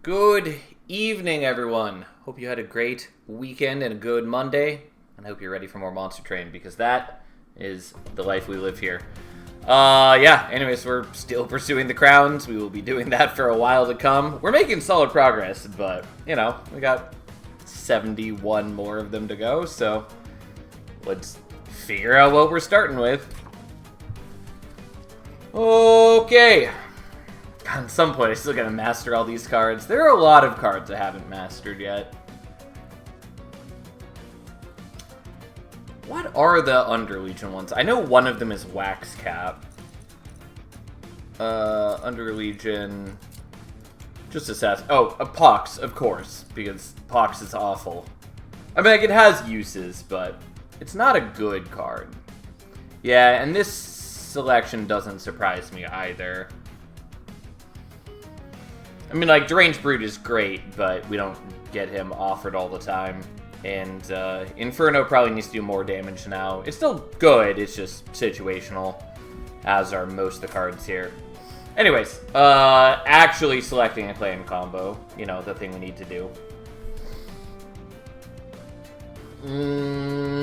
Good evening, everyone. Hope you had a great weekend and a good Monday. And I hope you're ready for more Monster Train, because that is the life we live here. Anyways, we're still pursuing the crowns. We will be doing that for a while to come. We're making solid progress, but, we got 71 more of them to go, so let's figure out what we're starting with. Okay. At some point, I still gotta master all these cards. There are a lot of cards I haven't mastered yet. What are the Under Legion ones? I know one of them is Wax Cap. Under Legion... Just Assassin. Oh, a Pox, of course, because Pox is awful. I mean, it has uses, but it's not a good card. Yeah, and this selection doesn't surprise me either. I mean, like, Deranged Brute is great, but we don't get him offered all the time. And Inferno probably needs to do more damage now. It's still good, it's just situational, as are most of the cards here. Anyways, actually selecting a clan combo, the thing we need to do.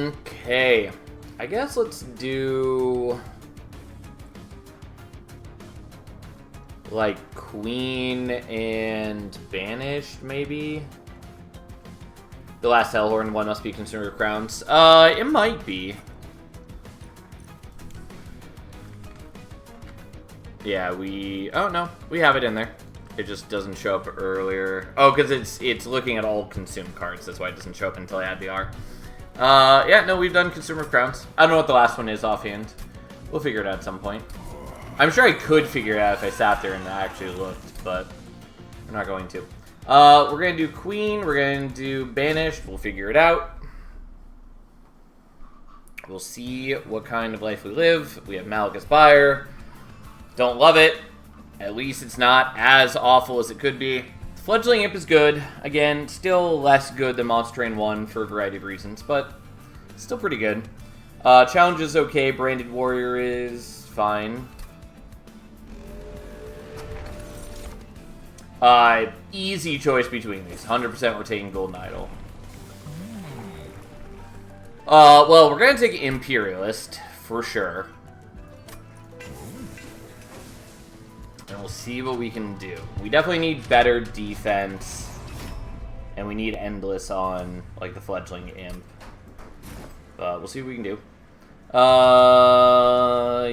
Okay, I guess let's do... like, Queen and Banished, maybe? The last Hellhorn one must be Consumer Crowns. It might be. Yeah, oh, no. We have it in there. It just doesn't show up earlier. Oh, because it's looking at all consumed cards. That's why it doesn't show up until I add the R. Yeah, no, we've done Consumer Crowns. I don't know what the last one is offhand. We'll figure it out at some point. I'm sure I could figure it out if I sat there and actually looked, but I'm not going to. We're going to do Queen, we're going to do Banished, we'll figure it out. We'll see what kind of life we live. We have Malgus Buyer. Don't love it. At least it's not as awful as it could be. Fledgling Imp is good. Again, still less good than Monster Train 1 for a variety of reasons, but still pretty good. Challenge is okay, Branded Warrior is fine. Easy choice between these. 100% we're taking Golden Idol. Well, we're gonna take Imperialist, for sure. And we'll see what we can do. We definitely need better defense. And we need Endless on, like, the Fledgling Imp. But we'll see what we can do.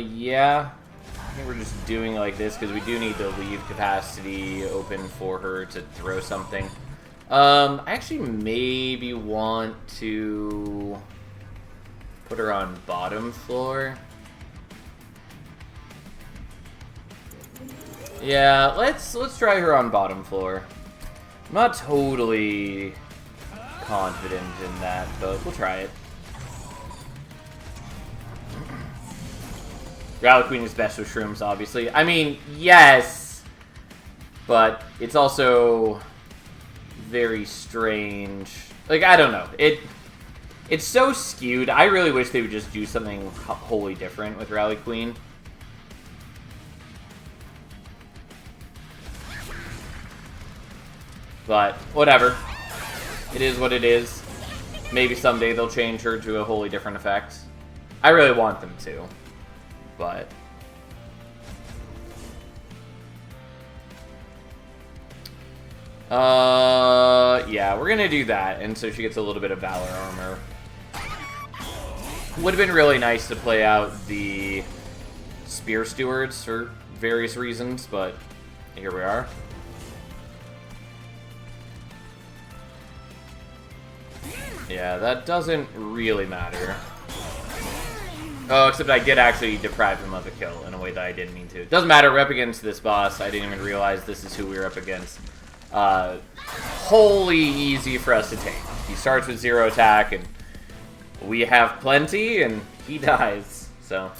Yeah. I think we're just doing like this because we do need to leave capacity open for her to throw something. I actually maybe want to put her on bottom floor. Yeah, let's try her on bottom floor. I'm not totally confident in that, but we'll try it. Rally Queen is best with shrooms, obviously. I mean, yes, but it's also very strange. Like, I don't know. It's so skewed. I really wish they would just do something wholly different with Rally Queen. But, whatever. It is what it is. Maybe someday they'll change her to a wholly different effect. I really want them to. But yeah, we're gonna do that, and so she gets a little bit of Valor armor. Would have been really nice to play out the Spear Stewards for various reasons, but here we are. Yeah, that doesn't really matter. Oh, except I did actually deprive him of a kill in a way that I didn't mean to. Doesn't matter, we're up against this boss. I didn't even realize this is who we were up against. Wholly easy for us to take. He starts with 0 attack, and we have plenty, and he dies. So.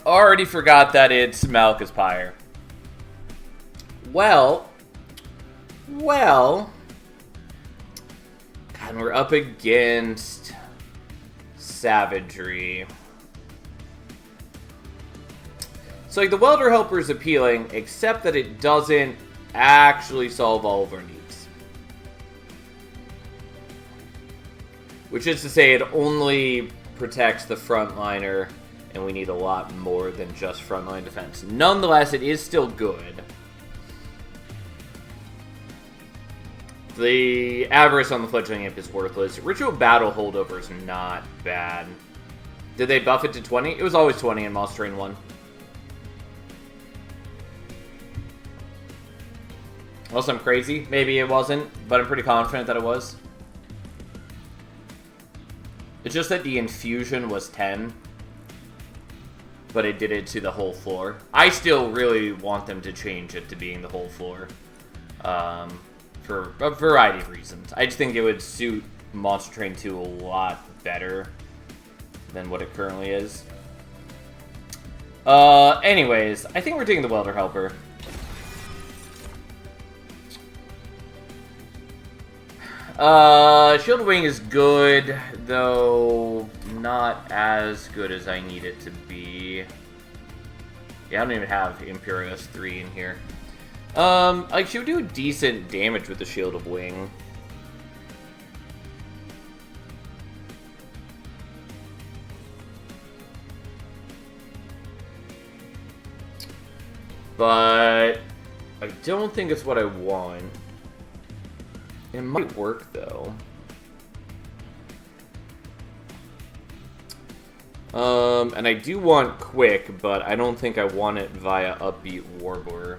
Already forgot that it's Malgus Pyre. Well. And we're up against Savagery. So, like, the Welder Helper is appealing, except that it doesn't actually solve all of our needs. Which is to say, it only protects the frontliner, and we need a lot more than just frontline defense. Nonetheless, it is still good. The Avarice on the Fledgling Imp is worthless. Ritual Battle Holdover is not bad. Did they buff it to 20? It was always 20 in Monster Train 1. Unless I'm crazy. Maybe it wasn't, but I'm pretty confident that it was. It's just that the infusion was 10, but it did it to the whole floor. I still really want them to change it to being the whole floor. For a variety of reasons. I just think it would suit Monster Train 2 a lot better than what it currently is. Anyways, I think we're taking the Welder Helper. Shield Wing is good, though not as good as I need it to be. Yeah, I don't even have Imperious 3 in here. Like, she would do decent damage with the Shield of Wing. But I don't think it's what I want. It might work, though. And I do want Quick, but I don't think I want it via Upbeat Warbler.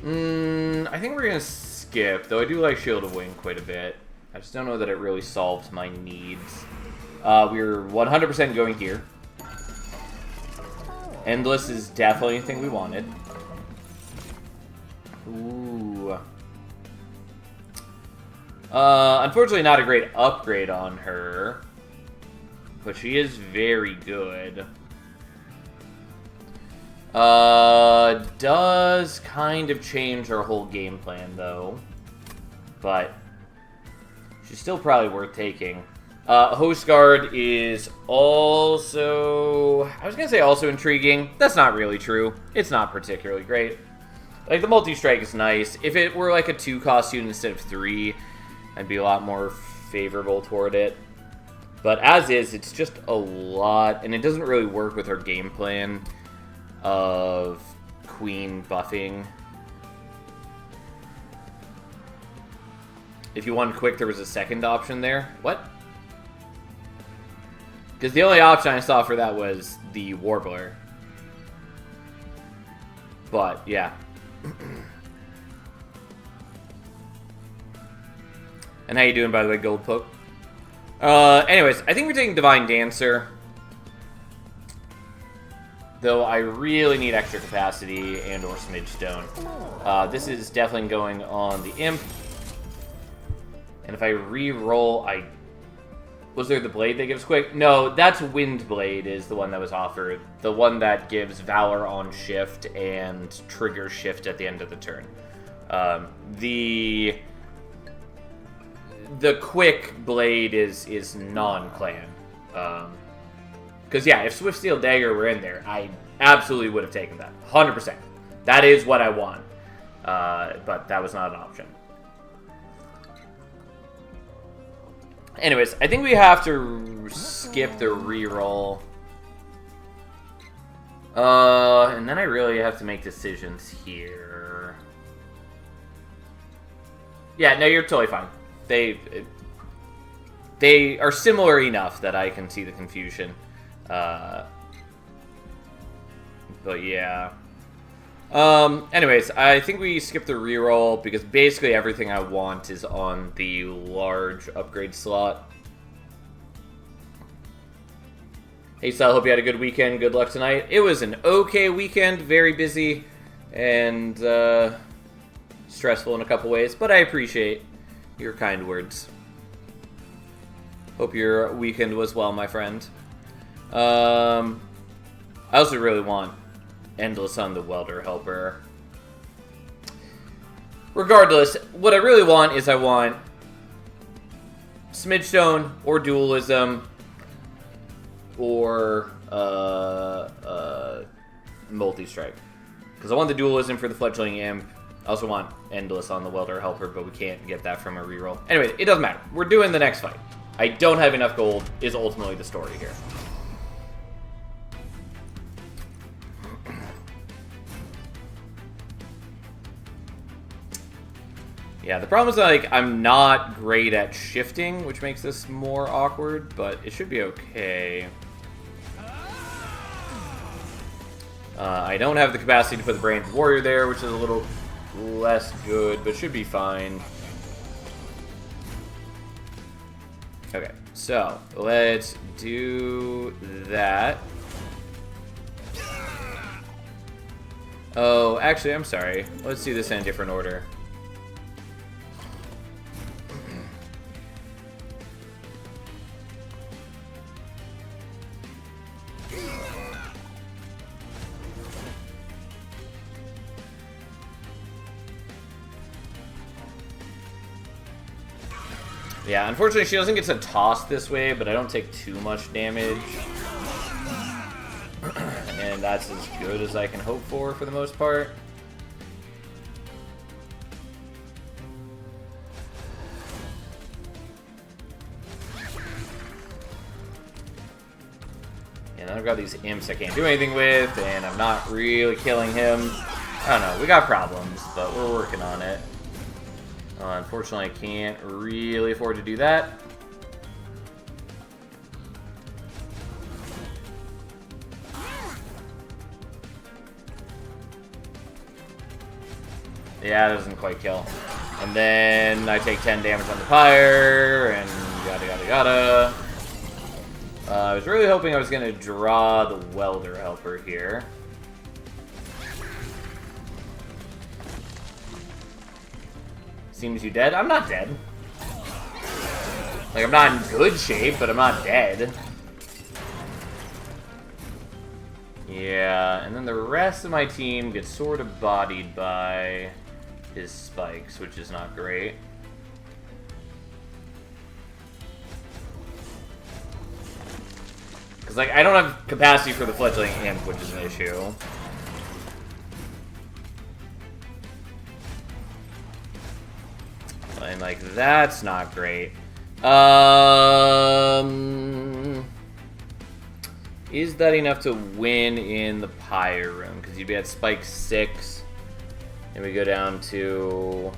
I think we're gonna skip, though I do like Shield of Wing quite a bit. I just don't know that it really solves my needs. We're 100% going here. Endless is definitely anything we wanted. Ooh. Unfortunately not a great upgrade on her. But she is very good. Does kind of change our whole game plan, though. But she's still probably worth taking. Host Guard is also... I was gonna say also intriguing. That's not really true. It's not particularly great. Like, the multi-strike is nice. If it were like a 2-cost unit instead of 3, I'd be a lot more favorable toward it. But as is, it's just a lot, and it doesn't really work with her game plan of Queen buffing. If you wanted Quick, there was a second option there. What? Because the only option I saw for that was the Warbler. But, yeah. And how you doing, by the way, Gold Poke? Anyways, I think we're taking Divine Dancer. Though I really need extra capacity and or Smidge Stone. This is definitely going on the Imp. And if I re-roll, was there the Blade that gives Quick? No, that's Wind Blade is the one that was offered. The one that gives Valor on Shift and triggers Shift at the end of the turn. The Quick Blade is non-clan. Because, yeah, if Swift Steel Dagger were in there, I absolutely would have taken that. 100%. That is what I want. But that was not an option. Anyways, I think we have to skip the reroll. And then I really have to make decisions here. Yeah, no, you're totally fine. They are similar enough that I can see the confusion. But yeah. Anyways, I think we skip the reroll because basically everything I want is on the large upgrade slot. Hey, Sal, hope you had a good weekend. Good luck tonight. It was an okay weekend, very busy and stressful in a couple ways, but I appreciate your kind words. Hope your weekend was well, my friend. I also really want Endless on the Welder Helper. Regardless, what I really want is I want Smidge Stone or Dualism or multi-strike. Because I want the dualism for the fledgling imp. I also want endless on the welder helper, but we can't get that from a reroll. Anyway, it doesn't matter. We're doing the next fight. I don't have enough gold is ultimately the story here. Yeah, the problem is, like, I'm not great at shifting, which makes this more awkward, but it should be okay. I don't have the capacity to put the Brain Warrior there, which is a little less good, but should be fine. Okay, so let's do that. Oh, actually, I'm sorry. Let's do this in a different order. Yeah, unfortunately she doesn't get to toss this way, but I don't take too much damage. And that's as good as I can hope for the most part. And then I've got these imps I can't do anything with, and I'm not really killing him. I don't know, we got problems, but we're working on it. Unfortunately, I can't really afford to do that. Yeah, that doesn't quite kill. And then I take 10 damage on the pyre, and yada yada yada. I was really hoping I was going to draw the welder helper here. Seems you dead? I'm not dead. Like, I'm not in good shape, but I'm not dead. Yeah, and then the rest of my team gets sort of bodied by his spikes, which is not great. Because, like, I don't have capacity for the fledgling imp, which is an issue. And, like, that's not great. Is that enough to win in the pyre room? Because you'd be at spike 6, and we go down to...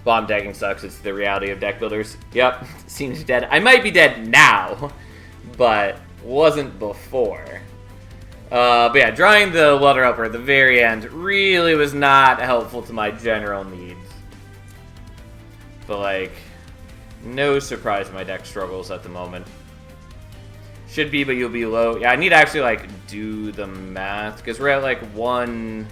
Bomb decking sucks. It's the reality of deck builders. Yep, seems dead. I might be dead now, but wasn't before. But yeah, drawing the welder helper at the very end really was not helpful to my general needs. But, like, no surprise my deck struggles at the moment. Should be, but you'll be low. Yeah, I need to actually, like, do the math, because we're at, like, one...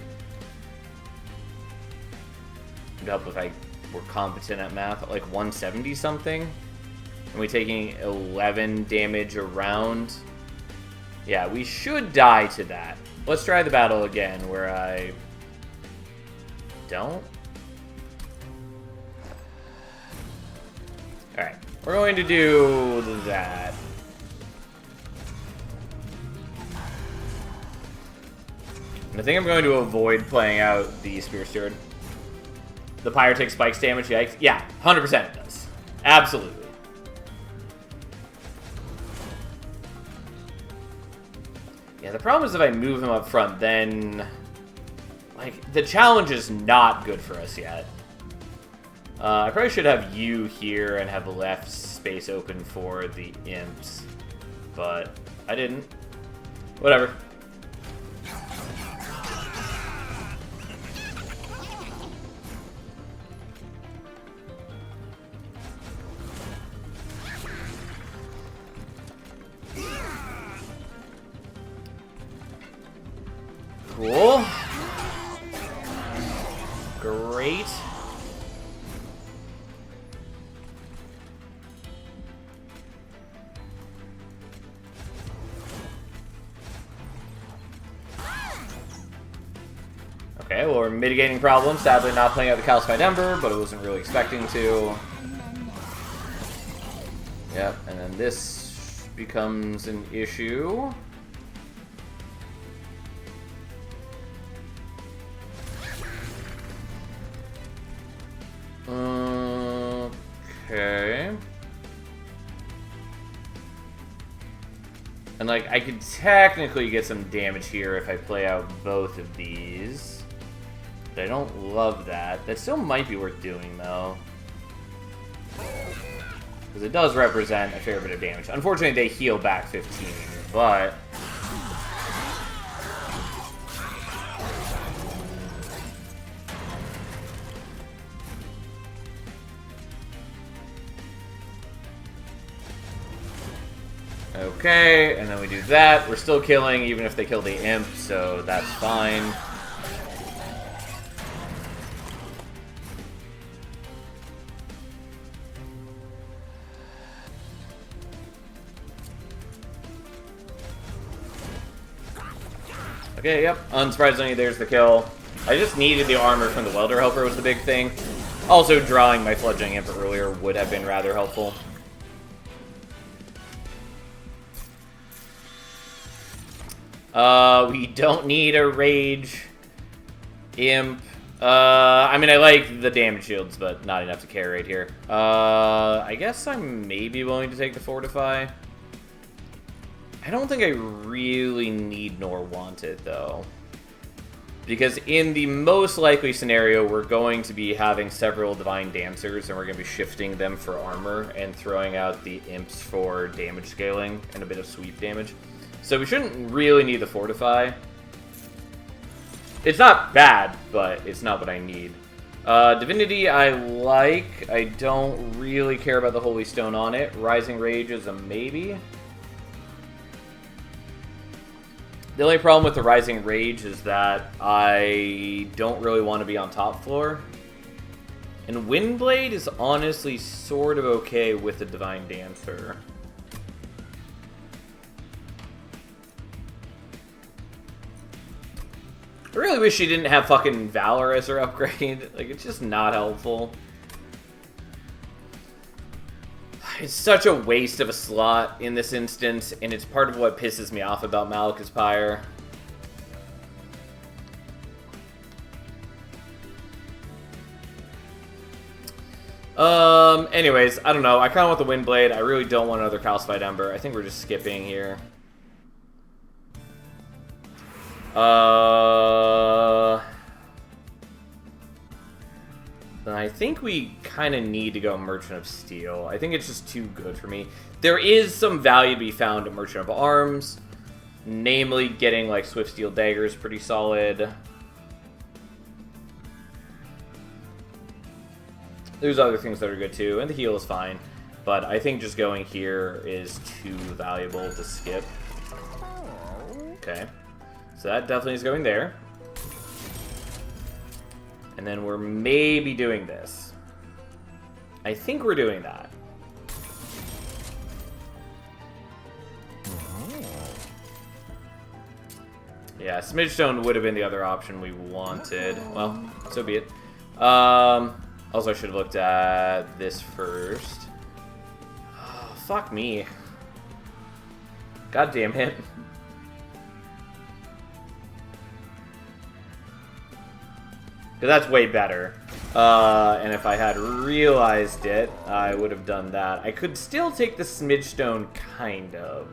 It'd help if I were competent at math, at, like, 170 something. And we're taking 11 damage around. Yeah, we should die to that. Let's try the battle again, where I don't. Alright, we're going to do that. And I think I'm going to avoid playing out the Spear Steward. The Pyre takes spikes damage, yikes. Yeah, 100% it does. Absolutely. Yeah, the problem is if I move him up front, then... Like, the challenge is not good for us yet. I probably should have you here and have left space open for the imps. But I didn't. Whatever. Cool. Great. Okay, well, we're mitigating problems. Sadly, not playing out the Calcified Ember, but I wasn't really expecting to. Yep, and then this becomes an issue. Okay. And, like, I could technically get some damage here if I play out both of these. But I don't love that. That still might be worth doing, though. Because it does represent a fair bit of damage. Unfortunately, they heal back 15, but... Okay, and then we do that. We're still killing even if they kill the imp, so that's fine. Okay, yep. Unsurprisingly, there's the kill. I just needed the armor from the Welder Helper was the big thing. Also, drawing my Fledgling Imp earlier would have been rather helpful. We don't need a Rage Imp. I mean, I like the damage shields, but not enough to carry right here. I guess I'm maybe willing to take the Fortify. I don't think I really need nor want it, though. Because in the most likely scenario, we're going to be having several Divine Dancers, and we're going to be shifting them for armor and throwing out the imps for damage scaling and a bit of sweep damage. So we shouldn't really need the Fortify. It's not bad, but it's not what I need. Divinity I like. I don't really care about the Holy Stone on it. Rising Rage is a maybe. The only problem with the Rising Rage is that I don't really want to be on top floor. And Windblade is honestly sort of okay with the Divine Dancer. I really wish she didn't have fucking Valor as her upgrade. Like, it's just not helpful. It's such a waste of a slot in this instance, and it's part of what pisses me off about Malekith's Pyre. Anyways, I don't know. I kind of want the Windblade. I really don't want another Calcified Ember. I think we're just skipping here. Then I think we kind of need to go Merchant of Steel. I think it's just too good for me. There is some value to be found in Merchant of Arms. Namely, getting, like, Swift Steel Daggers pretty solid. There's other things that are good, too. And the heal is fine. But I think just going here is too valuable to skip. Okay. So that definitely is going there. And then we're maybe doing this. I think we're doing that. Yeah, Smidgestone would have been the other option we wanted. Well, so be it. Also, I should have looked at this first. Oh, fuck me. God damn it. Because that's way better. And if I had realized it, I would have done that. I could still take the Smidgestone, kind of.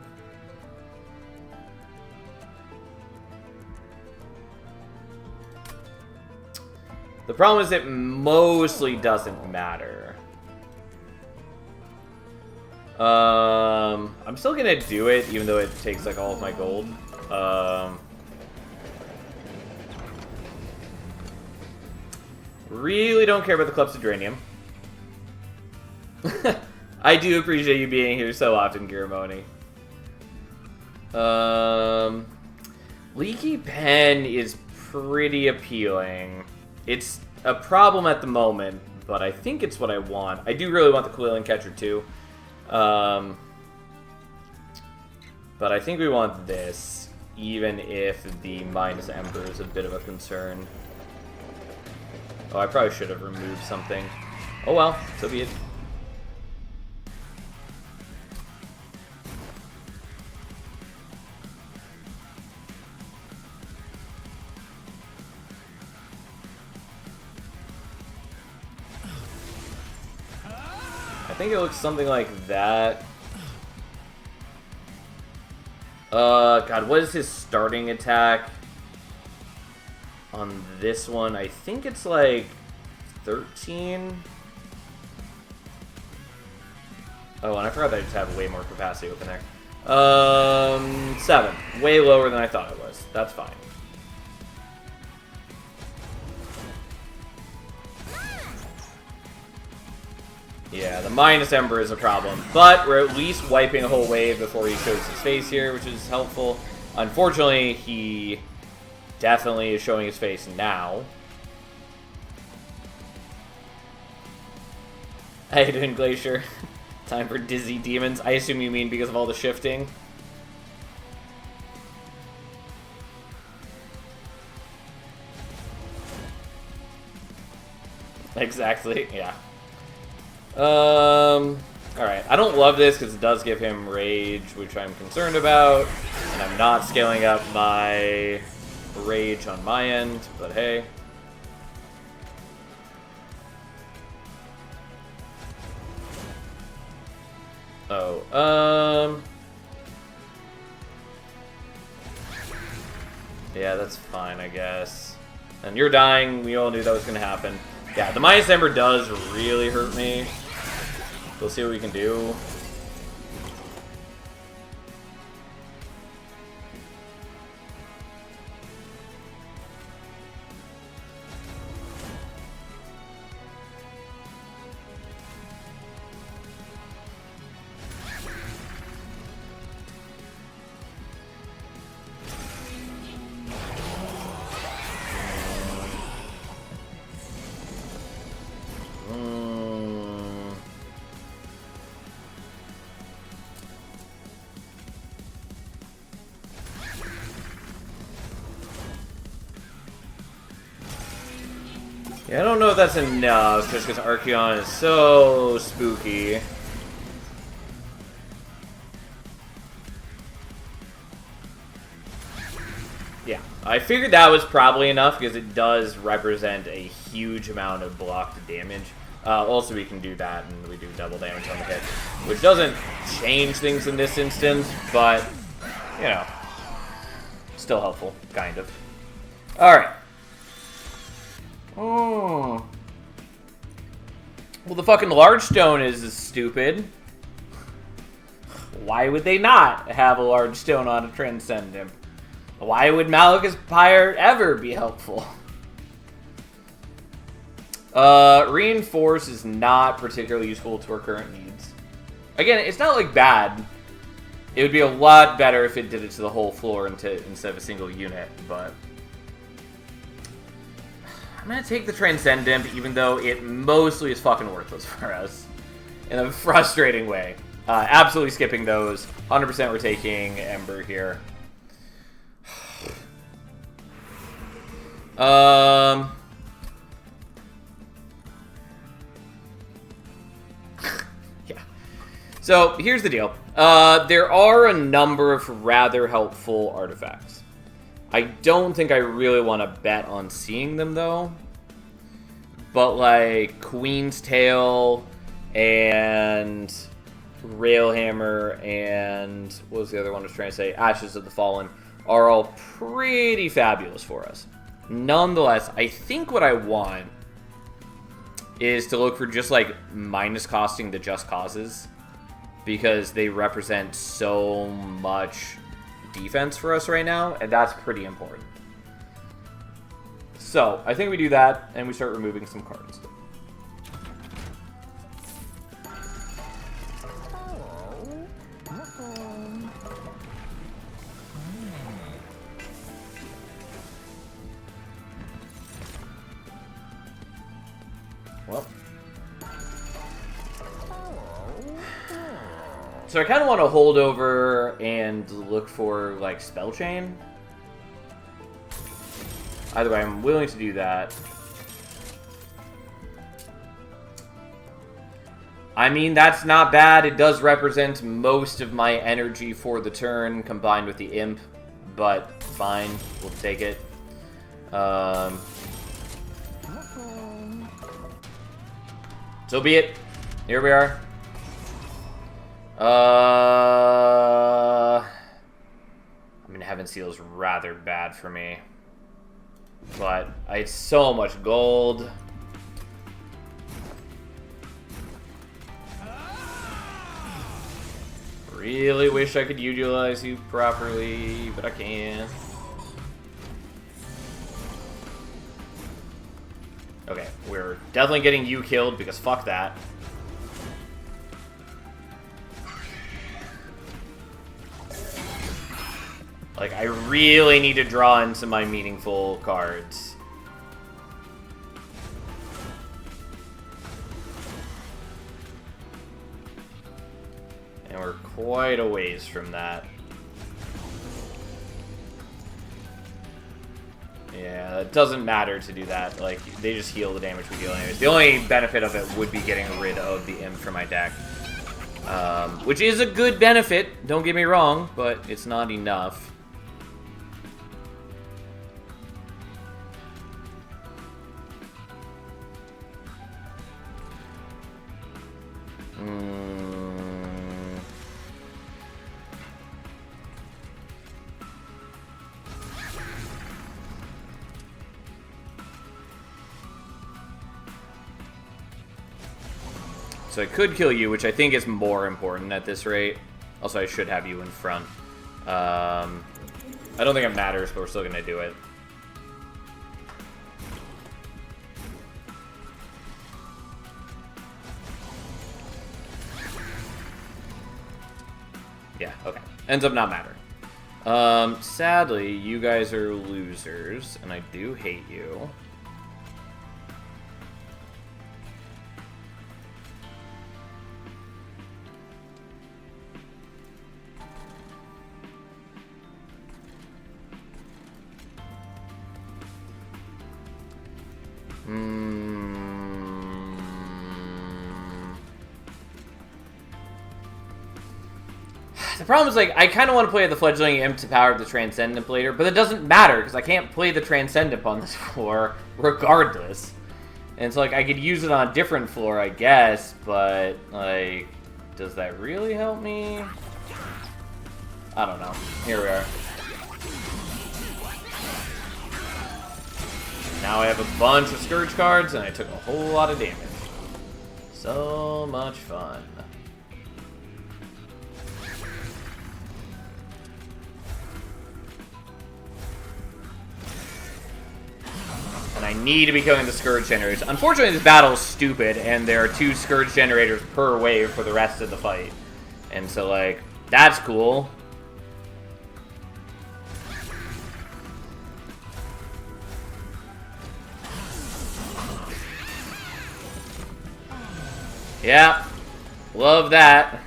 The problem is it mostly doesn't matter. I'm still gonna do it, even though it takes, like, all of my gold. Really don't care about the Club Sidranium. I do appreciate you being here so often, Giramoni. Leaky Pen is pretty appealing. It's a problem at the moment, but I think it's what I want. I do really want the Quilling Catcher too. But I think we want this, even if the minus Ember is a bit of a concern. Oh, I probably should have removed something. Oh well, so be it. I think it looks something like that. God, what is his starting attack on this one? I think it's like 13. Oh, and I forgot that I just have way more capacity open there. 7. Way lower than I thought it was. That's fine. Yeah, the minus Ember is a problem, but we're at least wiping a whole wave before he shows his face here, which is helpful. Unfortunately, he definitely is showing his face now. How you doing, Glacier? Time for Dizzy Demons. I assume you mean because of all the shifting. Exactly, yeah. Alright. I don't love this because it does give him rage, which I'm concerned about. And I'm not scaling up my rage on my end, but hey. Oh, yeah, that's fine, I guess. And you're dying. We all knew that was going to happen. Yeah, the minus Ember does really hurt me. We'll see what we can do. Yeah, I don't know if that's enough, just because Archeon is so spooky. Yeah, I figured that was probably enough, because it does represent a huge amount of blocked damage. Also, we can do that, and we do double damage on the hit, which doesn't change things in this instance, but, you know, still helpful, kind of. Alright. Oh. Well, the fucking large stone is stupid. Why would they not have a large stone on a Transcendent? Why would Malekith's Pyre ever be helpful? Reinforce is not particularly useful to our current needs. Again, it's not like bad. It would be a lot better if it did it to the whole floor instead of a single unit, but I'm gonna take the Transcendent, even though it mostly is fucking worthless for us. In a frustrating way. Absolutely skipping those. 100% we're taking Ember here. Yeah. So, here's the deal. There are a number of rather helpful artifacts. I don't think I really want to bet on seeing them, though. But, like, Queen's Tail and Railhammer and what was the other one I was trying to say? Ashes of the Fallen are all pretty fabulous for us. Nonetheless, I think what I want is to look for just, like, minus costing the Just Causes, because they represent so much defense for us right now, and that's pretty important. So, I think we do that, and we start removing some cards. Well. So I kind of want to hold over and look for, like, Spell Chain. Either way, I'm willing to do that. I mean, that's not bad. It does represent most of my energy for the turn, combined with the Imp. But, fine. We'll take it. So be it. Here we are. I mean, Heaven Seal's rather bad for me. But I had so much gold. Really wish I could utilize you properly, but I can't. Okay, we're definitely getting you killed because fuck that. Like, I really need to draw into my meaningful cards. And we're quite a ways from that. Yeah, it doesn't matter to do that. Like, they just heal the damage we deal anyways. The only benefit of it would be getting rid of the imp from my deck. Which is a good benefit, don't get me wrong, but it's not enough. So I could kill you, which I think is more important at this rate. Also, I should have you in front. I don't think it matters, but we're still going to do it. Yeah, okay. Ends up not mattering. Sadly, you guys are losers, and I do hate you. The problem is, like, I kind of want to play the Fledgling Imp to power the Transcendent later, but it doesn't matter, because I can't play the Transcendent on this floor, regardless. And so, like, I could use it on a different floor, I guess, but, like, does that really help me? I don't know. Here we are. Now I have a bunch of Scourge cards, and I took a whole lot of damage. So much fun. And I need to be killing the Scourge Generators. Unfortunately, this battle is stupid, and there are 2 Scourge Generators per wave for the rest of the fight. And so, like, that's cool. Yeah, love that.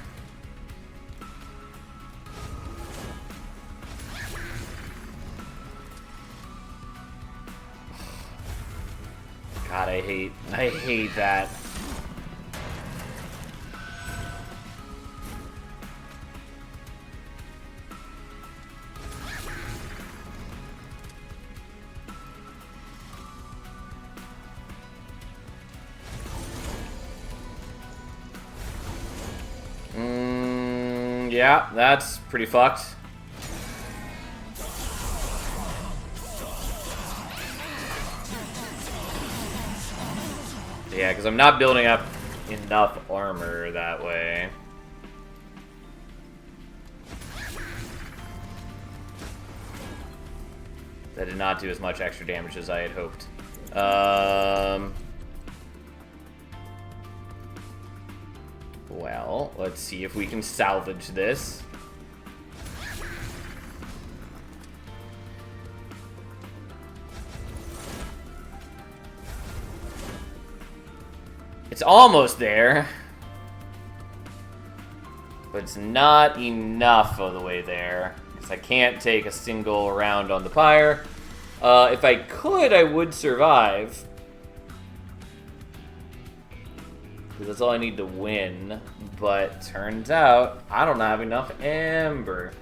God, I hate that. Yeah, that's pretty fucked. Yeah, because I'm not building up enough armor that way. That did not do as much extra damage as I had hoped. Well, let's see if we can salvage this. It's almost there. But it's not enough of the way there. Because I can't take a single round on the pyre. If I could, I would survive. Because that's all I need to win. But turns out, I don't have enough Ember.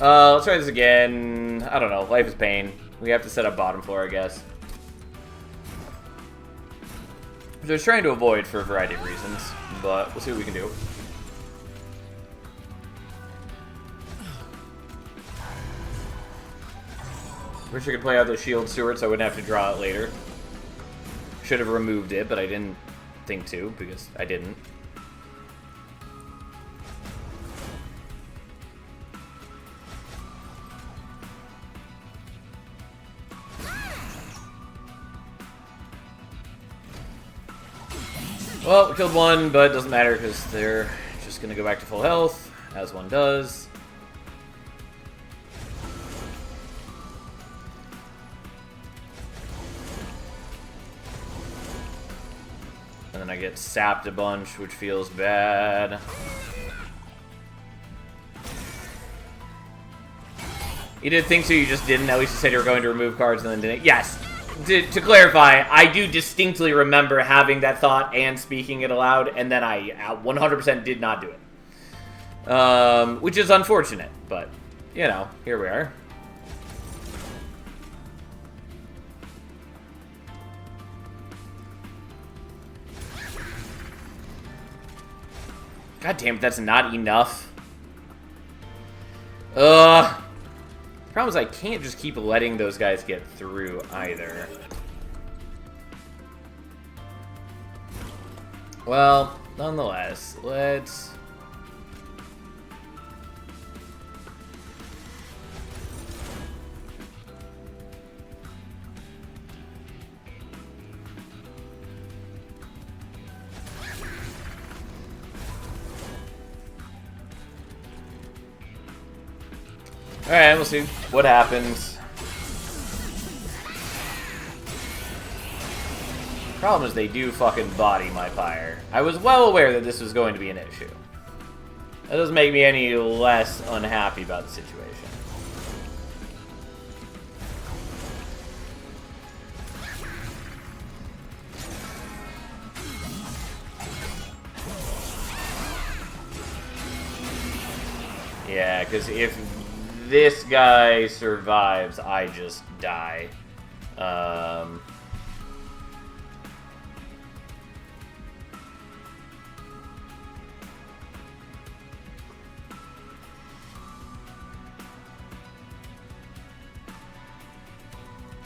Let's try this again. I don't know. Life is pain. We have to set up bottom floor, I guess. Which I was trying to avoid for a variety of reasons. But we'll see what we can do. Wish I could play out the shield Stewart so I wouldn't have to draw it later. Should have removed it, but I didn't think to, because I didn't. Well, killed one, but it doesn't matter because they're just going to go back to full health, as one does. And then I get sapped a bunch, which feels bad. You did think so, you just didn't. At least you said you were going to remove cards and then didn't. Yes. To clarify, I do distinctly remember having that thought and speaking it aloud, and then I 100% did not do it. Which is unfortunate, but, you know, here we are. God damn it, that's not enough. The problem is I can't just keep letting those guys get through either. Well, nonetheless, let's... Alright, we'll see what happens. Problem is they do fucking body my fire. I was well aware that this was going to be an issue. That doesn't make me any less unhappy about the situation. Yeah, because if this guy survives, I just die.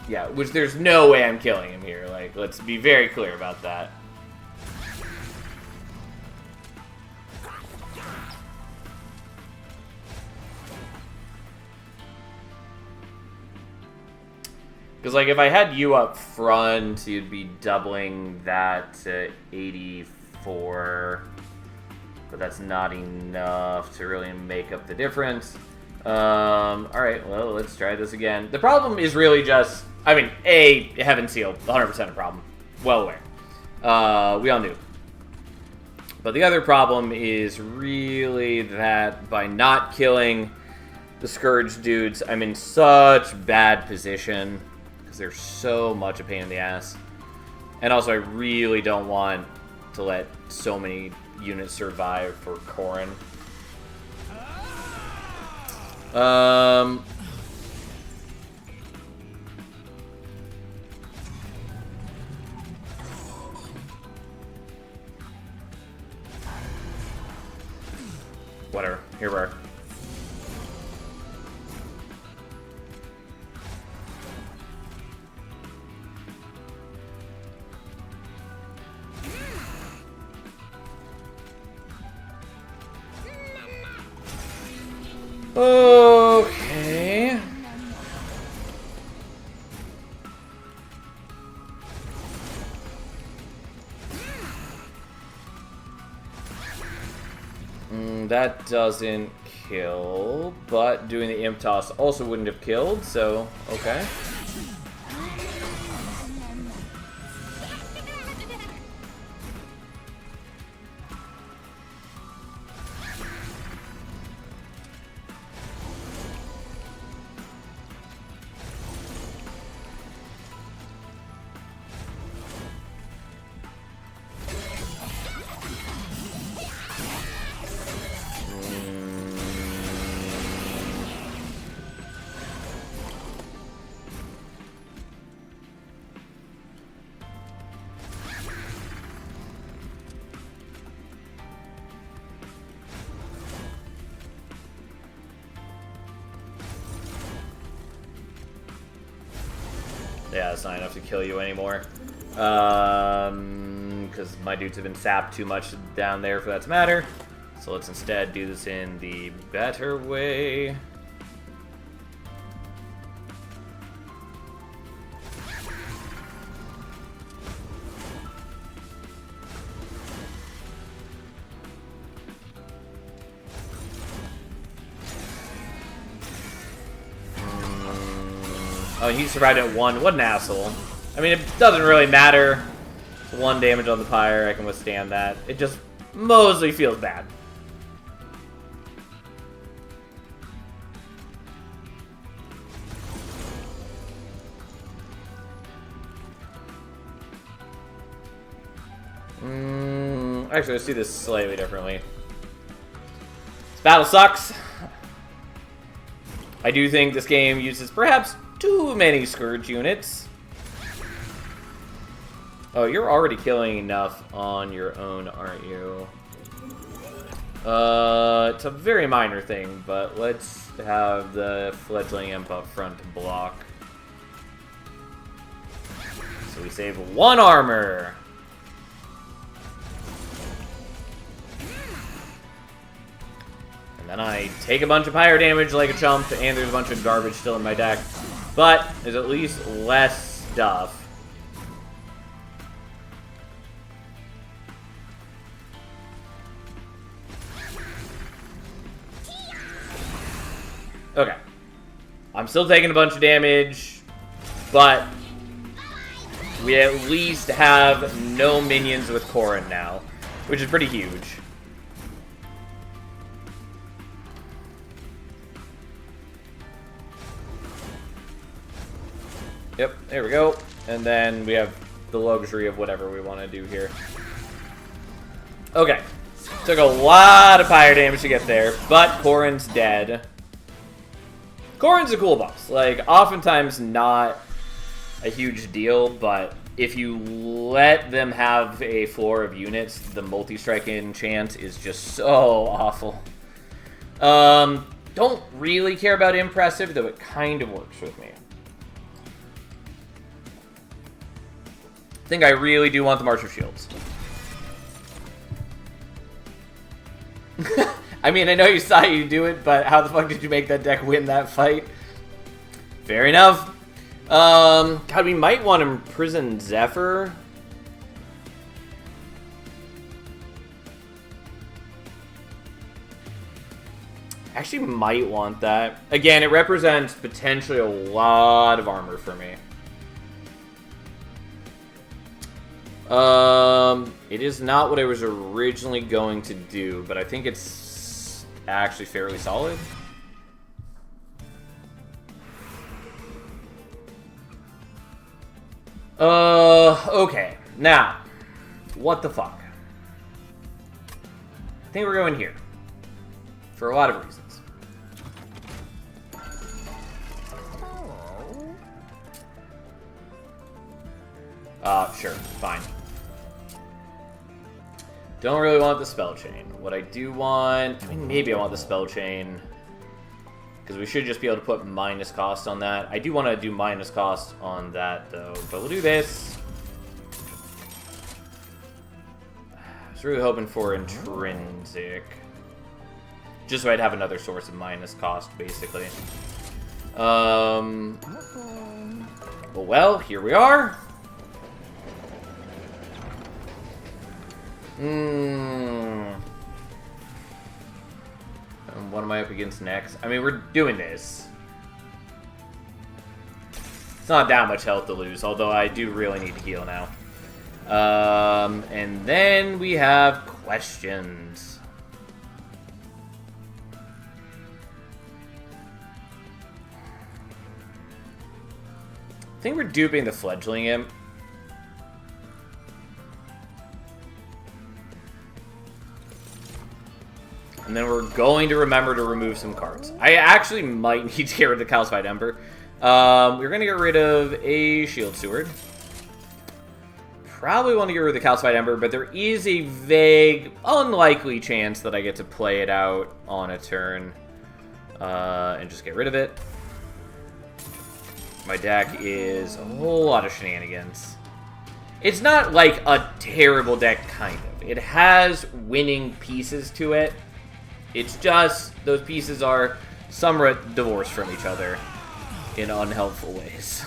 Yeah, which there's no way I'm killing him here. Like, let's be very clear about that. Because, like, if I had you up front, you'd be doubling that to 84. But that's not enough to really make up the difference. Alright, well, let's try this again. The problem is really just... I mean, Heaven Seal, 100% a problem. Well aware. We all knew. But the other problem is really that by not killing the Scourge dudes, I'm in such bad position. They're so much a pain in the ass. And also, I really don't want to let so many units survive for Corrin. Whatever. Here we are. Okay. That doesn't kill, but doing the Imp Toss also wouldn't have killed, so okay. Yeah, it's not enough to kill you anymore. Because my dudes have been sapped too much down there for that to matter. So let's instead do this in the better way. Oh, he survived at 1. What an asshole. I mean, it doesn't really matter. 1 damage on the pyre, I can withstand that. It just mostly feels bad. Actually, let's do this slightly differently. This battle sucks. I do think this game uses perhaps too many Scourge units. Oh, you're already killing enough on your own, aren't you? It's a very minor thing, but let's have the Fledgling Imp up front to block. So we save 1 armor. And then I take a bunch of pyre damage like a chump, and there's a bunch of garbage still in my deck. But there's at least less stuff. Okay. I'm still taking a bunch of damage, but we at least have no minions with Corrin now, which is pretty huge. Yep, there we go. And then we have the luxury of whatever we want to do here. Okay. Took a lot of pyre damage to get there, but Corrin's dead. Corrin's a cool boss. Like, oftentimes not a huge deal, but if you let them have a floor of units, the multi-strike enchant is just so awful. Don't really care about impressive, though it kind of works with me. I think I really do want the March of Shields. I mean, I know you saw you do it, but how the fuck did you make that deck win that fight? Fair enough. God, we might want to imprison Zephyr. Actually might want that. Again, it represents potentially a lot of armor for me. It is not what I was originally going to do, but I think it's actually fairly solid. Okay. Now, what the fuck? I think we're going here. For a lot of reasons. Sure, fine. Don't really want the spell chain. What I do want... I mean, maybe I want the spell chain. Because we should just be able to put minus cost on that. I do want to do minus cost on that, though. But we'll do this. I was really hoping for intrinsic. Just so I'd have another source of minus cost, basically. Well, here we are. And what am I up against next? I mean, we're doing this. It's not that much health to lose, although I do really need to heal now. And then we have questions. I think we're duping the Fledgling Imp. And then we're going to remember to remove some cards. I actually might need to get rid of the Calcified Ember. We're going to get rid of a Shield Steward. Probably want to get rid of the Calcified Ember, but there is a vague, unlikely chance that I get to play it out on a turn. And just get rid of it. My deck is a whole lot of shenanigans. It's not like a terrible deck, kind of. It has winning pieces to it. It's just those pieces are somewhat divorced from each other in unhelpful ways.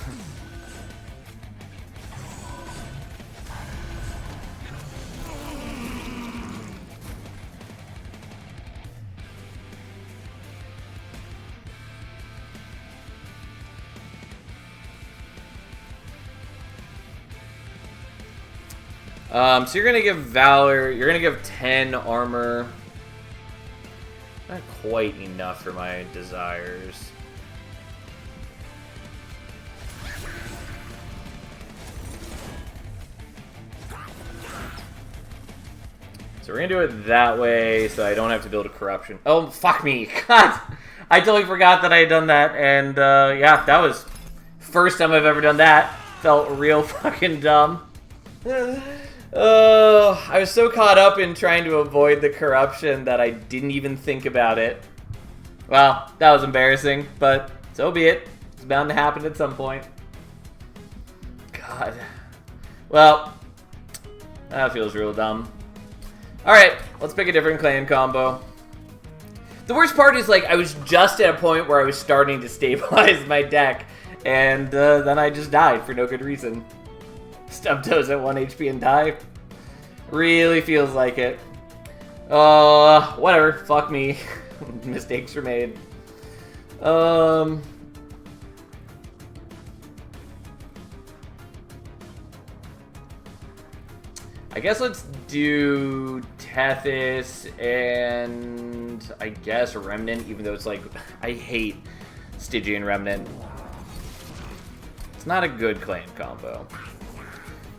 So you're going to give Valor, you're going to give 10 armor. Not quite enough for my desires. So we're going to do it that way so I don't have to build a corruption. Oh, fuck me. God, I totally forgot that I had done that. And yeah, that was first time I've ever done that. Felt real fucking dumb. I was so caught up in trying to avoid the corruption that I didn't even think about it. Well, that was embarrassing, but so be it. It's bound to happen at some point. God. Well, that feels real dumb. Alright, let's pick a different clan combo. The worst part is, like, I was just at a point where I was starting to stabilize my deck, and then I just died for no good reason. Stub toes at 1 HP and die. Really feels like it. Whatever. Fuck me. Mistakes were made. I guess let's do Tethys and I guess Remnant, even though it's like, I hate Stygian Remnant. It's not a good clan combo.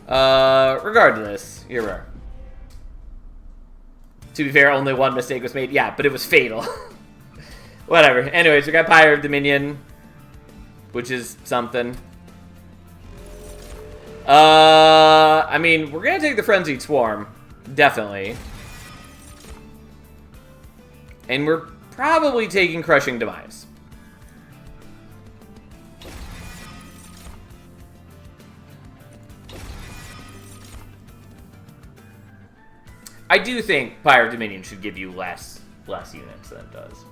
Regardless, here we are. To be fair, only one mistake was made. Yeah, but it was fatal. Whatever. Anyways, we got Pyre of Dominion, which is something. I mean, we're gonna take the Frenzied Swarm. Definitely. And we're probably taking Crushing Demise. I do think Pyre of Dominion should give you less units than it does.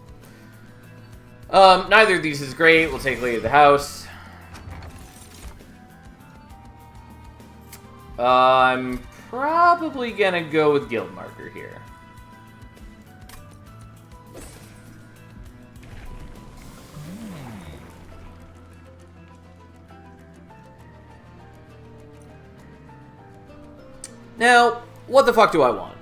Neither of these is great. We'll take Lady of the House. I'm probably gonna go with Guildmarker here. Now, what the fuck do I want?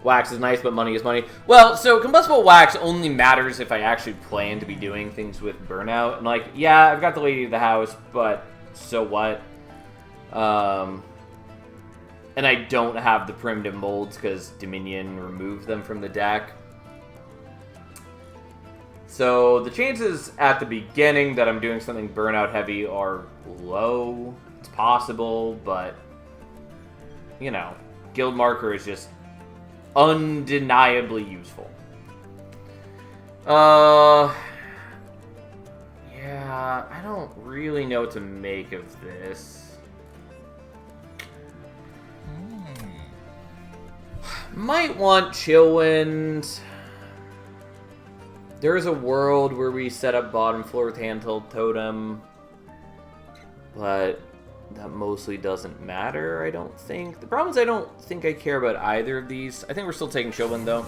Wax is nice, but money is money. Well, so Combustible Wax only matters if I actually plan to be doing things with Burnout. And like, yeah, I've got the Lady of the House, but so what? And I don't have the Primitive Molds because Dominion removed them from the deck. So the chances at the beginning that I'm doing something Burnout heavy are low. It's possible, but, you know, Guildmarker is just undeniably useful. Yeah, I don't really know what to make of this. Might want Chillwind. There is a world where we set up bottom floor with Handheld Totem, but that mostly doesn't matter, I don't think. The problem is I don't think I care about either of these. I think we're still taking Chillwind, though.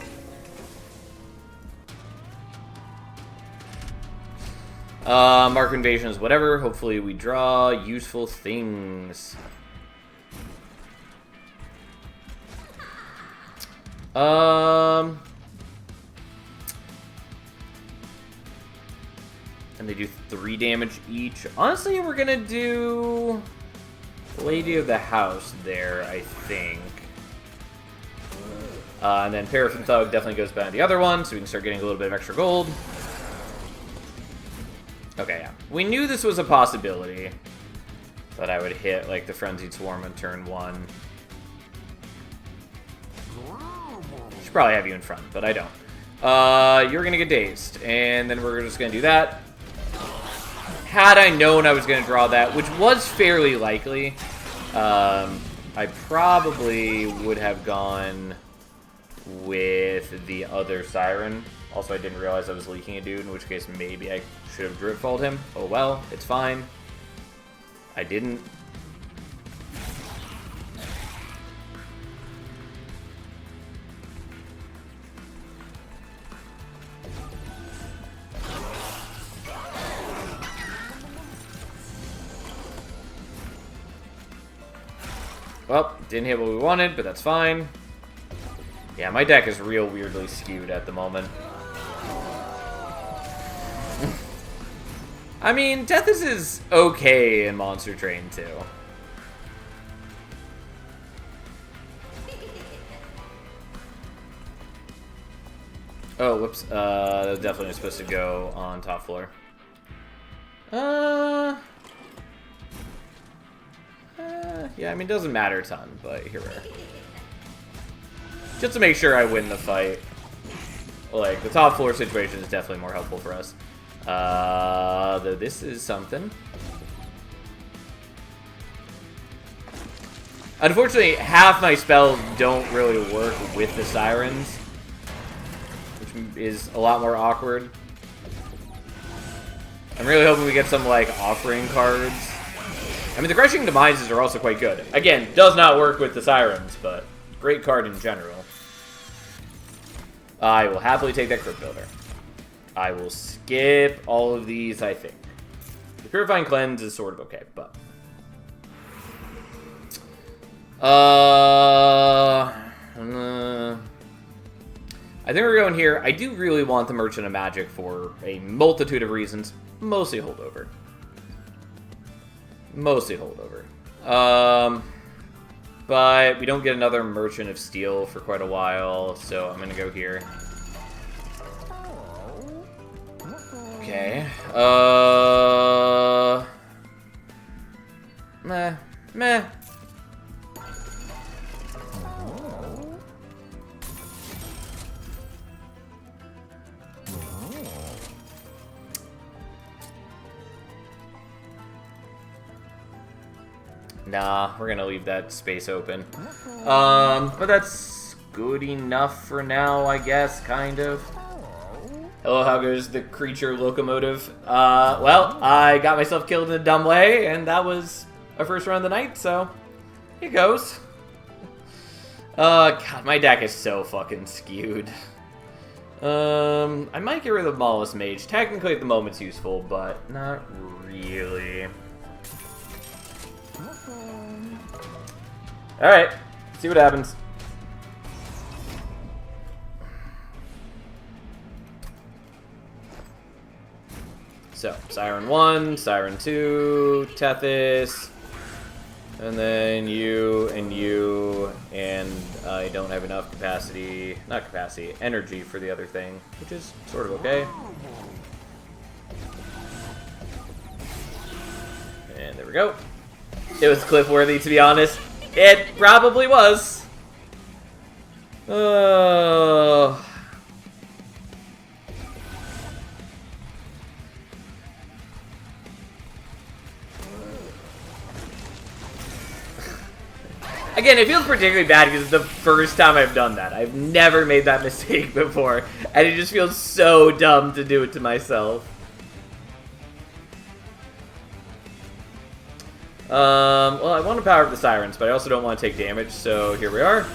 Mark Invasion is whatever. Hopefully we draw useful things. And they do 3 damage each. Honestly, we're gonna do Lady of the House there, I think. And then Paraffin Thug definitely goes behind the other one, so we can start getting a little bit of extra gold. Okay, yeah. We knew this was a possibility, that I would hit, like, the Frenzied Swarm on turn 1. Should probably have you in front, but I don't. You're gonna get dazed, and then we're just gonna do that. Had I known I was gonna draw that, which was fairly likely, I probably would have gone with the other Siren. Also, I didn't realize I was leaking a dude, in which case maybe I should have Dripfalled him. Oh well, it's fine. I didn't. Well, didn't hit what we wanted, but that's fine. Yeah, my deck is real weirdly skewed at the moment. I mean, Tethys is okay in Monster Train, too. Oh, whoops. That was definitely supposed to go on top floor. Yeah, I mean, it doesn't matter a ton, but here we are. Just to make sure I win the fight. Like, the top floor situation is definitely more helpful for us. Though this is something. Unfortunately, half my spells don't really work with the Sirens, which is a lot more awkward. I'm really hoping we get some, like, offering cards. I mean, the Crushing Demises are also quite good. Again, does not work with the Sirens, but great card in general. I will happily take that Crypt Builder. I will skip all of these, I think. The Purifying Cleanse is sort of okay, but... I think we're going here. I do really want the Merchant of Magic for a multitude of reasons. Mostly holdover. Mostly holdover. But we don't get another Merchant of Steel for quite a while, so I'm going to go here. Okay. Meh. Nah, we're gonna leave that space open. But that's good enough for now, I guess, kind of. Hello, how goes the creature locomotive? Well, I got myself killed in a dumb way, and that was our first run of the night, so here goes. God, my deck is so fucking skewed. I might get rid of Mollusk Mage. Technically, at the moment, it's useful, but not really. Alright, see what happens. So, Siren 1, Siren 2, Tethys, and then you, and I don't have enough capacity, not capacity, energy for the other thing, which is sort of okay. And there we go. It was clip-worthy, to be honest. It probably was. Again, it feels particularly bad because it's the first time I've done that. I've never made that mistake before, and it just feels so dumb to do it to myself. Well, I want to power up the Sirens, but I also don't want to take damage, so here we are.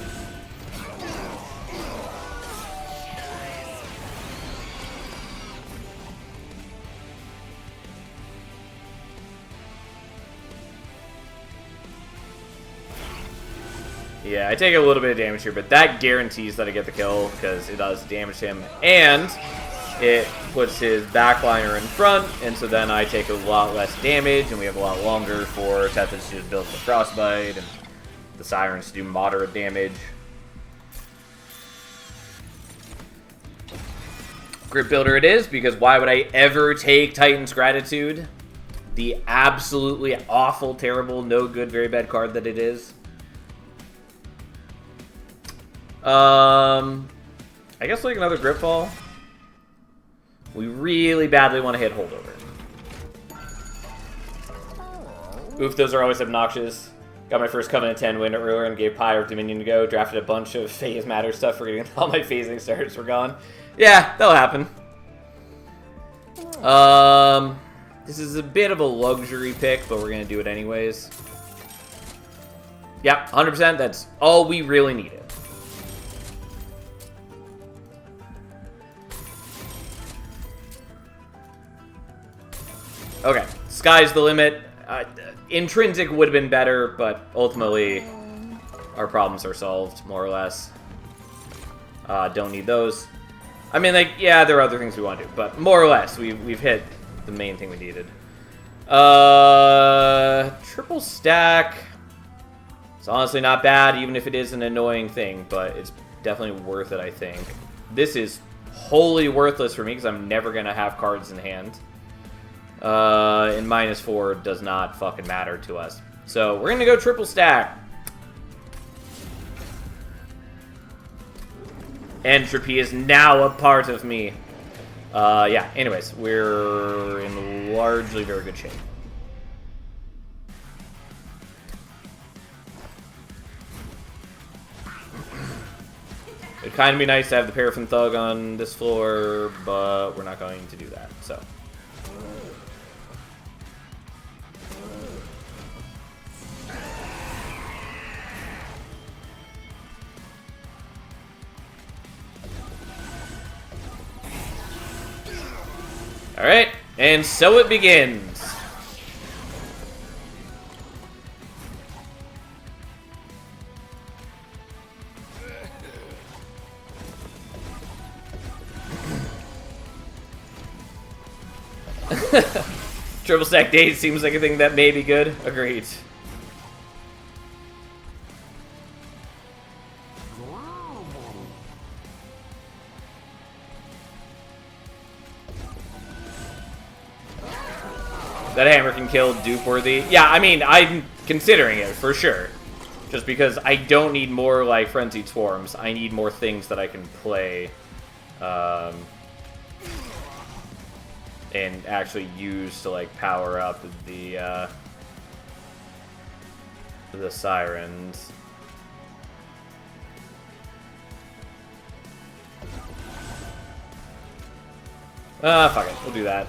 Yeah, I take a little bit of damage here, but that guarantees that I get the kill, because it does damage him, and it puts his backliner in front, and so then I take a lot less damage, and we have a lot longer for Tethys to build the Frostbite, and the Sirens to do moderate damage. Crypt Builder it is, because why would I ever take Titan's Gratitude? The absolutely awful, terrible, no good, very bad card that it is. I I guess like another grip ball. We really badly want to hit holdover. Oof, those are always obnoxious. Got my first Covenant 10 win earlier and gave Pyre of Dominion to go. Drafted a bunch of phase matter stuff, forgetting all my phasing starters were gone. Yeah, that'll happen. This is a bit of a luxury pick, but we're going to do it anyways. Yep, 100%. That's all we really needed. Okay, sky's the limit. Intrinsic would have been better, but ultimately our problems are solved, more or less. Don't need those. I mean, like, yeah, there are other things we want to do, but more or less, we've hit the main thing we needed. Triple stack. It's honestly not bad, even if it is an annoying thing, but it's definitely worth it, I think. This is wholly worthless for me, because I'm never going to have cards in hand. And -4 does not fucking matter to us. So, we're going to go triple stack. Entropy is now a part of me. Yeah, anyways, we're in largely very good shape. It'd kind of be nice to have the Paraffin Thug on this floor, but we're not going to do that, so. Alright, and so it begins. Triple stack days seems like a thing that may be good. Agreed. That hammer can kill dupe-worthy. Yeah, I mean, I'm considering it, for sure. Just because I don't need more, like, Frenzied Swarms. I need more things that I can play. And actually use to, like, power up the Sirens. Fuck it. We'll do that.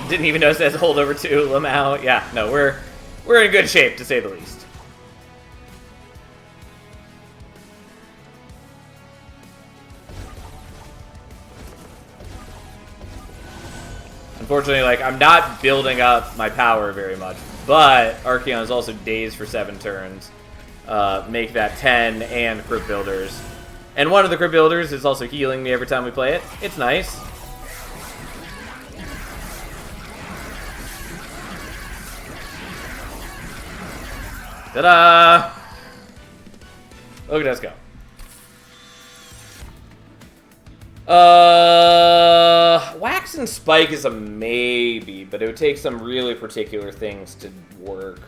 Didn't even notice it has a holdover too. Lamau. Yeah, no, we're in good shape, to say the least. Unfortunately, like, I'm not building up my power very much, but Archeon is also dazed for 7 turns. Make that 10 and Crypt Builders. And one of the Crypt Builders is also healing me every time we play it. It's nice. Ta-da! Okay, let's go. Wax and Spike is a maybe, but it would take some really particular things to work.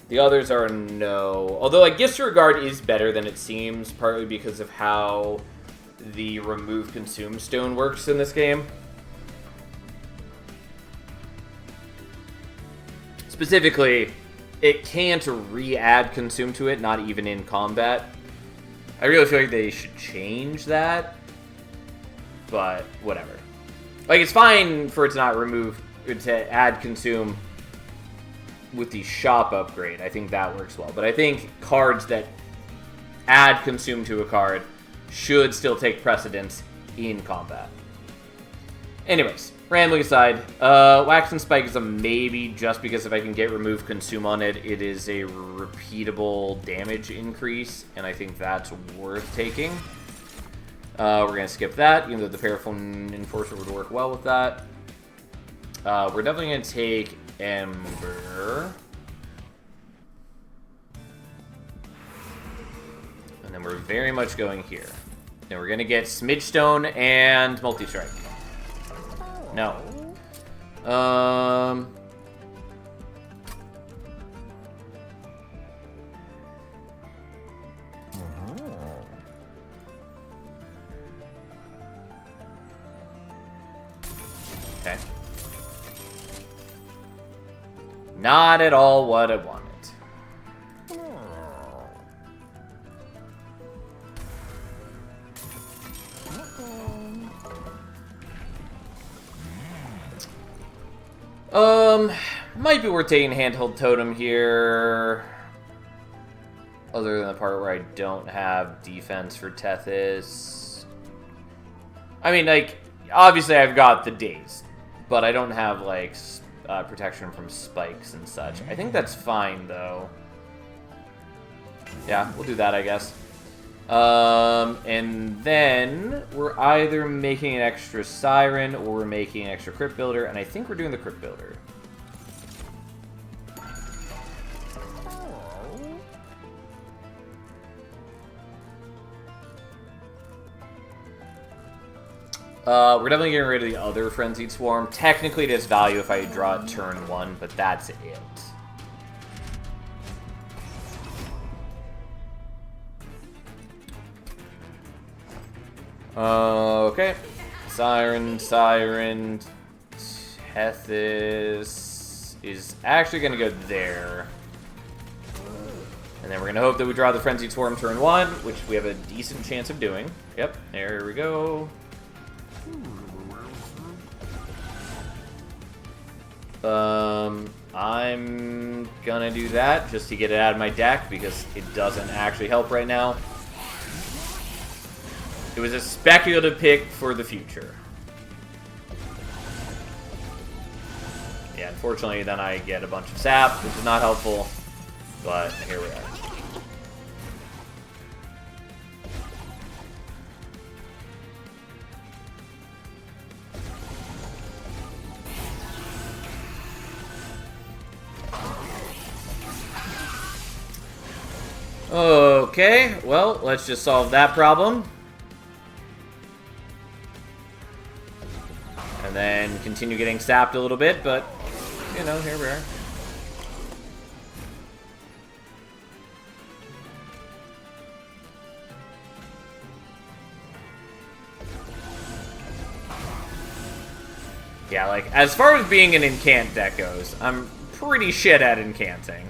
The others are a no. Although, like, Disregard is better than it seems, partly because of how the remove consume stone works in this game. Specifically, it can't re-add consume to it, not even in combat. I really feel like they should change that, but whatever. Like, it's fine for it to not remove, to add consume with the shop upgrade. I think that works well. But I think cards that add consume to a card should still take precedence in combat. Anyways, rambling aside, Wax and Spike is a maybe just because if I can get remove consume on it, it is a repeatable damage increase, and I think that's worth taking. We're going to skip that, even though the Paraffin Enforcer would work well with that. We're definitely going to take Ember. And then we're very much going here. Then we're going to get Smidgestone and Multi-Strike. No. Not at all what I wanted. Might be worth taking Handheld Totem here. Other than the part where I don't have defense for Tethys. I mean, like, obviously I've got the Daze, but I don't have, like, protection from spikes and such. I think that's fine, though. Yeah, we'll do that, I guess. And then we're either making an extra Siren or we're making an extra Crypt Builder, and I think we're doing the Crypt Builder. We're definitely getting rid of the other Frenzied Swarm. Technically, it has value if I draw it turn 1, but that's it. Okay. Siren. Tethys is actually going to go there. And then we're going to hope that we draw the Frenzied Swarm turn 1, which we have a decent chance of doing. Yep, there we go. I'm gonna do that just to get it out of my deck because it doesn't actually help right now. It was a speculative pick for the future. Yeah, unfortunately then I get a bunch of sap, which is not helpful, but here we are. Okay, well, let's just solve that problem. And then continue getting sapped a little bit, but, you know, here we are. Yeah, like, as far as being an incant deck goes, I'm pretty shit at incanting.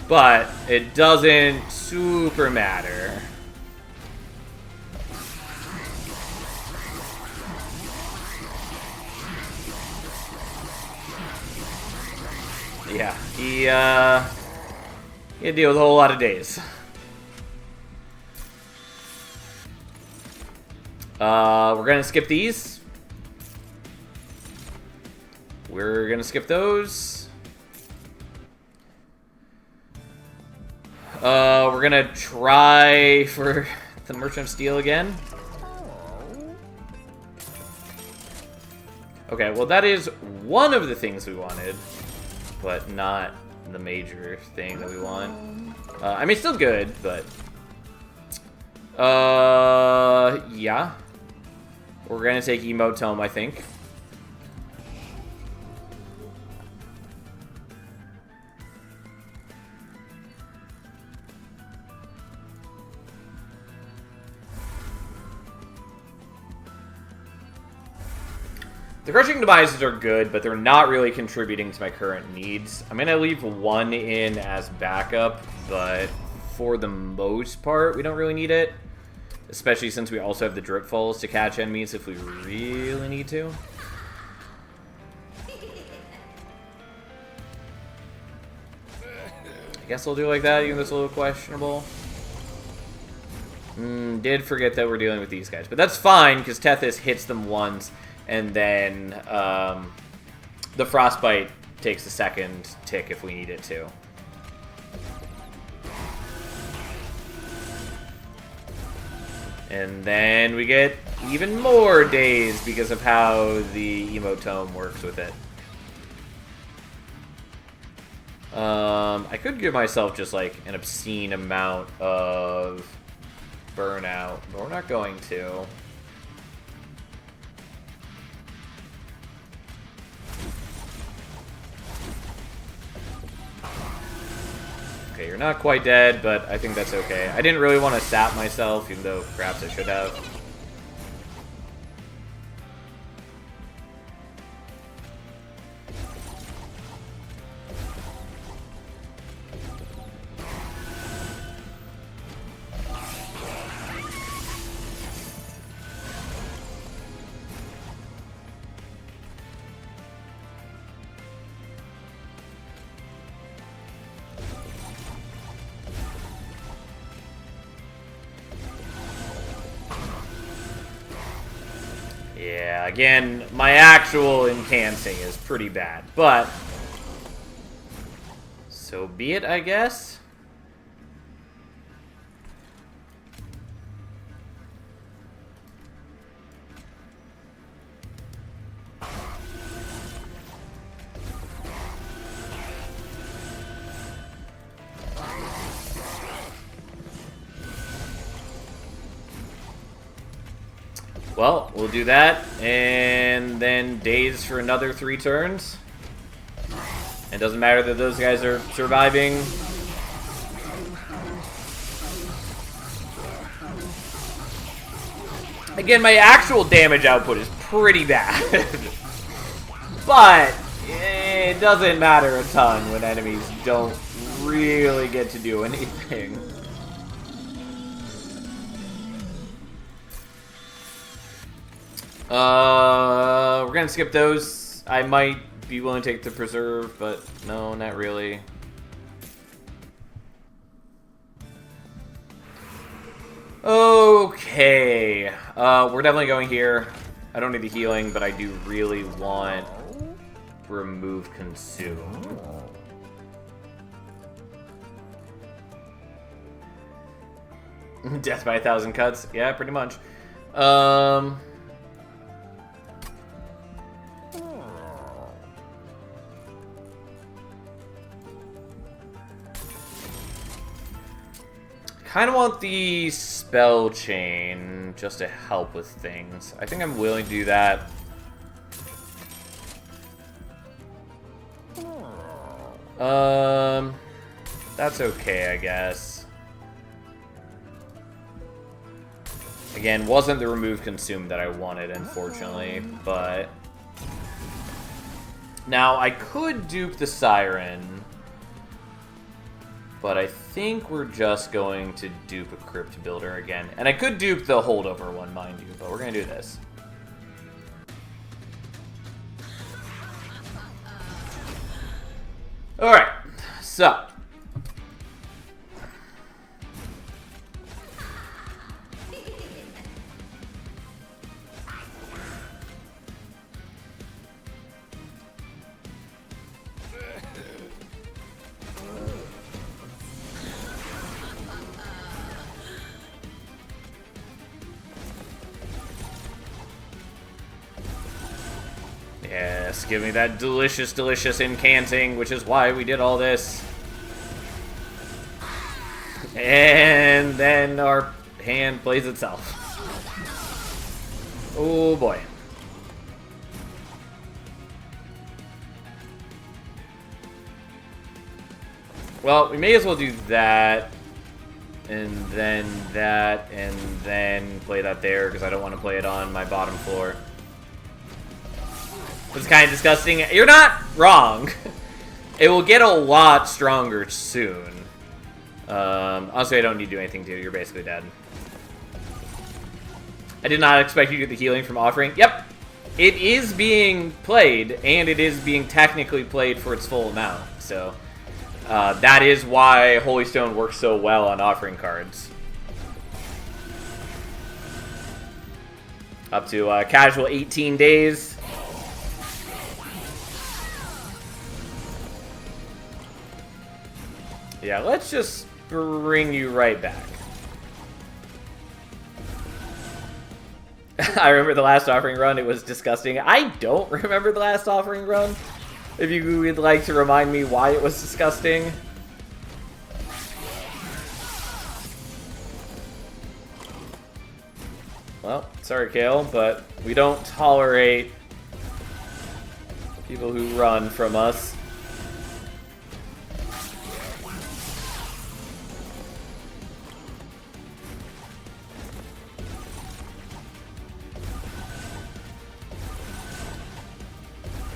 But it doesn't super matter. Yeah, he had to deal with a whole lot of days. We're gonna skip these. We're gonna skip those. We're gonna try for the Merchant of Steel again. Okay, well that is one of the things we wanted, but not the major thing that we want. I mean, still good, but... yeah. We're gonna take Emote Tome, I think. The Crushing Devices are good, but they're not really contributing to my current needs. I'm going to leave one in as backup, but for the most part, we don't really need it. Especially since we also have the Drip Falls to catch enemies if we really need to. I guess we'll do it like that, even though it's a little questionable. Did forget that we're dealing with these guys. But that's fine, because Tethys hits them once. And then the Frostbite takes the second tick if we need it to. And then we get even more days because of how the Emote Tome works with it. I could give myself just like an obscene amount of burnout, but we're not going to. Okay, you're not quite dead, but I think that's okay. I didn't really want to sap myself, even though perhaps I should have. Again, my actual incancing is pretty bad, but so be it, I guess. Well, we'll do that, and then daze for another 3 turns. It doesn't matter that those guys are surviving. Again, my actual damage output is pretty bad. But it doesn't matter a ton when enemies don't really get to do anything. We're gonna skip those. I might be willing to take the preserve, but no, not really. Okay. We're definitely going here. I don't need the healing, but I do really want remove consume. Death by 1,000 cuts. Yeah, pretty much. Kind of want the spell chain just to help with things. I think I'm willing to do that. That's okay, I guess. Again, wasn't the remove consume that I wanted, unfortunately, but now I could dupe the Siren. But I think we're just going to dupe a Crypt Builder again. And I could dupe the holdover one, mind you, but we're going to do this. Alright, so. Yes, give me that delicious, delicious incanting, which is why we did all this. And then our hand plays itself. Oh boy. Well, we may as well do that. And then that, and then play that there, because I don't want to play it on my bottom floor. It's kind of disgusting. You're not wrong. It will get a lot stronger soon. Honestly, I don't need to do anything to you. You're basically dead. I did not expect you to get the healing from offering. Yep. It is being played, and it is being technically played for its full amount. So, that is why Holy Stone works so well on offering cards. Up to casual 18 days. Yeah, let's just bring you right back. I remember the last offering run, it was disgusting. I don't remember the last offering run. If you would like to remind me why it was disgusting. Well, sorry, Kale, but we don't tolerate people who run from us.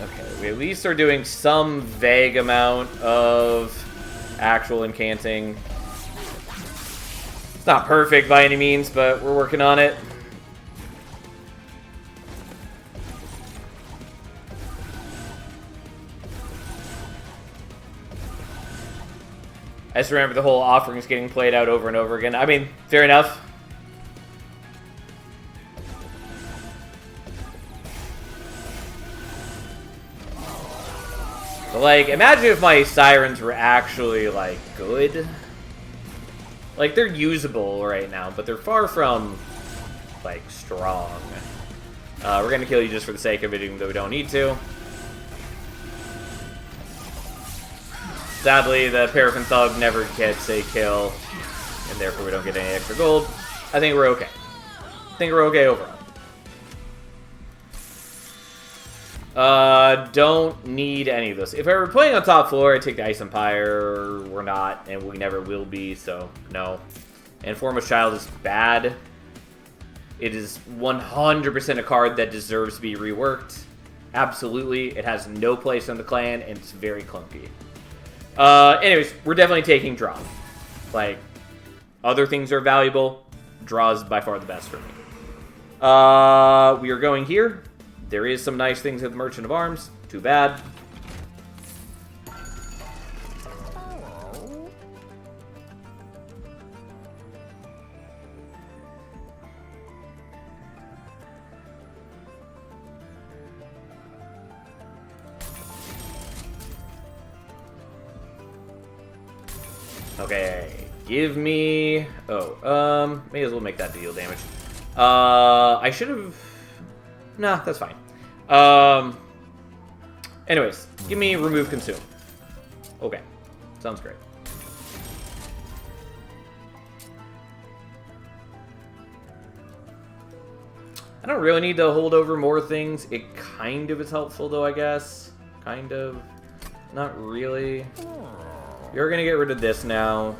Okay, we at least are doing some vague amount of actual incanting. It's not perfect by any means, but we're working on it. I just remember the whole offerings getting played out over and over again. I mean, fair enough. But, like, imagine if my Sirens were actually, like, good. Like, they're usable right now, but they're far from, like, strong. We're gonna kill you just for the sake of it, even though we don't need to. Sadly, the Paraffin Thug never gets a kill, and therefore we don't get any extra gold. I think we're okay. I think we're okay overall. Don't need any of this. If I were playing on top floor, I'd take the Ice Empire. We're not, and we never will be, so no. And Foremost Child is bad. It is 100% a card that deserves to be reworked. Absolutely. It has no place in the clan, and it's very clunky. Anyways, we're definitely taking draw. Like, other things are valuable. Draw is by far the best for me. We are going here. There is some nice things at the Merchant of Arms. Too bad. Okay, give me... Oh, may as well make that deal damage. I should have... Nah, that's fine. Anyways, give me remove consume. Okay, sounds great. I don't really need to hold over more things. It kind of is helpful, though, I guess. Kind of. Not really. You're gonna get rid of this now.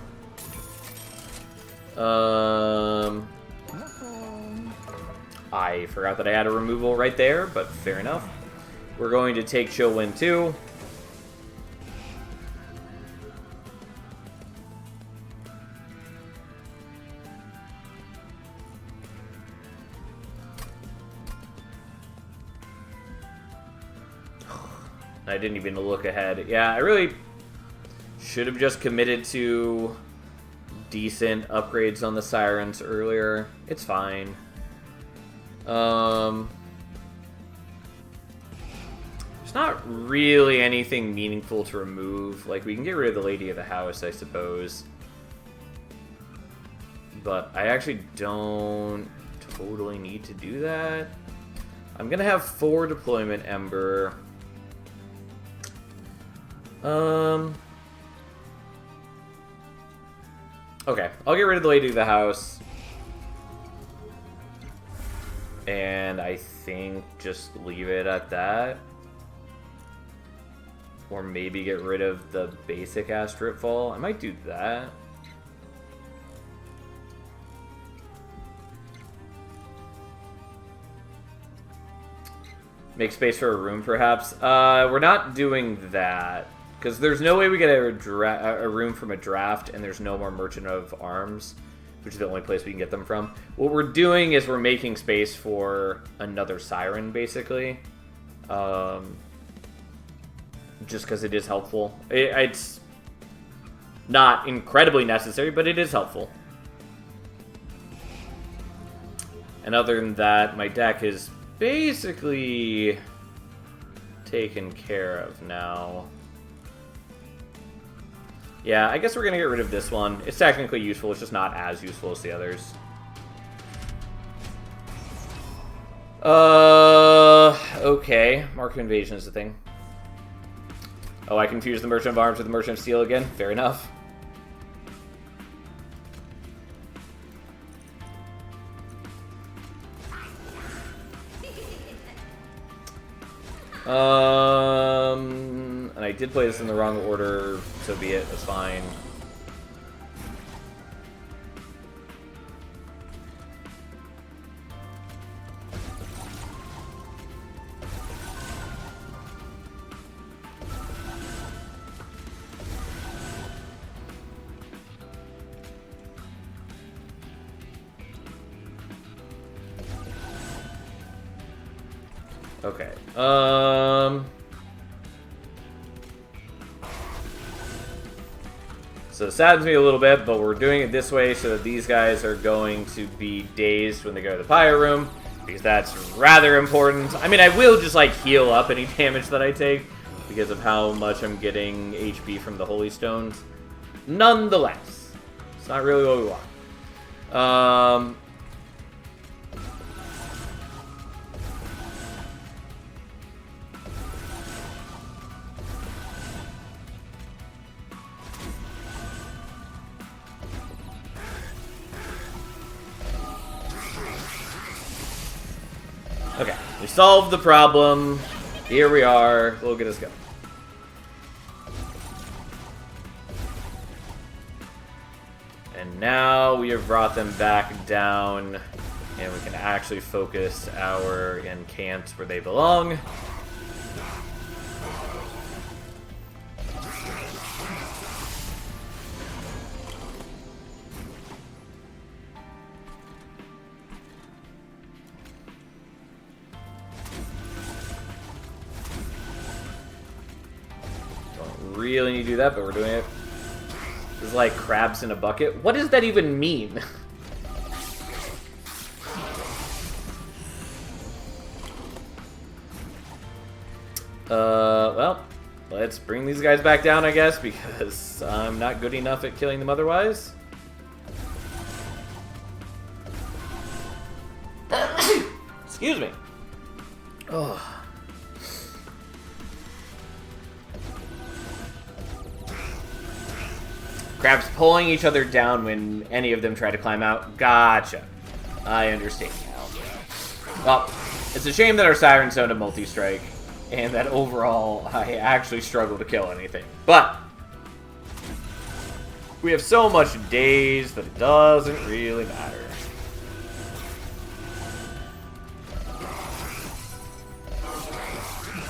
I forgot that I had a removal right there, but fair enough. We're going to take Chill Wind too. I didn't even look ahead. Yeah, I really should have just committed to decent upgrades on the Sirens earlier. It's fine. There's not really anything meaningful to remove. Like, we can get rid of the Lady of the House, I suppose. But I actually don't totally need to do that. I'm gonna have 4 Deployment Ember. Okay, I'll get rid of the Lady of the House. And I think just leave it at that. Or maybe get rid of the basic Astrip Fall. I might do that. Make space for a room, perhaps. We're not doing that. Because there's no way we get a room from a draft, and there's no more Merchant of Arms, which is the only place we can get them from. What we're doing is we're making space for another Siren, basically. Just because it is helpful. It's not incredibly necessary, but it is helpful. And other than that, my deck is basically taken care of now. Yeah, I guess we're going to get rid of this one. It's technically useful, it's just not as useful as the others. Okay. Mark of Invasion is the thing. Oh, I confused the Merchant of Arms with the Merchant of Steel again? Fair enough. And I did play this in the wrong order, so be it, that's fine. Okay, so it saddens me a little bit, but we're doing it this way so that these guys are going to be dazed when they go to the Pyre Room, because that's rather important. I mean, I will just, like, heal up any damage that I take, because of how much I'm getting HP from the Holy Stones. Nonetheless, it's not really what we want. Okay, we solved the problem. Here we are. Look at us go. And now we have brought them back down, and we can actually focus our incants where they belong. Really need to do that, but we're doing it. This is like crabs in a bucket. What does that even mean? Well, let's bring these guys back down, I guess, because I'm not good enough at killing them otherwise. Excuse me. Oh. Crabs pulling each other down when any of them try to climb out. Gotcha. I understand now. Well, it's a shame that our Sirens don't have multi-strike, and that overall I actually struggle to kill anything. But we have so much daze that it doesn't really matter.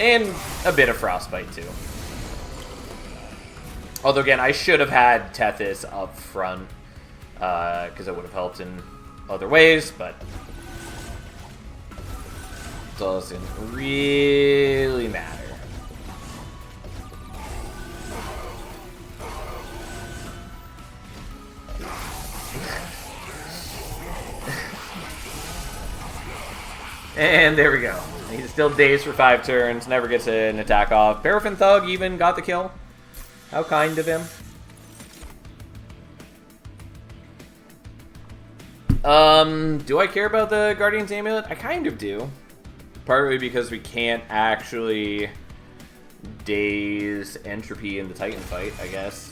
And a bit of frostbite too. Although, again, I should have had Tethys up front, because it would have helped in other ways, but it doesn't really matter. And there we go. He's still dazed for 5 turns, never gets an attack off. Paraffin Thug even got the kill. How kind of him. Do I care about the Guardian's Amulet? I kind of do. Partly because we can't actually daze Entropy in the Titan fight, I guess.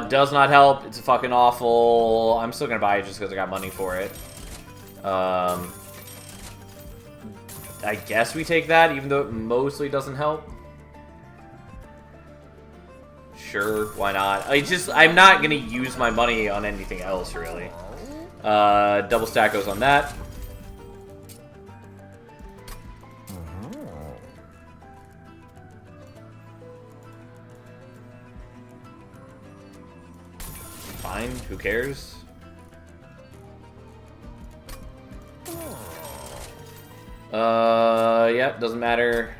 Does not help. It's fucking awful. I'm still gonna buy it just because I got money for it. I guess we take that, even though it mostly doesn't help. Sure, why not? I'm not gonna use my money on anything else, really. Double stack goes on that. Fine, who cares? Yeah, doesn't matter.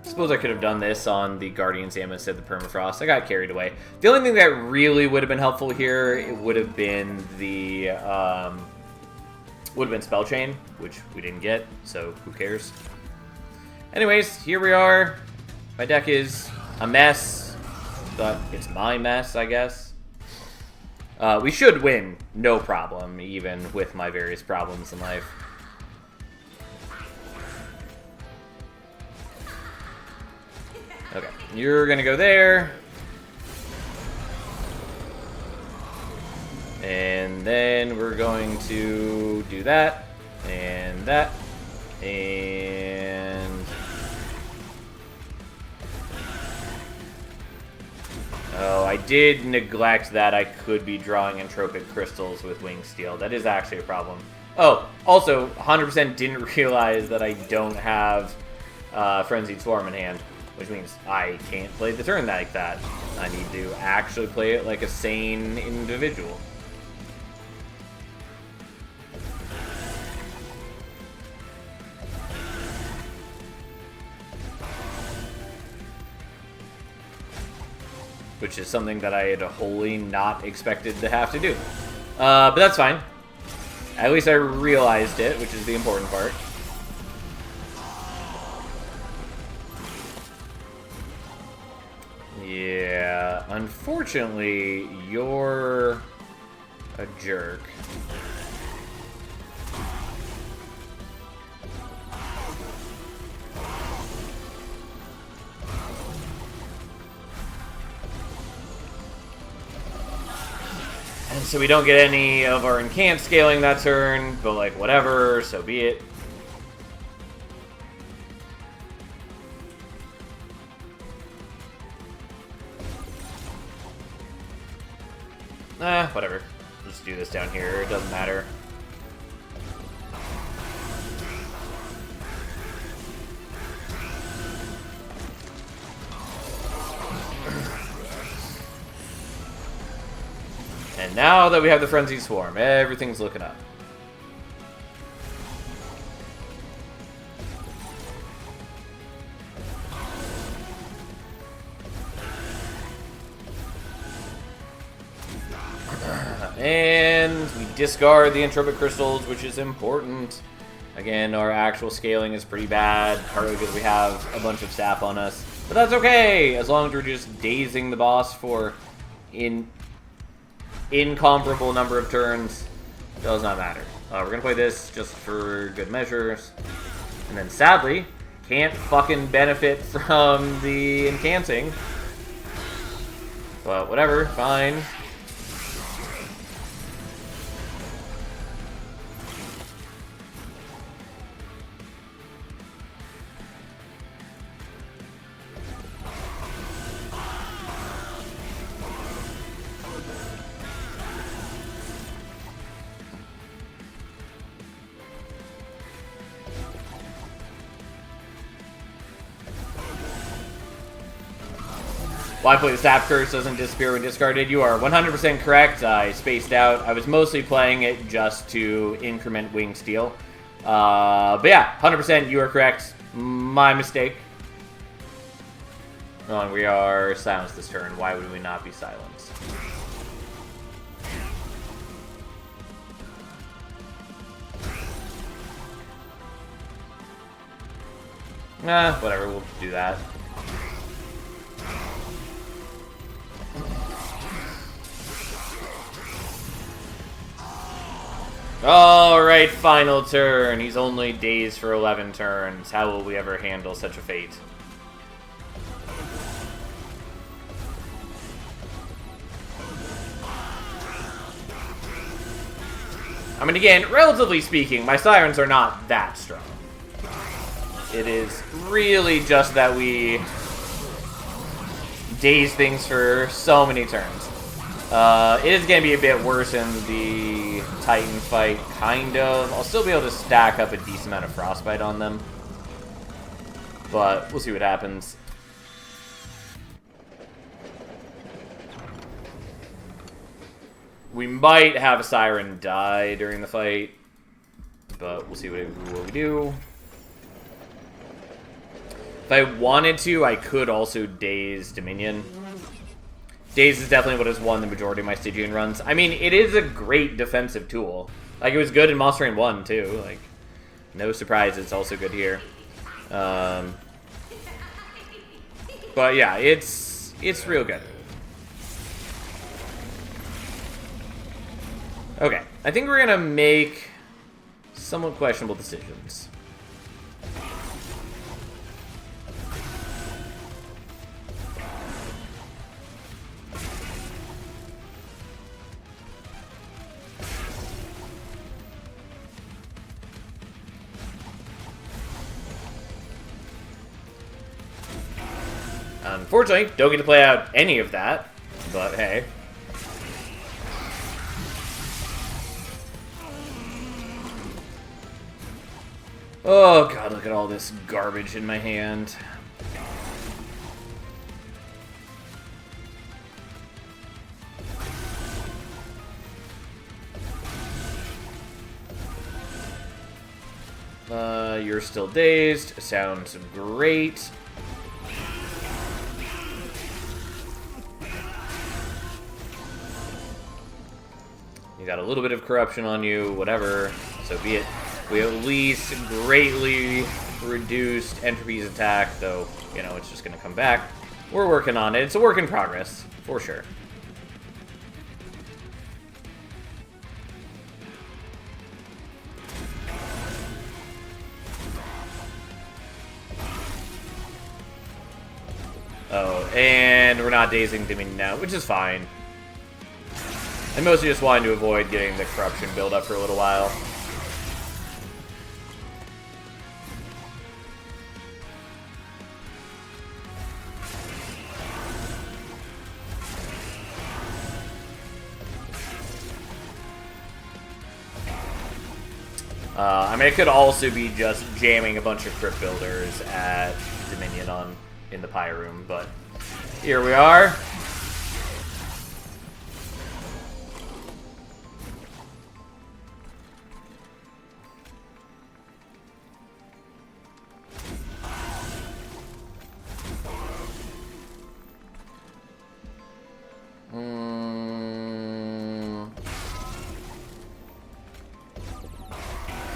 Suppose I could have done this on the Guardian's Amulet instead of the Permafrost. I got carried away. The only thing that really would have been helpful here, it would have been the, Spell Chain, which we didn't get, so who cares? Anyways, here we are. My deck is a mess, but it's my mess, I guess. We should win, no problem, even with my various problems in life. Okay, you're gonna go there. And then we're going to do that, and that, and... Oh, I did neglect that I could be drawing Entropic Crystals with Wing Steel. That is actually a problem. Oh, also, 100% didn't realize that I don't have Frenzied Swarm in hand. Which means I can't play the turn like that. I need to actually play it like a sane individual. Which is something that I had wholly not expected to have to do. But that's fine. At least I realized it, which is the important part. Yeah, unfortunately, you're a jerk. And so we don't get any of our incant scaling that turn, but like, whatever, so be it. Whatever. Just do this down here, it doesn't matter. And now that we have the Frenzied Swarm, everything's looking up. And we discard the Entropic Crystals, which is important. Again, our actual scaling is pretty bad, partly because we have a bunch of sap on us. But that's okay, as long as we're just dazing the boss for incomparable number of turns. Does not matter. We're gonna play this just for good measures. And then sadly, can't fucking benefit from the incanting. But whatever, fine. Why play the Sap Curse doesn't disappear when discarded? You are 100% correct. I spaced out. I was mostly playing it just to increment Wing Steel. But yeah, 100% you are correct. My mistake. Oh, we are silenced this turn. Why would we not be silenced? Whatever, we'll do that. Alright, final turn. He's only dazed for 11 turns. How will we ever handle such a fate? I mean, again, relatively speaking, my Sirens are not that strong. It is really just that we daze things for so many turns. It is going to be a bit worse in the Titan fight, kind of. I'll still be able to stack up a decent amount of Frostbite on them. But we'll see what happens. We might have a Siren die during the fight, but we'll see what we do. If I wanted to, I could also Daze Dominion. Daze is definitely what has won the majority of my Stygian runs. I mean, it is a great defensive tool. Like, it was good in Monster Train 1, too. Like, no surprise, it's also good here. But yeah, it's real good. Okay, I think we're gonna make somewhat questionable decisions. Unfortunately, don't get to play out any of that, but hey. Oh god, look at all this garbage in my hand. You're still dazed. Sounds great. got a little bit of corruption on you, whatever, so be it. We at least greatly reduced Entropy's attack, though, you know, it's just going to come back. We're working on it. It's a work in progress, for sure. Oh, and we're not dazing Dominion now, which is fine. I mostly just wanted to avoid getting the corruption build up for a little while. I mean, it could also be just jamming a bunch of crypt builders at Dominion in the Pie Room, but here we are.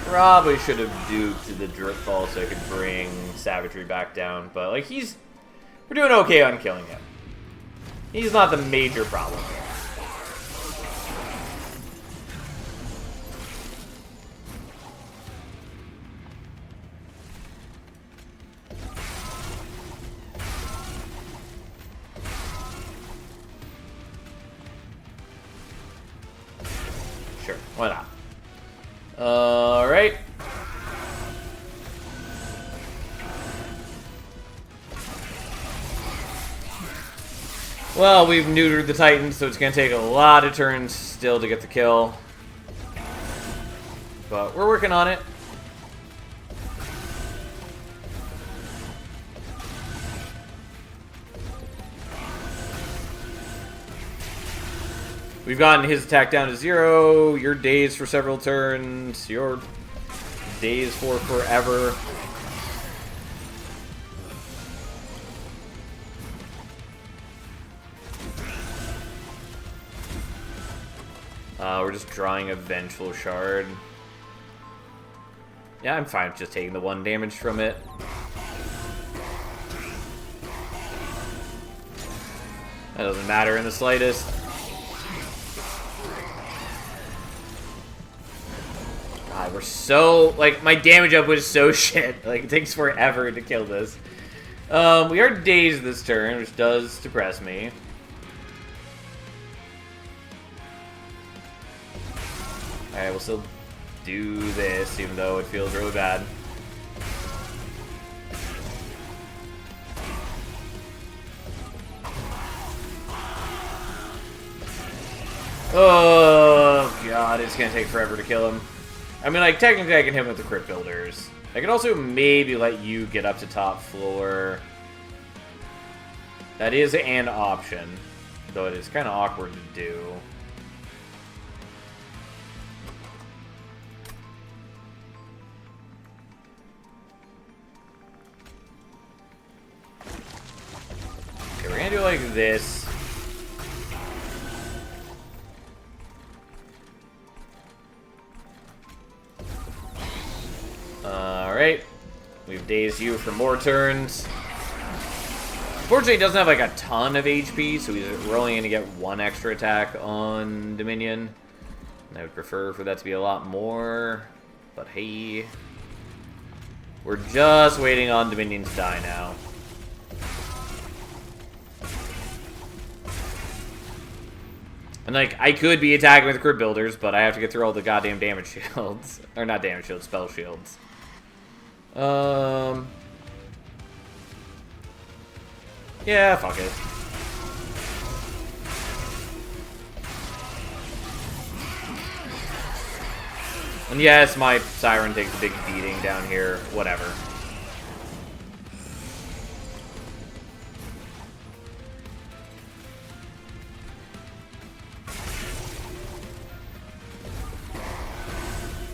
Probably should have duped the Drip Fall so I could bring Savagery back down, but like we're doing okay on killing him. He's not the major problem here. Sure, why not? Alright. Well, we've neutered the Titans, so it's going to take a lot of turns still to get the kill. But we're working on it. We've gotten his attack down to 0. You're dazed for several turns. You're dazed for forever. We're just drawing a Vengeful Shard. Yeah, I'm fine with just taking the 1 damage from it. That doesn't matter in the slightest. God, we're so... like, my damage up was so shit. Like, it takes forever to kill this. We are dazed this turn, which does depress me. Alright, we'll still do this, even though it feels really bad. Oh, God, it's gonna take forever to kill him. I mean, like, technically I can hit him with the Crypt Builders. I can also maybe let you get up to top floor. That is an option, though it is kind of awkward to do. Okay, we're gonna do like this. Alright. We've dazed you for more turns. Unfortunately, he doesn't have like a ton of HP, so we're only going to get 1 extra attack on Dominion. And I would prefer for that to be a lot more. But hey. We're just waiting on Dominion to die now. And like, I could be attacking with Crypt Builders, but I have to get through all the goddamn damage shields. Or not damage shields, spell shields. Yeah, fuck it. And yes, my Siren takes a big beating down here. Whatever.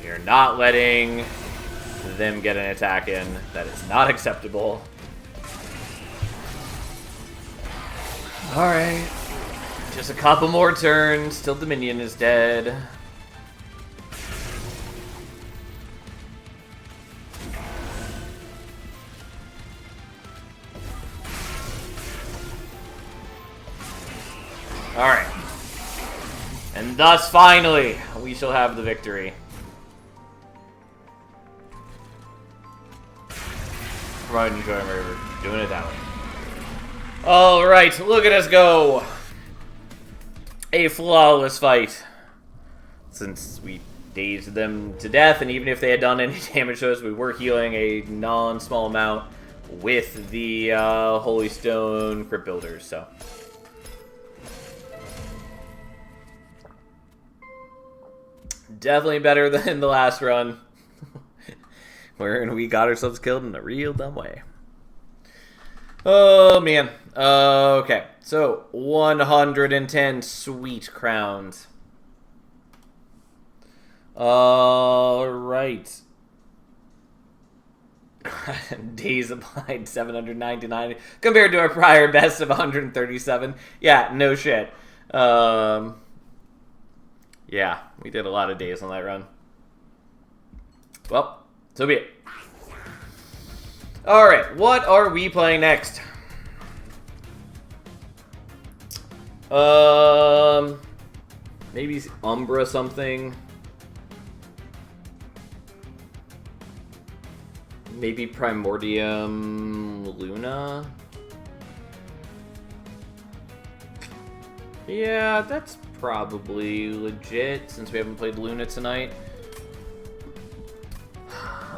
You're not letting them get an attack in. That is not acceptable. Alright. Just a couple more turns till Dominion is dead. Alright. And thus, finally, we shall have the victory. Right, enjoy, we're doing it that way. Alright, look at us go! A flawless fight. Since we dazed them to death, and even if they had done any damage to us, we were healing a non-small amount with the Holy Stone Crypt Builders, so. Definitely better than the last run. Wherein we got ourselves killed in a real dumb way. Oh, man. Okay, so 110 sweet crowns. Alright. Days applied 799 compared to our prior best of 137. Yeah, no shit. Yeah, we did a lot of days on that run. Well, so be it. Alright, what are we playing next? Maybe Umbra something. Maybe Primordium Luna? Yeah, that's probably legit, since we haven't played Luna tonight.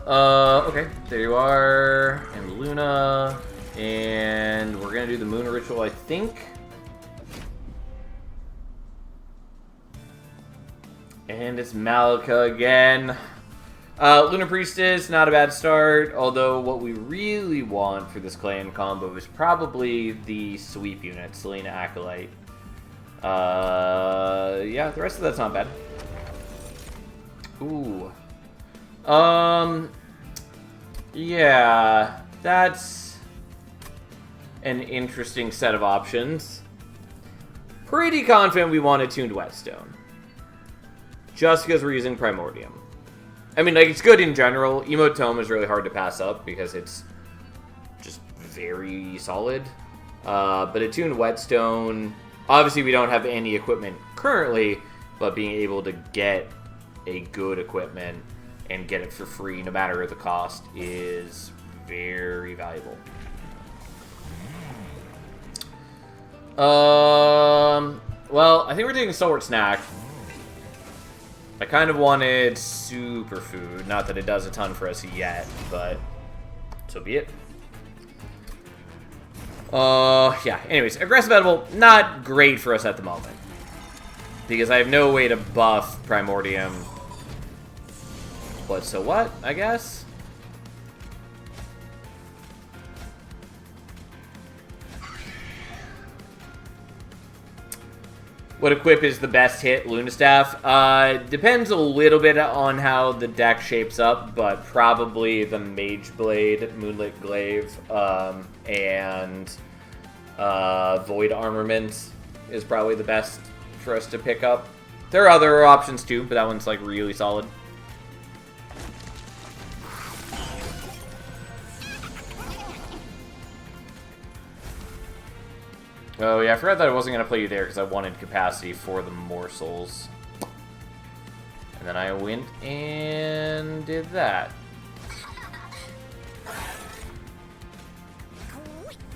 Okay, there you are, and Luna, and we're gonna do the Moon Ritual, I think. And it's Malika again. Lunar Priestess, not a bad start, although what we really want for this clan combo is probably the sweep unit, Selena Acolyte. Yeah, the rest of that's not bad. Ooh. Yeah, that's an interesting set of options. Pretty confident we want a tuned Whetstone. Just because we're using Primordium. I mean, like, it's good in general. Emote Tome is really hard to pass up because it's just very solid. But a tuned Whetstone, obviously we don't have any equipment currently, but being able to get a good equipment and get it for free no matter the cost is very valuable. Well, I think we're taking Stalwart Snack. I kind of wanted Superfood. Not that it does a ton for us yet, but so be it. Yeah, anyways, Aggressive Edible, not great for us at the moment. Because I have no way to buff Primordium. But so what, I guess? What equip is the best hit, Lunastaff? Depends a little bit on how the deck shapes up, but probably the Mage Blade, Moonlit Glaive, and Void Armament is probably the best for us to pick up. There are other options too, but that one's like really solid. Oh yeah, I forgot that I wasn't going to play you there because I wanted capacity for the morsels. And then I went and did that.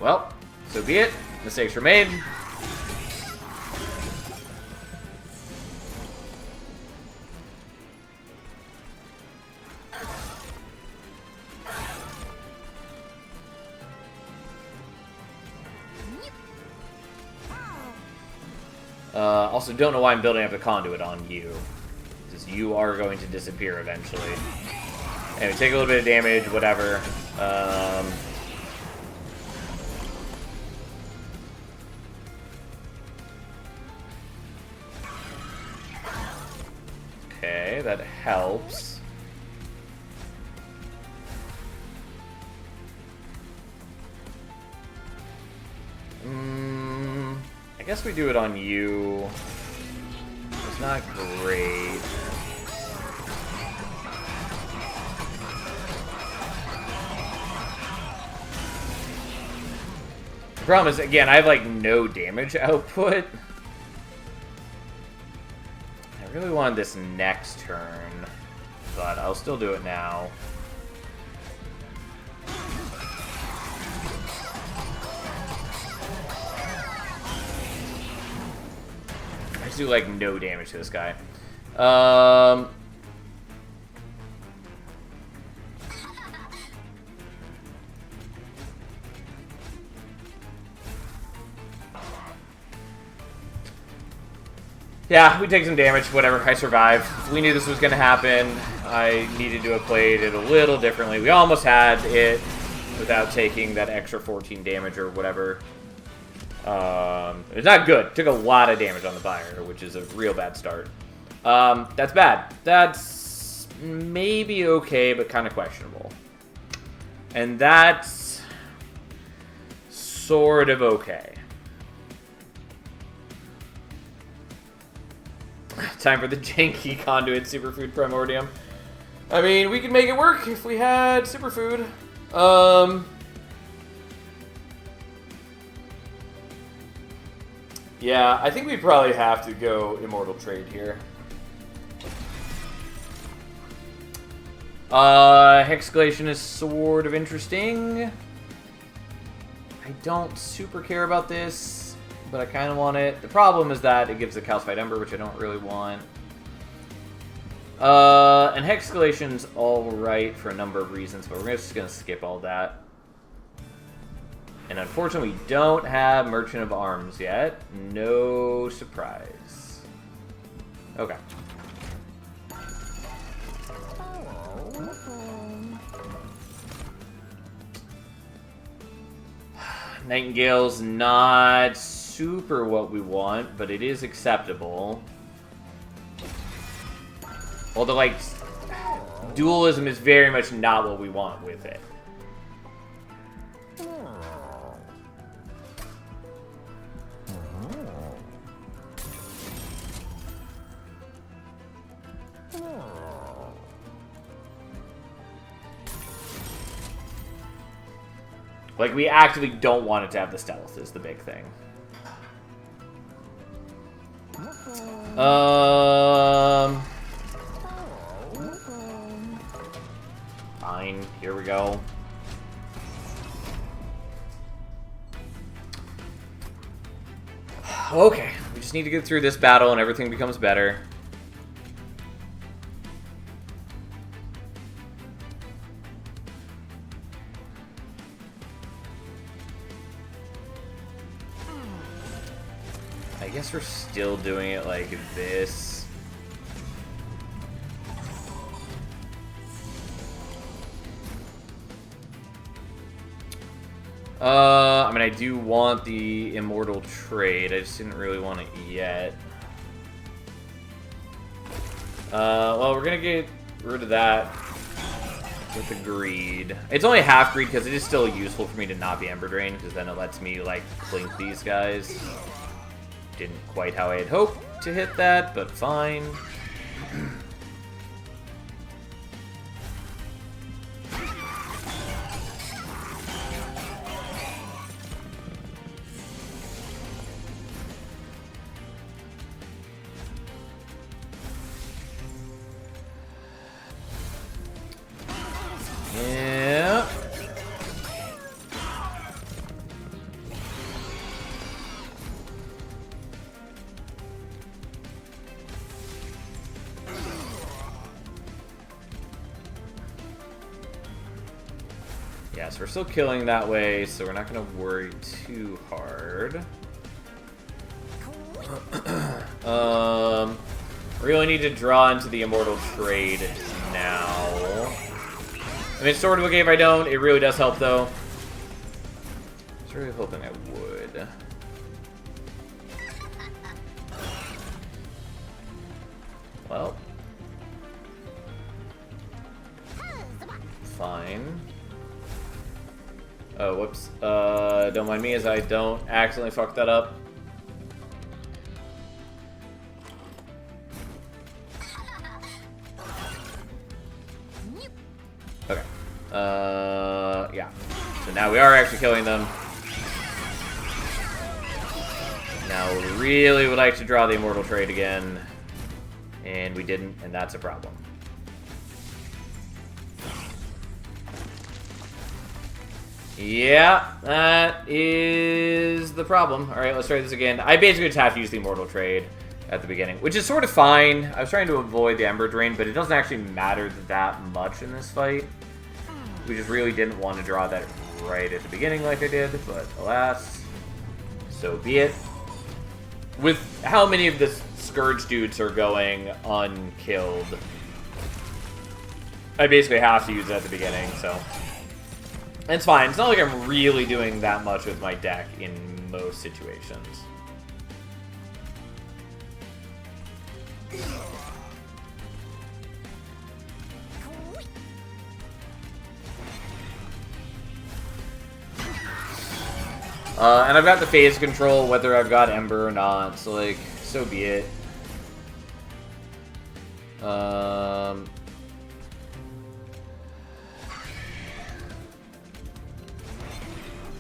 Well, so be it. Mistakes were made. Also, don't know why I'm building up a conduit on you. Because you are going to disappear eventually. Anyway, take a little bit of damage, whatever. Okay, that helps. I guess we do it on you. It's not great. The problem is, again, I have like no damage output. really wanted this next turn, but I'll still do it now. I just do like no damage to this guy. Yeah, we take some damage, whatever, I survive. We knew this was going to happen. I needed to have played it a little differently. We almost had it without taking that extra 14 damage or whatever. It's not good. Took a lot of damage on the fire, which is a real bad start. That's bad. That's maybe okay, but kind of questionable. And that's sort of okay. Time for the janky Conduit Superfood Primordium. I mean, we could make it work if we had Superfood. Yeah, I think we probably have to go Immortal Trade here. Hexcalation is sort of interesting. I don't super care about this, but I kind of want it. The problem is that it gives the Calcified Ember, which I don't really want. And Hexcalation's alright for a number of reasons, but we're just going to skip all that. And unfortunately, we don't have Merchant of Arms yet. No surprise. Okay. Nightingale's not super what we want, but it is acceptable. Although, like, dualism is very much not what we want with it. Like, we actively don't want it to have the stealth is the big thing. Fine, here we go. Okay, we just need to get through this battle and everything becomes better. I guess we're still doing it like this. I mean, I do want the Immortal Trade. I just didn't really want it yet. Well, we're gonna get rid of that with the Greed. It's only half Greed because it is still useful for me to not be Ember Drain, because then it lets me, like, clink these guys. Didn't quite how I had hoped to hit that, but fine. Yeah. Yeah, so we're still killing that way, so we're not going to worry too hard. Really need to draw into the Immortal Trade now. I mean, it's sort of okay if I don't. It really does help, though. I was really hoping I would. Well. Fine. Oh, whoops. Don't mind me as I don't accidentally fuck that up. Okay. Yeah. So now we are actually killing them. Now we really would like to draw the Immortal Trade again. And we didn't, and that's a problem. Yeah, that is the problem. Alright, let's try this again. I basically just have to use the Immortal Trade at the beginning, which is sort of fine. I was trying to avoid the Ember Drain, but it doesn't actually matter that much in this fight. We just really didn't want to draw that right at the beginning like I did, but alas, so be it. With how many of the Scourge dudes are going unkilled, I basically have to use it at the beginning, so it's fine. It's not like I'm really doing that much with my deck in most situations. And I've got the phase control, whether I've got Ember or not, so, like, so be it.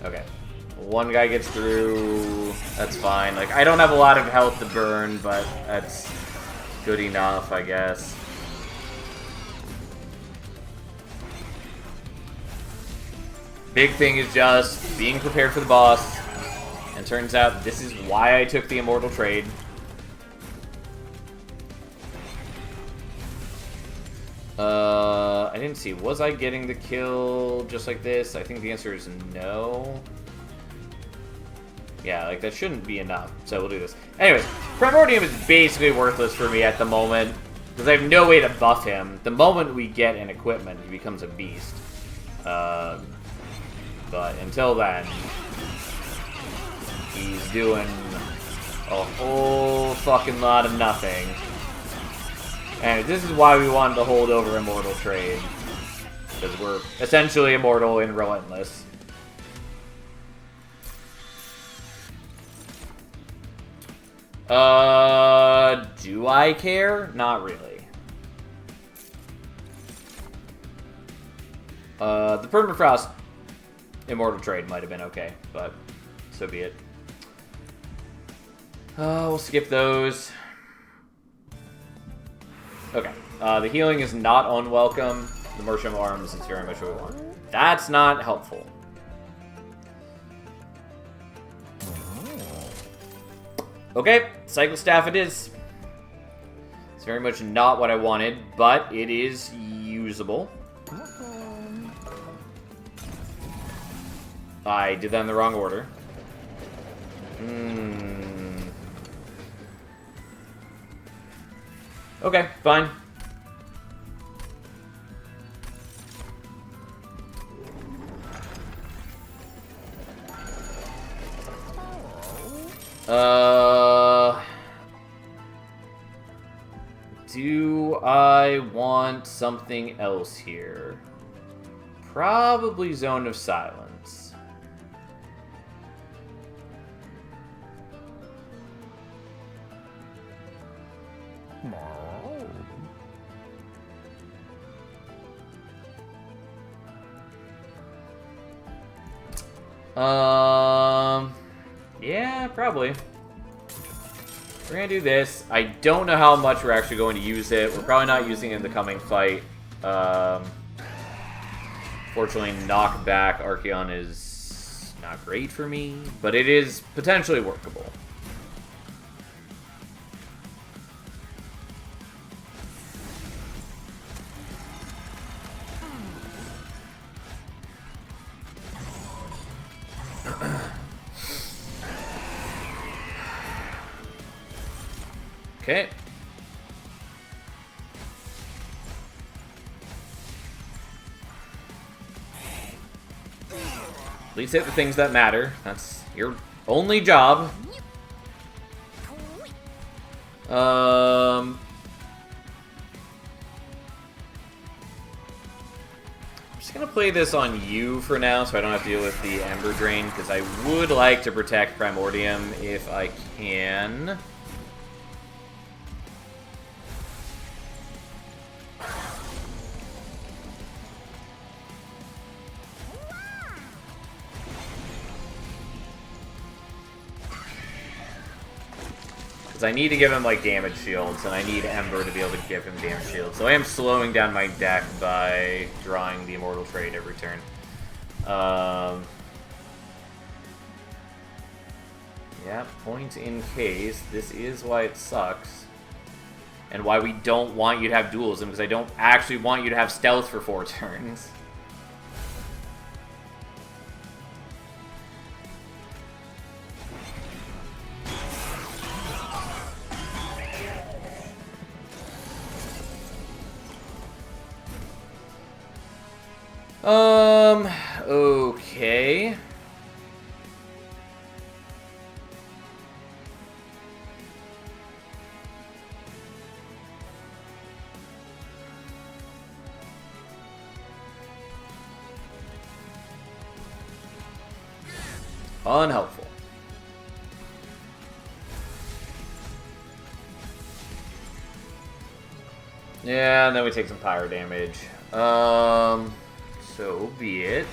Okay. One guy gets through, that's fine. Like, I don't have a lot of health to burn, but that's good enough, I guess. Big thing is just being prepared for the boss. And turns out this is why I took the Immortal Trade. I didn't see. Was I getting the kill just like this? I think the answer is no. Yeah, like, that shouldn't be enough. So we'll do this. Anyways, Primordium is basically worthless for me at the moment, because I have no way to buff him. The moment we get an equipment, he becomes a beast. But until then, he's doing a whole fucking lot of nothing. And this is why we wanted to hold over Immortal Trade. Because we're essentially immortal and relentless. Do I care? Not really. The Permafrost Immortal Trade might have been okay, but so be it. We'll skip those. Okay. The healing is not unwelcome. The Mersham Arms is very much what we want. That's not helpful. Okay, Cycle Staff it is. It's very much not what I wanted, but it is usable. I did that in the wrong order. Okay, fine. Do I want something else here? Probably Zone of Silence. Yeah, probably. We're gonna do this. I don't know how much we're actually going to use it. We're probably not using it in the coming fight. Fortunately, knockback Archeon is not great for me, but it is potentially workable. Okay. At least hit the things that matter. That's your only job. I'm just gonna play this on you for now, so I don't have to deal with the Ember Drain, because I would like to protect Primordium if I can. Because I need to give him, like, damage shields, and I need Ember to be able to give him damage shields. So I am slowing down my deck by drawing the Immortal Trade every turn. Yeah, point in case. This is why it sucks. And why we don't want you to have dualism, because I don't actually want you to have stealth for 4 turns. Okay. Unhelpful. Yeah, and then we take some pyro damage. So be it.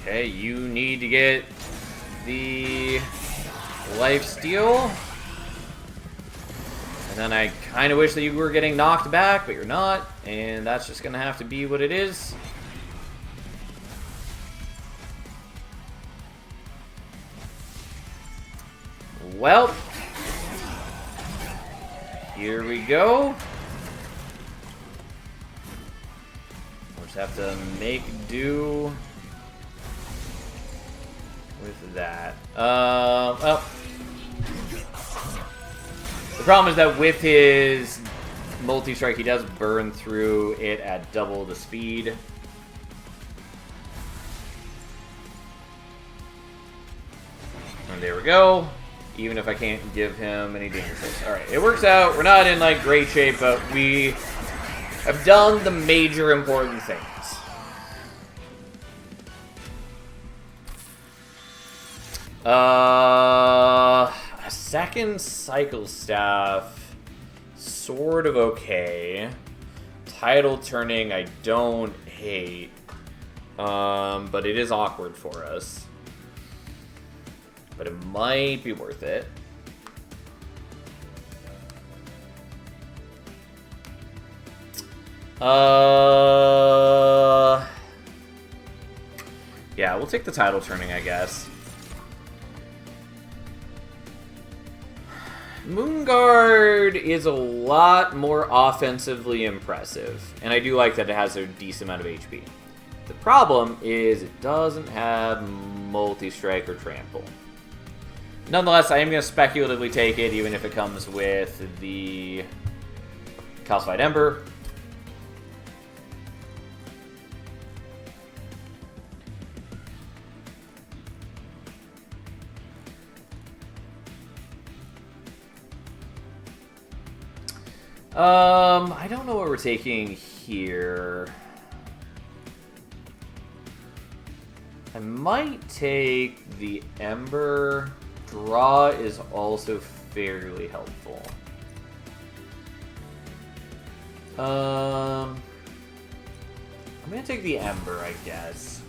Okay, you need to get the lifesteal. And then I kind of wish that you were getting knocked back, but you're not. And that's just going to have to be what it is. Well, here we go. We'll just have to make do with that. Well, the problem is that with his multi-strike, he does burn through it at double the speed. And there we go. Even if I can't give him any danger hits. Alright, it works out. We're not in, like, great shape, but we have done the major important things. A second cycle staff, sort of okay. Tidal turning, I don't hate, but it is awkward for us. But it might be worth it. Yeah, we'll take the tidal turning, I guess. Moonguard is a lot more offensively impressive, and I do like that it has a decent amount of HP. The problem is it doesn't have multi-strike or trample. Nonetheless, I am going to speculatively take it, even if it comes with the Calcified Ember. I don't know what we're taking here. I might take the Ember. Draw is also fairly helpful. I'm gonna take the Ember, I guess.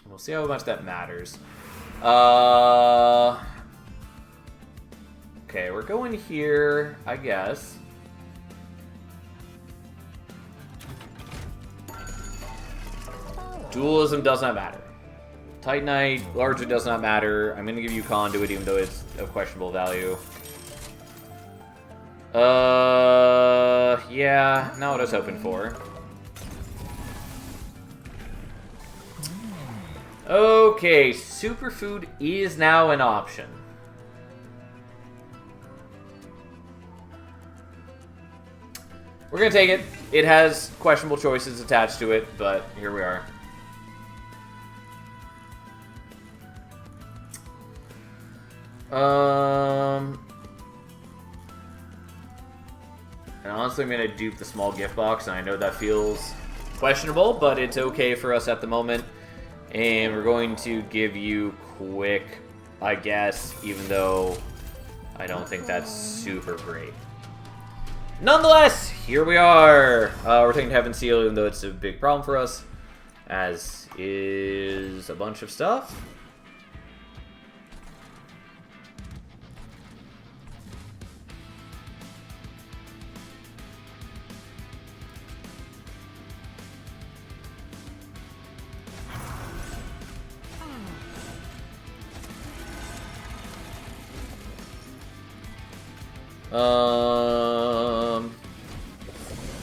We'll see how much that matters. Okay, we're going here, I guess. Dualism does not matter. Titanite largely does not matter. I'm going to give you Conduit, even though it's of questionable value. Yeah, not what I was hoping for. Okay, Superfood is now an option. We're going to take it. It has questionable choices attached to it, but here we are. And honestly, I'm going to dupe the small gift box, and I know that feels questionable, but it's okay for us at the moment. And we're going to give you quick I guess, even though I don't think that's super great. Nonetheless, here we are. We're taking Heaven Seal, even though it's a big problem for us, as is a bunch of stuff.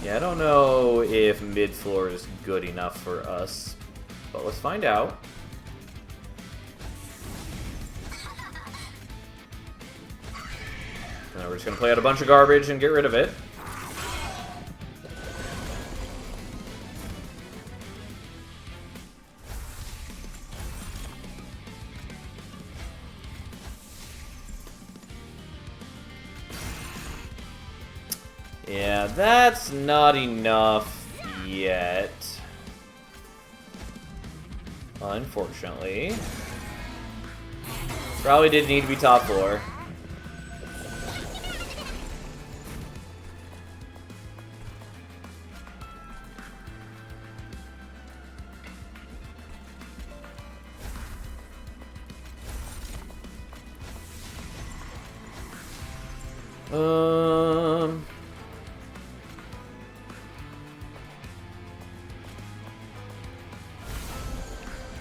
Yeah, I don't know if mid-floor is good enough for us, but let's find out. And we're just gonna play out a bunch of garbage and get rid of it. Yeah, that's not enough yet. Unfortunately. Probably did need to be top floor.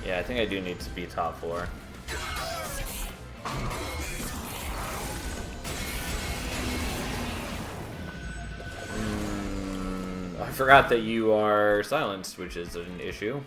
Yeah, I think I do need to be top floor. I forgot that you are silenced, which is an issue.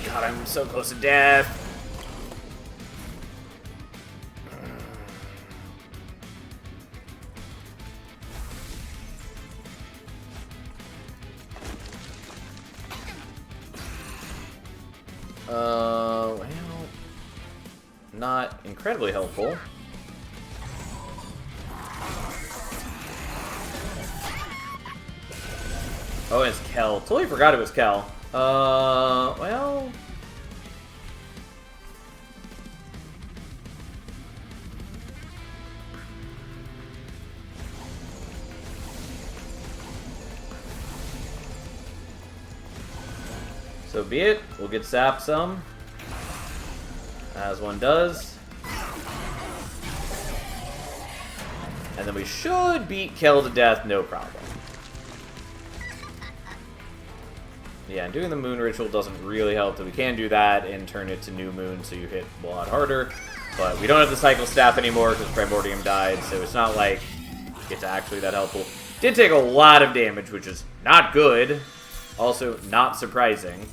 God, I'm so close to death. Well, not incredibly helpful. Oh, it's Kel. Totally forgot it was Kel. Well... So be it. We'll get zapped some. As one does. And then we should beat Kel to death, no problem. Yeah, and doing the moon ritual doesn't really help. We can do that and turn it to new moon so you hit a lot harder. But we don't have the cycle staff anymore because Primordium died, so it's not like it's actually that helpful. Did take a lot of damage, which is not good. Also, not surprising.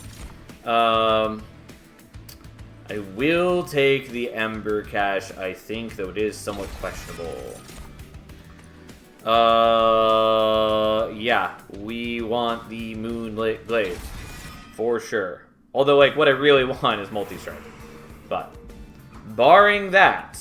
I will take the Ember Cache, I think, though it is somewhat questionable. Yeah, we want the Moonlit Glaive. For sure. Although, like, what I really want is multi-strike. But, barring that...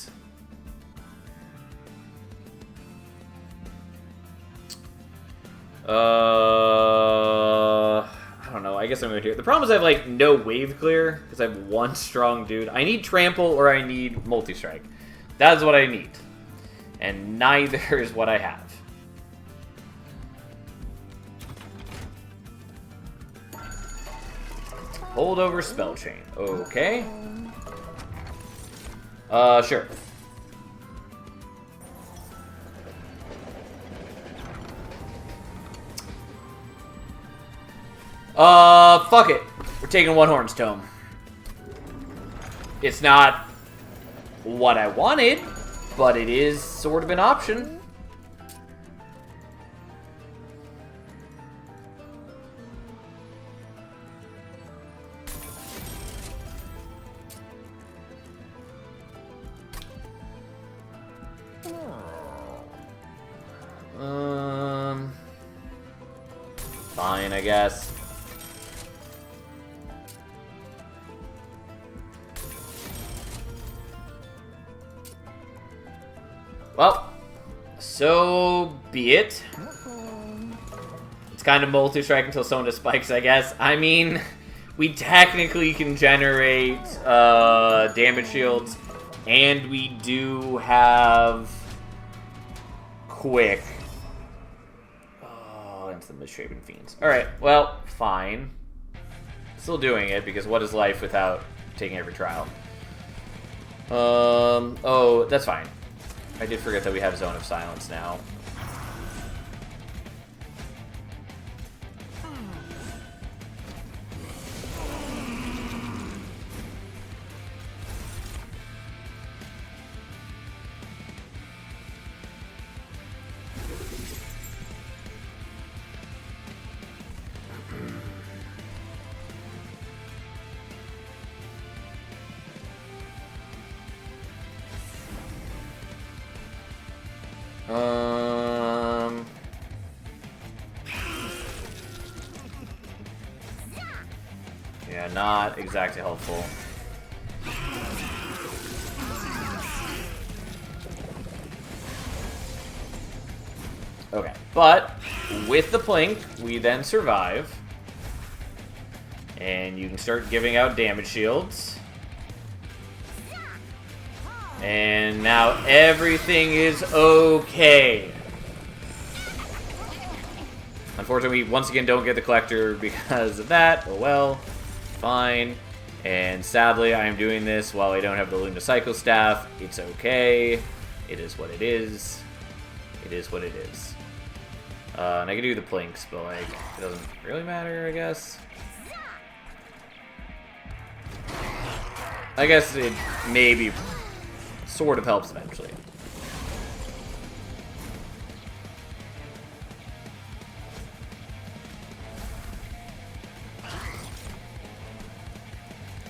I don't know, I guess I'm going to do it. The problem is I have, like, no wave clear, because I have one strong dude. I need Trample or I need multi-strike. That's what I need. And neither is what I have. Holdover Spell Chain. Okay. Sure. Fuck it. We're taking One Horn's Tome. It's not what I wanted, but it is sort of an option. fine, I guess. Well, so be it. It's kind of multi-strike until someone just spikes, I guess. I mean, we technically can generate damage shields, and we do have quick. Oh, into the misshapen fiends. Alright, well, fine. Still doing it, because what is life without taking every trial? Oh, that's fine. I did forget that we have Zone of Silence now. Yeah, not exactly helpful. Okay, but with the Plink, we then survive. And you can start giving out damage shields. And now everything is okay. Unfortunately, we once again don't get the Collector because of that. Oh well, fine. And sadly, I am doing this while I don't have the Luna Psycho Staff. It's okay. It is what it is. It is what it is. And I can do the Plinks, but like, it doesn't really matter, I guess. I guess it maybe sort of helps eventually.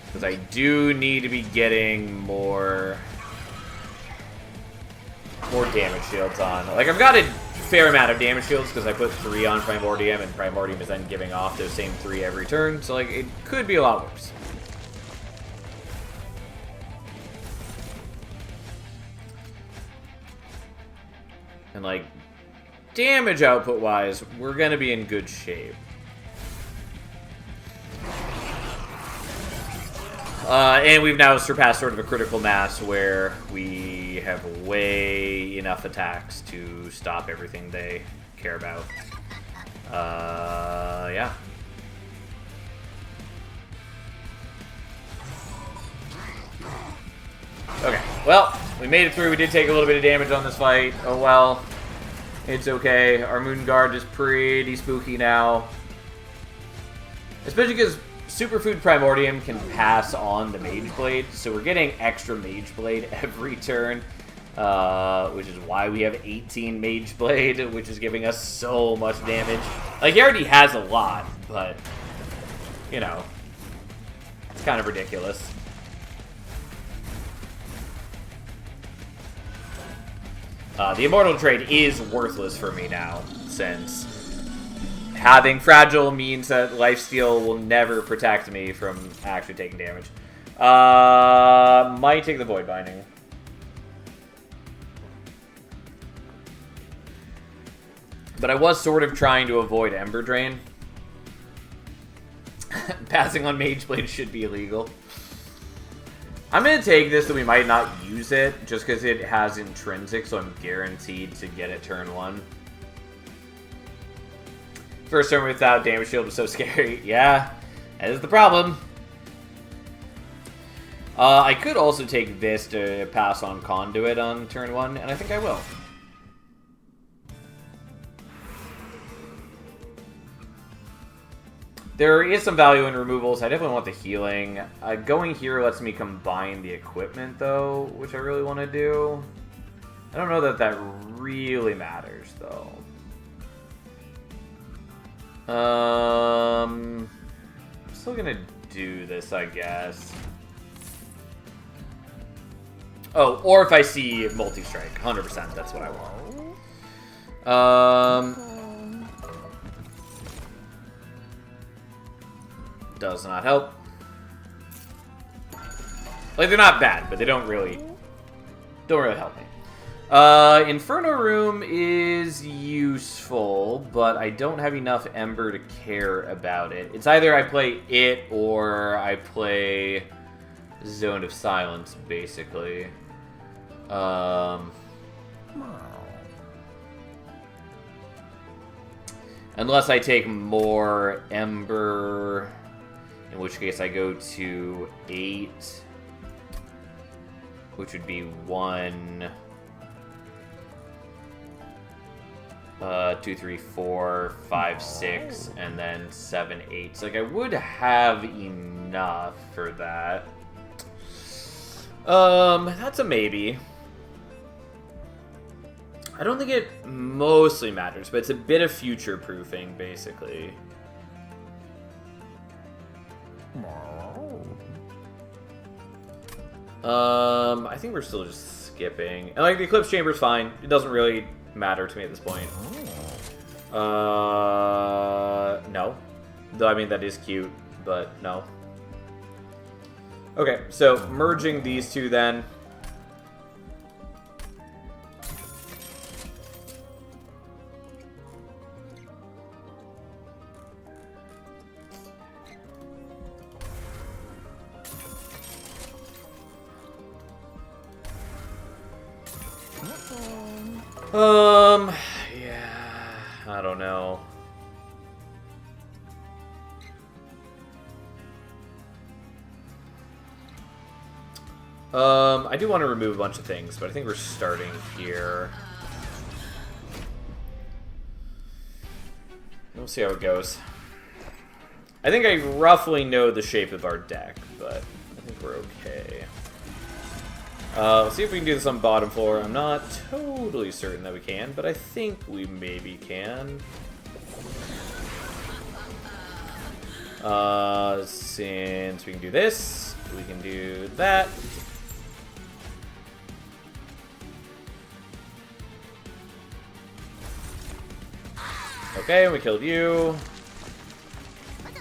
Because I do need to be getting more damage shields on. Like, I've got a fair amount of damage shields because I put 3 on Primordium, and Primordium is then giving off those same 3 every turn. So, like, it could be a lot worse. And, like, damage output-wise, we're going to be in good shape. And we've now surpassed sort of a critical mass where we have way enough attacks to stop everything they care about. Yeah. Okay, well, we made it through. We did take a little bit of damage on this fight. Oh well. It's okay. Our Moon Guard is pretty spooky now. Especially because Superfood Primordium can pass on the Mage Blade, so we're getting extra Mage Blade every turn, which is why we have 18 Mage Blade, which is giving us so much damage. Like, he already has a lot, but, you know, it's kind of ridiculous. The Immortal Trade is worthless for me now, since having Fragile means that Lifesteal will never protect me from actually taking damage. Might take the Void Binding. But I was sort of trying to avoid Ember Drain. Passing on Mage Blade should be illegal. I'm going to take this, that we might not use it, just because it has Intrinsic, so I'm guaranteed to get it turn 1. First turn without damage shield was so scary. Yeah, that is the problem. I could also take this to pass on Conduit on turn 1, and I think I will. There is some value in removals. I definitely want the healing. Going here lets me combine the equipment, though, which I really want to do. I don't know that that really matters, though. I'm still gonna do this, I guess. Oh, or if I see multi-strike, 100%, that's what I want. Does not help. Like, they're not bad, but they don't really help me. Inferno Room is useful, but I don't have enough Ember to care about it. It's either I play it or I play Zone of Silence, basically. Unless I take more Ember, in which case I go to 8, which would be 1, 2, 3, 4, 5, 6, and then 7, 8. So, like, I would have enough for that. That's a maybe. I don't think it mostly matters, but it's a bit of future-proofing, basically. I think we're still just skipping. And, like, the Eclipse Chamber's fine. It doesn't really matter to me at this point. No. Though, I mean, that is cute, but no. Okay, so merging these two then. Yeah, I don't know. I do want to remove a bunch of things, but I think we're starting here. We'll see how it goes. I think I roughly know the shape of our deck, but I think we're okay. Let's see if we can do this on bottom floor. I'm not totally certain that we can, but I think we maybe can. Since we can do this, we can do that. Okay, we killed you.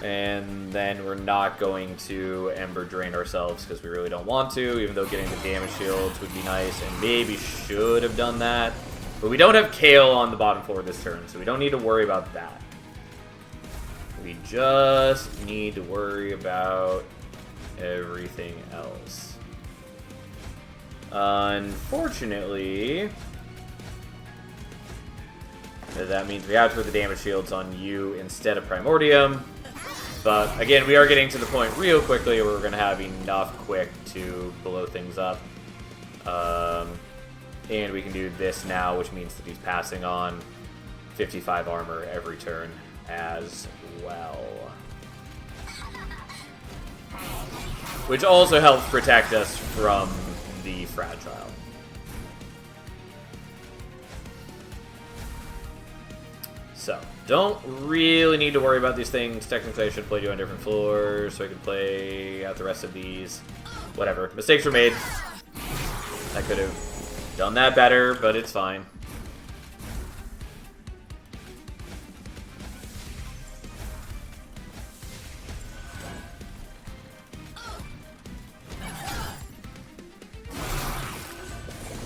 And then we're not going to Ember Drain ourselves because we really don't want to, even though getting the damage shields would be nice, and maybe should have done that. But we don't have Kale on the bottom floor this turn, so we don't need to worry about that. We just need to worry about everything else. Unfortunately, that means we have to put the damage shields on you instead of Primordium. But, again, we are getting to the point real quickly where we're going to have enough quick to blow things up. And we can do this now, which means that he's passing on 55 armor every turn as well. Which also helps protect us from the Fragile. So, don't really need to worry about these things. Technically, I should play you on different floors so I can play out the rest of these. Whatever. Mistakes were made. I could have done that better, but it's fine.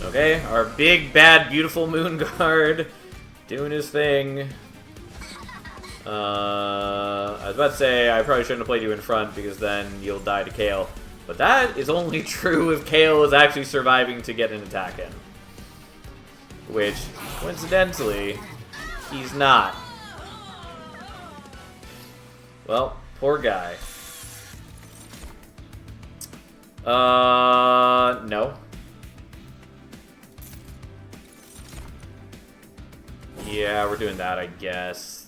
Okay, our big, bad, beautiful Moon Guard doing his thing. I was about to say I probably shouldn't have played you in front because then you'll die to Kale. But that is only true if Kale is actually surviving to get an attack in. Which, coincidentally, he's not. Well, poor guy. No. Yeah, we're doing that, I guess.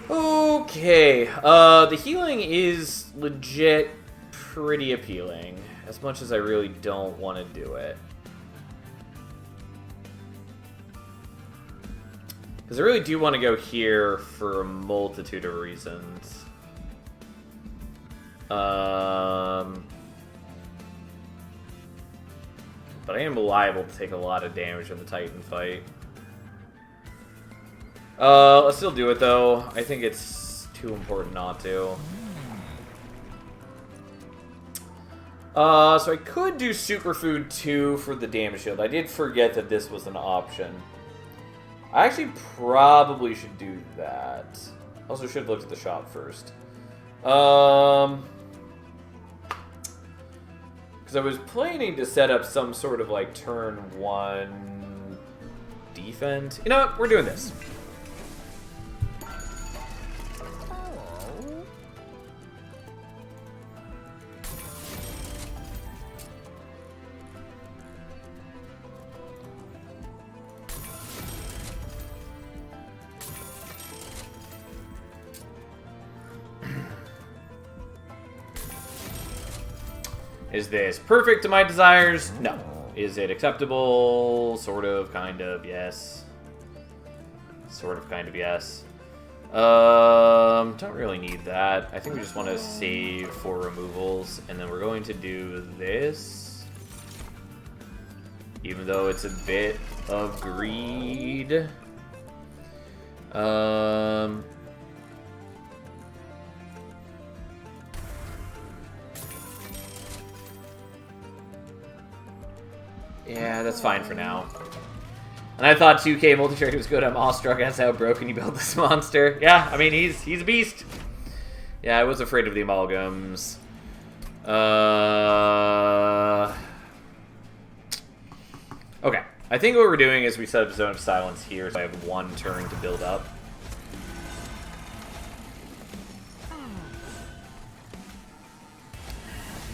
Okay, the healing is legit pretty appealing, as much as I really don't want to do it. Because I really do want to go here for a multitude of reasons. But I am liable to take a lot of damage in the Titan fight. Let's still do it, though. I think it's too important not to. So I could do Superfood 2 for the damage shield. I did forget that this was an option. I actually probably should do that. Also should have looked at the shop first. Because I was planning to set up some sort of like turn 1 defense. You know what? We're doing this. Is this perfect to my desires? No. Is it acceptable? Sort of, kind of, yes. Sort of, kind of, yes. Don't really need that. I think we just want to save for removals, and then we're going to do this. Even though it's a bit of greed. Yeah, that's fine for now. And I thought 2K multi-trade was good. I'm awestruck as how broken you built this monster. Yeah, I mean, he's a beast. Yeah, I was afraid of the amalgams. Okay. I think what we're doing is we set up Zone of Silence here, so I have 1 turn to build up.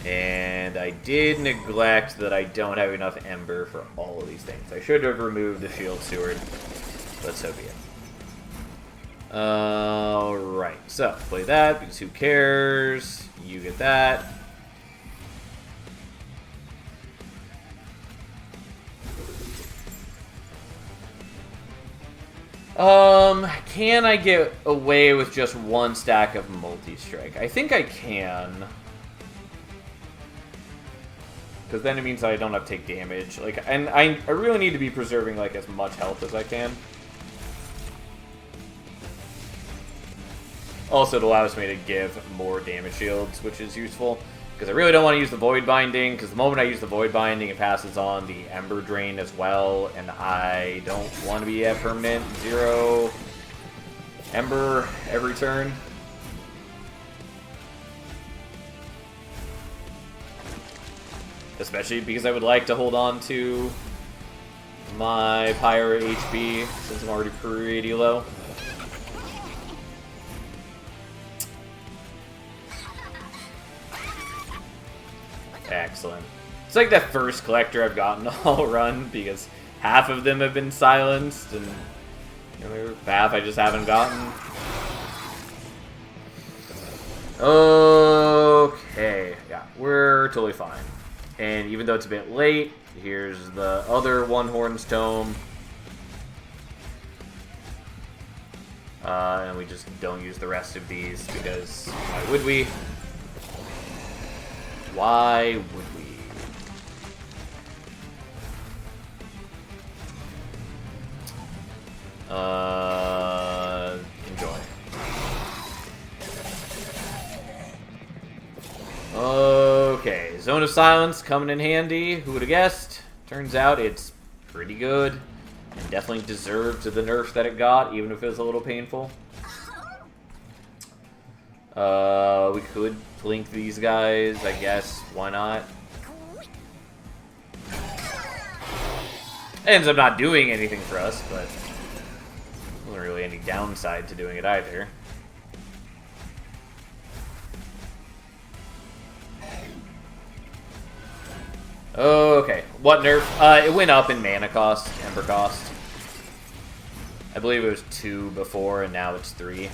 And I did neglect that I don't have enough Ember for all of these things. I should have removed the Shield Steward, but so be it. Alright, so play that, because who cares? You get that. Can I get away with just 1 stack of multi-strike? I think I can. Because then it means I don't have to take damage. Like, and I really need to be preserving like as much health as I can. Also, it allows me to give more damage shields, which is useful. Because I really don't want to use the Void Binding, because the moment I use the Void Binding, it passes on the Ember Drain as well, and I don't want to be at permanent 0 Ember every turn. Especially because I would like to hold on to my Pyra HP, since I'm already pretty low. Excellent. It's like that first collector I've gotten all run, because half of them have been silenced, and half I just haven't gotten. Okay, yeah, we're totally fine. And even though it's a bit late, here's the other One Horn's Tome. And we just don't use the rest of these, because why would we? Why would we? Enjoy. Okay, Zone of Silence coming in handy. Who would have guessed? Turns out it's pretty good. And definitely deserved the nerf that it got, even if it was a little painful. We could blink these guys, I guess. Why not? Ends up not doing anything for us, but wasn't really any downside to doing it either. Okay, what nerf? It went up in mana cost, Ember cost. I believe it was 2 before, and now it's 3.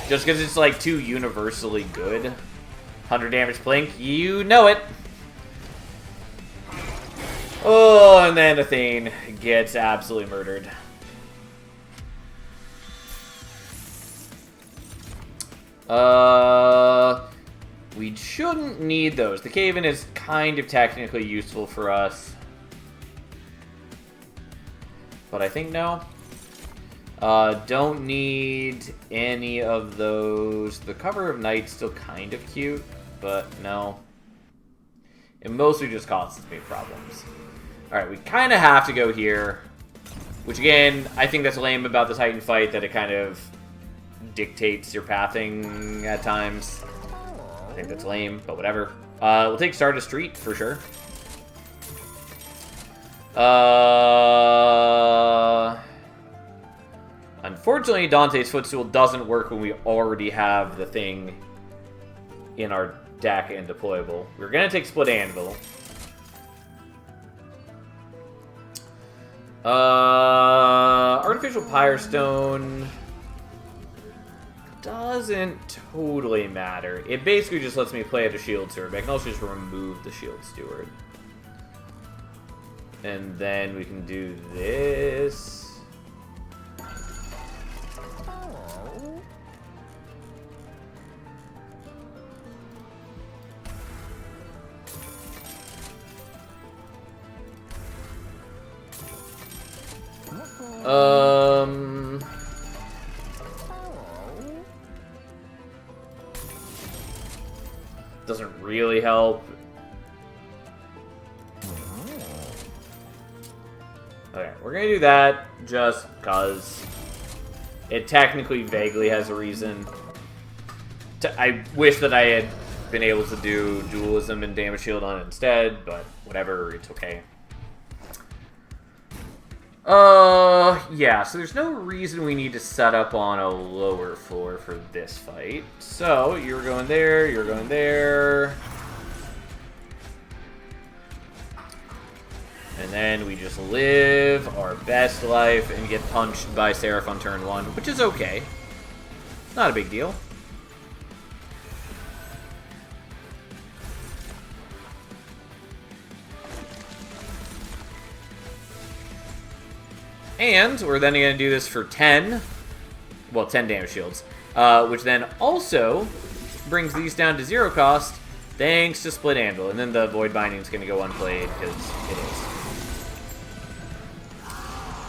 Just because it's like too universally good. 100 damage blink, you know it. Oh, and then Athene gets absolutely murdered. We shouldn't need those. The Cave-In is kind of technically useful for us. but I think no. Don't need any of those. The Cover of Night's still kind of cute, but no. It mostly just causes me problems. Alright, we kind of have to go here. Which, again, I think that's lame about the Titan fight, that it kind of dictates your pathing at times. I think that's lame, but whatever. We'll take Stardust Street, for sure. Unfortunately, Dante's Footstool doesn't work when we already have the thing in our deck and deployable. We're going to take Split Anvil. Artificial Pyre Stone doesn't totally matter. It basically just lets me play at a Shield Steward. I can also just remove the Shield Steward. And then we can do this. Doesn't really help. Okay, we're gonna do that just because it technically vaguely has a reason. I wish that I had been able to do Dualism and Damage Shield on it instead, but whatever, it's okay. Yeah, so there's no reason we need to set up on a lower floor for this fight. So, you're going there, you're going there. And then we just live our best life and get punched by Seraph on turn 1, which is okay. Not a big deal. And we're then going to do this for 10. Well, 10 damage shields. Which then also brings these down to 0 cost, thanks to Split Anvil. And then the Void Binding is going to go unplayed, because it is.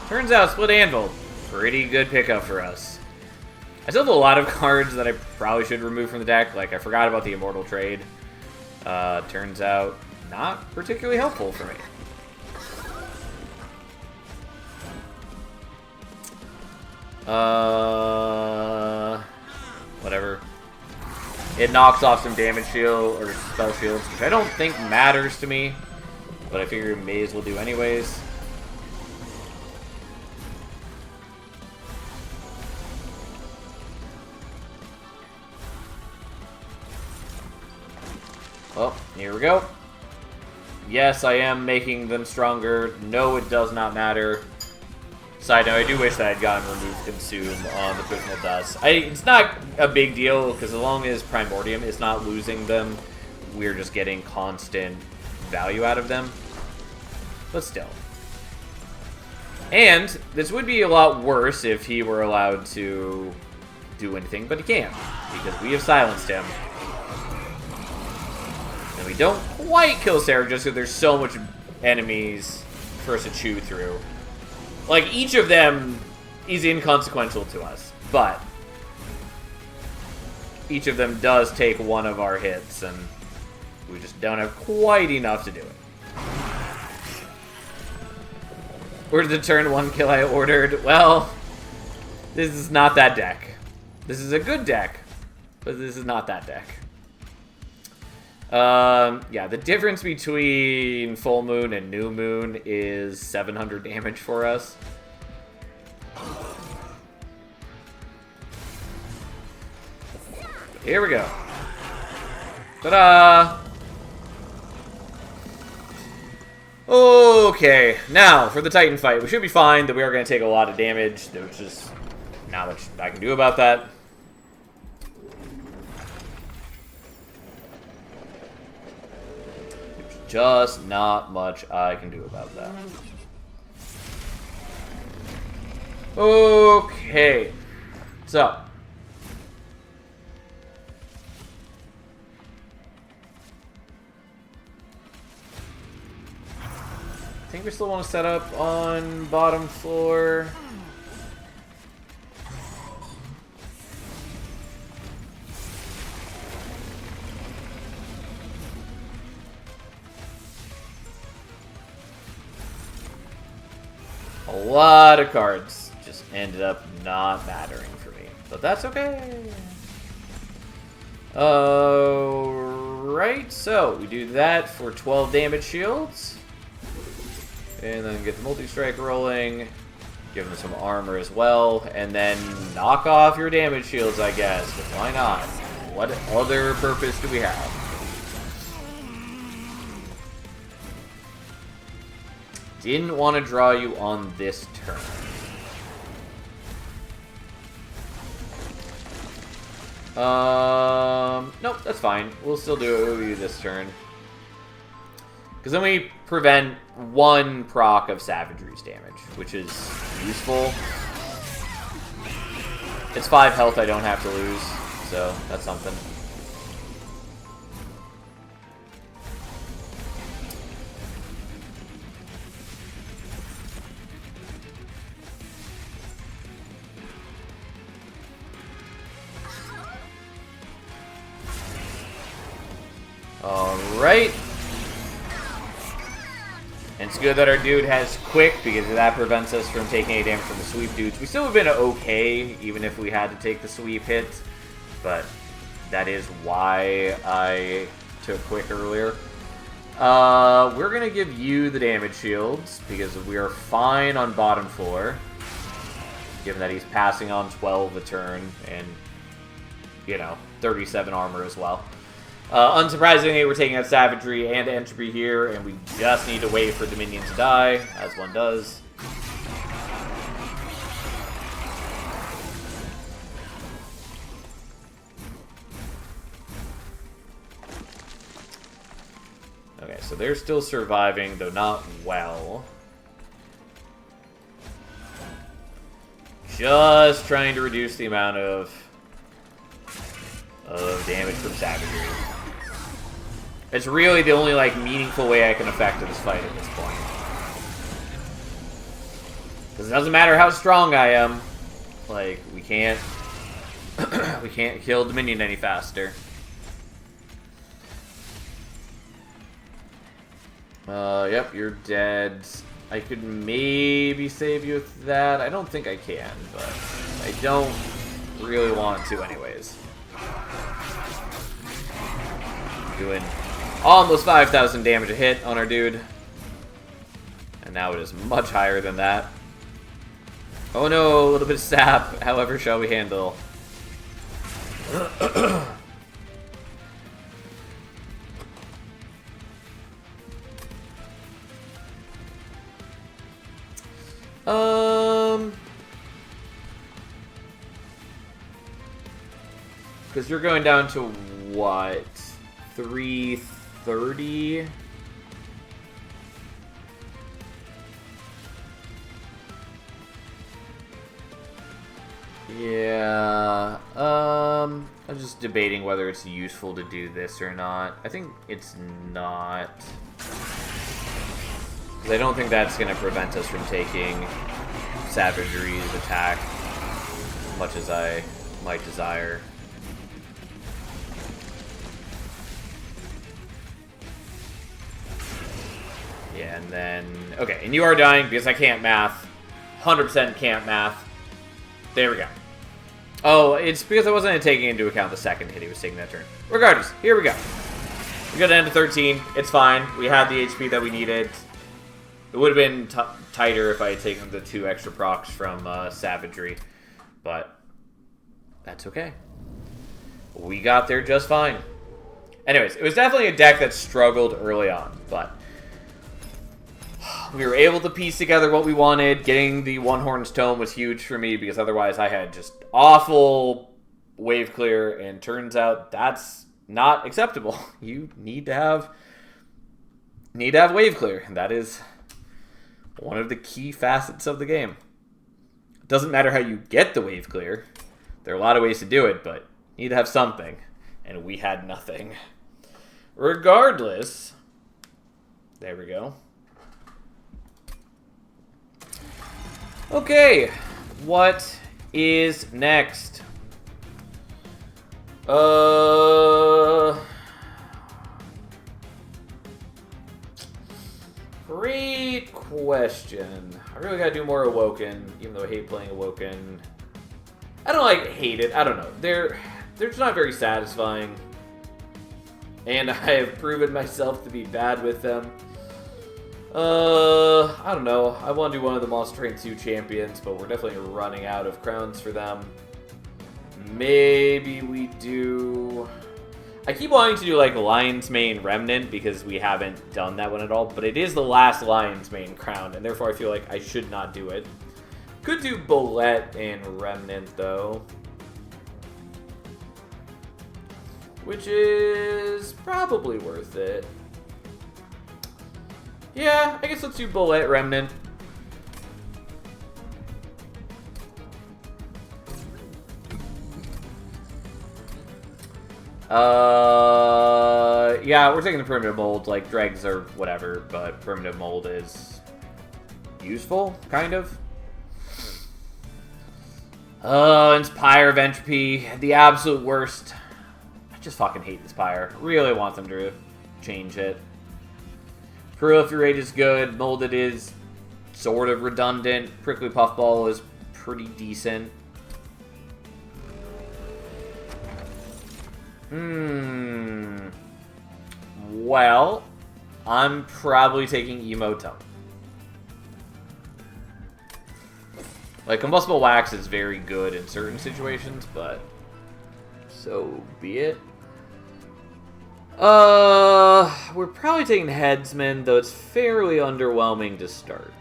Turns out Split Anvil, pretty good pickup for us. I still have a lot of cards that I probably should remove from the deck. Like, I forgot about the Immortal Trade. Turns out, not particularly helpful for me. Whatever. It knocks off some damage shield, or spell shields, which I don't think matters to me. But I figure it may as well do anyways. Well, here we go. Yes, I am making them stronger. No, it does not matter. Side note, I do wish that I had gotten Remove Consume on the Prisoner Dust. It's not a big deal, because as long as Primordium is not losing them, we're just getting constant value out of them. But still. And this would be a lot worse if he were allowed to do anything, but he can't, because we have silenced him. And we don't quite kill Seraph just because there's so much enemies for us to chew through. Like, each of them is inconsequential to us, but each of them does take one of our hits, and we just don't have quite enough to do it. Where's the turn 1 kill I ordered? Well, this is not that deck. This is a good deck, but this is not that deck. Yeah, the difference between Full Moon and New Moon is 700 damage for us. Here we go. Ta-da! Okay, now for the Titan fight. We should be fine, that we are going to take a lot of damage. There's just not much I can do about that. Just not much I can do about that. Okay. So. think we still want to set up on bottom floor. A lot of cards just ended up not mattering for me, but that's okay. Alright, so we do that for 12 damage shields. And then get the multi-strike rolling. Give them some armor as well. And then knock off your damage shields, I guess. But why not? What other purpose do we have? Didn't want to draw you on this turn. Nope, that's fine. We'll still do it this turn. Because then we prevent 1 proc of Savagery's damage, which is useful. It's 5 health I don't have to lose, so that's something. Alright. And it's good that our dude has quick, because that prevents us from taking any damage from the sweep dudes. We still have been okay, even if we had to take the sweep hit. But that is why I took quick earlier. We're going to give you the damage shields, because we are fine on bottom floor. Given that he's passing on 12 a turn, and, you know, 37 armor as well. Unsurprisingly, we're taking out Savagery and Entropy here, and we just need to wait for the minions to die, as one does. Okay, so they're still surviving, though not well. Just trying to reduce the amount of damage from Savagery. It's really the only, like, meaningful way I can affect this fight at this point. Because it doesn't matter how strong I am. Like, we can't... we can't kill the minion any faster. Yep, you're dead. I could maybe save you with that. I don't think I can, but I don't really want to anyways. Doing almost 5,000 damage a hit on our dude. And now it is much higher than that. Oh no, a little bit of sap. However shall we handle? Because you're going down to what? 330? Yeah, I'm just debating whether it's useful to do this or not. I think it's not. Because I don't think that's going to prevent us from taking Savagery's attack as much as I might desire. Yeah, and then... Okay, and you are dying because I can't math. 100% can't math. There we go. Oh, it's because I wasn't taking into account the second hit he was taking that turn. Regardless, here we go. We got down to 13. It's fine. We had the HP that we needed. It would have been tighter if I had taken the 2 extra procs from Savagery. But that's okay. We got there just fine. Anyways, it was definitely a deck that struggled early on, but we were able to piece together what we wanted. Getting the One Horn's Tome was huge for me because otherwise I had just awful wave clear, and turns out that's not acceptable. You need to have wave clear, and that is one of the key facets of the game. It doesn't matter how you get the wave clear. There are a lot of ways to do it, but you need to have something, and we had nothing. Regardless, there we go. Okay, what is next? Great question. I really gotta do more Awoken, even though I hate playing Awoken. I don't hate it. I don't know. They're just not very satisfying. And I have proven myself to be bad with them. I don't know. I want to do one of the Monster Train 2 champions, but we're definitely running out of crowns for them. Maybe we do... I keep wanting to do, like, Lion's Mane Remnant, because we haven't done that one at all, but it is the last Lion's Mane crown, and therefore I feel like I should not do it. Could do Bullet and Remnant, though. Which is probably worth it. Yeah, I guess let's do Bullet Remnant. Yeah, we're taking the Primitive Mold. Like, dregs or whatever, but Primitive Mold is useful, kind of. Inspire of Entropy, the absolute worst. I just fucking hate this Pyre. Really want them to change it. Proliferate is good. Molded is sort of redundant. Prickly Puffball is pretty decent. Well, I'm probably taking Emoto. Like, Combustible Wax is very good in certain situations, but so be it. We're probably taking Headsman, though it's fairly underwhelming to start.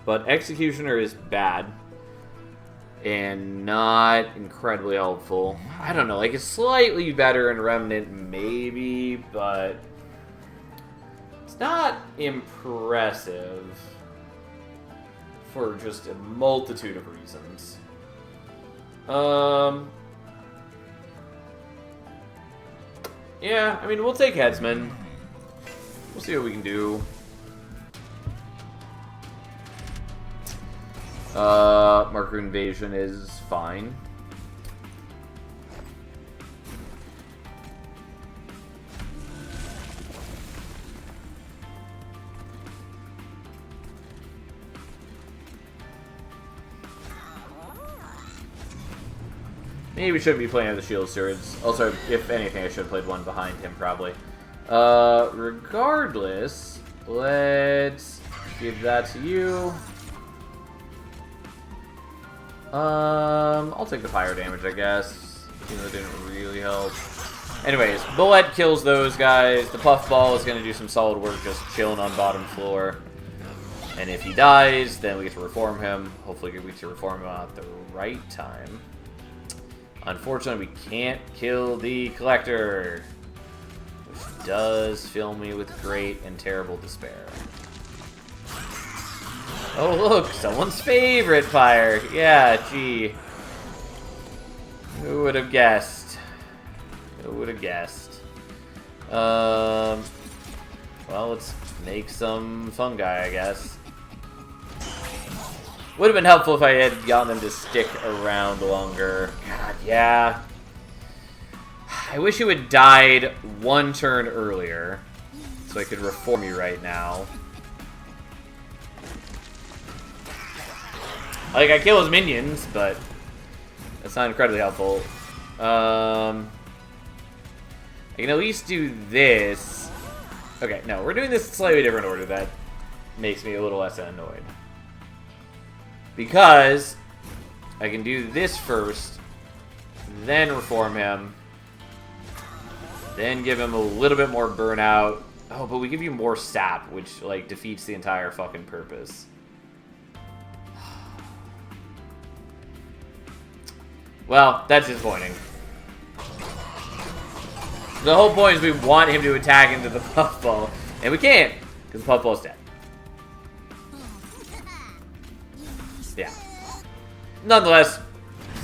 But Executioner is bad. And not incredibly helpful. I don't know, like, it's slightly better in Remnant, maybe, but it's not impressive for just a multitude of reasons. Yeah, I mean, we'll take Headsman. We'll see what we can do. Marker Invasion is fine. Maybe we shouldn't be playing the Shield Swords. Also, if anything, I should have played one behind him, probably. Regardless, let's give that to you. I'll take the fire damage, I guess, even though it didn't really help. Anyways, Bullet kills those guys. The Puffball is going to do some solid work just chilling on bottom floor. And if he dies, then we get to reform him. Hopefully we get to reform him at the right time. Unfortunately, we can't kill the Collector, which does fill me with great and terrible despair. Oh, look, someone's favorite fire. Yeah, gee. Who would have guessed? Who would have guessed? Well, let's make some fungi, I guess. Would have been helpful if I had gotten them to stick around longer. God, yeah. I wish you had died one turn earlier, so I could reform you right now. Like, I kill his minions, but that's not incredibly helpful. I can at least do this. Okay, no, we're doing this in a slightly different order. That makes me a little less annoyed. Because I can do this first, then reform him, then give him a little bit more burnout. Oh, but we give you more sap, which, like, defeats the entire fucking purpose. Well, that's disappointing. The whole point is we want him to attack into the Puffball, and we can't, because the Puffball's dead. Yeah. Nonetheless,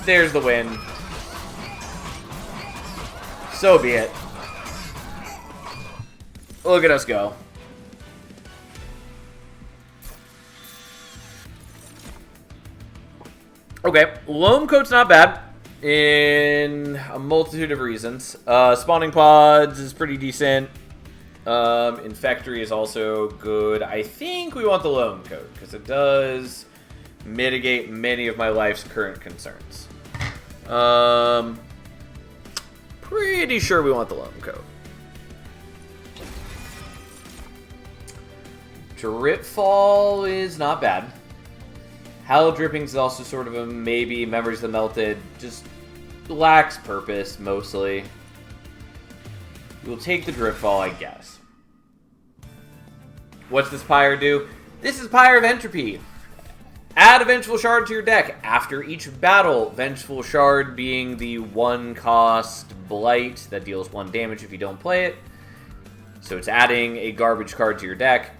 there's the win. So be it. Look at us go. Okay, Loam Coat's not bad in a multitude of reasons. Spawning Pods is pretty decent. Infectory is also good. I think we want the Loam Coat, because it does mitigate many of my life's current concerns. Pretty sure we want the Loam Coat. Dripfall is not bad. Howl Drippings is also sort of a maybe. Memories of the Melted just lacks purpose, mostly. We'll take the Dripfall, I guess. What's this Pyre do? This is Pyre of Entropy. Add a Vengeful Shard to your deck after each battle. Vengeful Shard being the 1-cost Blight that deals 1 damage if you don't play it. So it's adding a garbage card to your deck.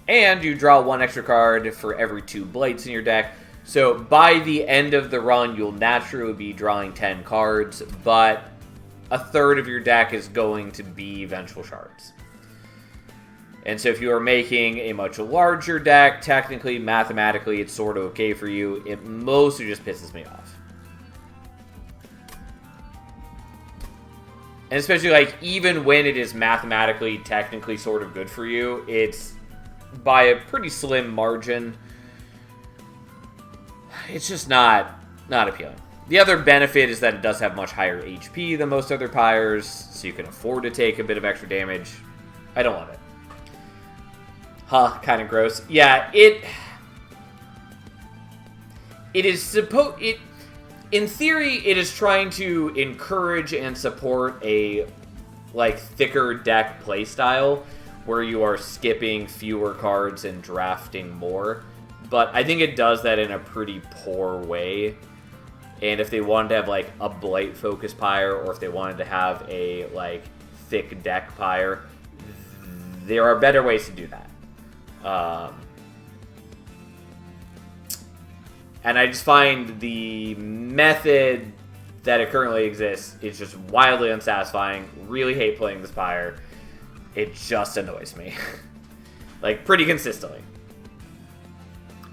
And you draw 1 extra card for every 2 Blights in your deck. So by the end of the run, you'll naturally be drawing 10 cards, but a third of your deck is going to be Vengeful Shards. And so if you are making a much larger deck, technically, mathematically, it's sort of okay for you. It mostly just pisses me off. And especially, like, even when it is mathematically, technically sort of good for you, it's by a pretty slim margin. It's just not appealing. The other benefit is that it does have much higher HP than most other Pyres, so you can afford to take a bit of extra damage. I don't want it. Huh, kind of gross. Yeah, it is supposed... In theory, it is trying to encourage and support a, like, thicker deck playstyle, where you are skipping fewer cards and drafting more. But I think it does that in a pretty poor way. And if they wanted to have, like, a Blight-focused Pyre, or if they wanted to have a, like, thick deck Pyre, there are better ways to do that. And I just find the method that it currently exists is just wildly unsatisfying. Really hate playing this Pyre. It just annoys me. Like, pretty consistently.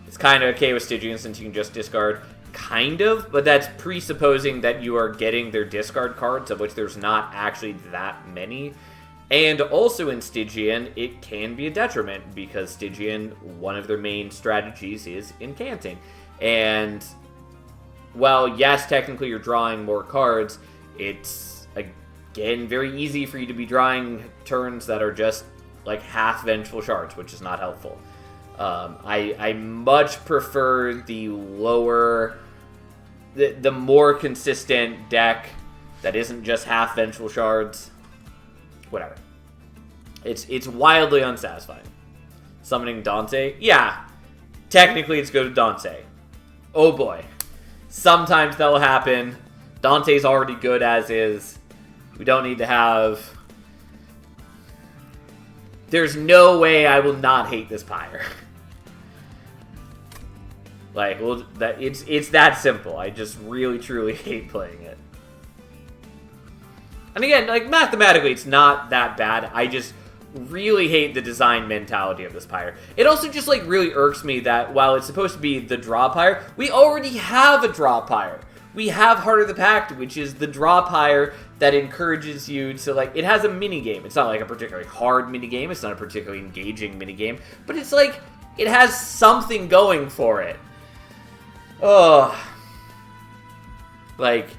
It's kind of okay with Stygian since you can just discard. Kind of, but that's presupposing that you are getting their discard cards, of which there's not actually that many. And also in Stygian, it can be a detriment, because Stygian, one of their main strategies is incanting. And while, yes, technically you're drawing more cards, it's, again, very easy for you to be drawing turns that are just, like, half Vengeful Shards, which is not helpful. I much prefer the lower, the more consistent deck that isn't just half Vengeful Shards. Whatever. It's wildly unsatisfying. Summoning Dante? Yeah. Technically, it's go to Dante. Oh boy. Sometimes that'll happen. Dante's already good as is. We don't need to have... There's no way I will not hate this Pyre. Like, well, it's that simple. I just really, truly hate playing it. And again, like, mathematically, it's not that bad. I just really hate the design mentality of this Pyre. It also just, like, really irks me that while it's supposed to be the draw Pyre, we already have a draw Pyre. We have Heart of the Pact, which is the draw Pyre that encourages you to, like, it has a minigame. It's not, like, a particularly hard minigame. It's not a particularly engaging minigame. But it's, like, it has something going for it. Ugh. Like,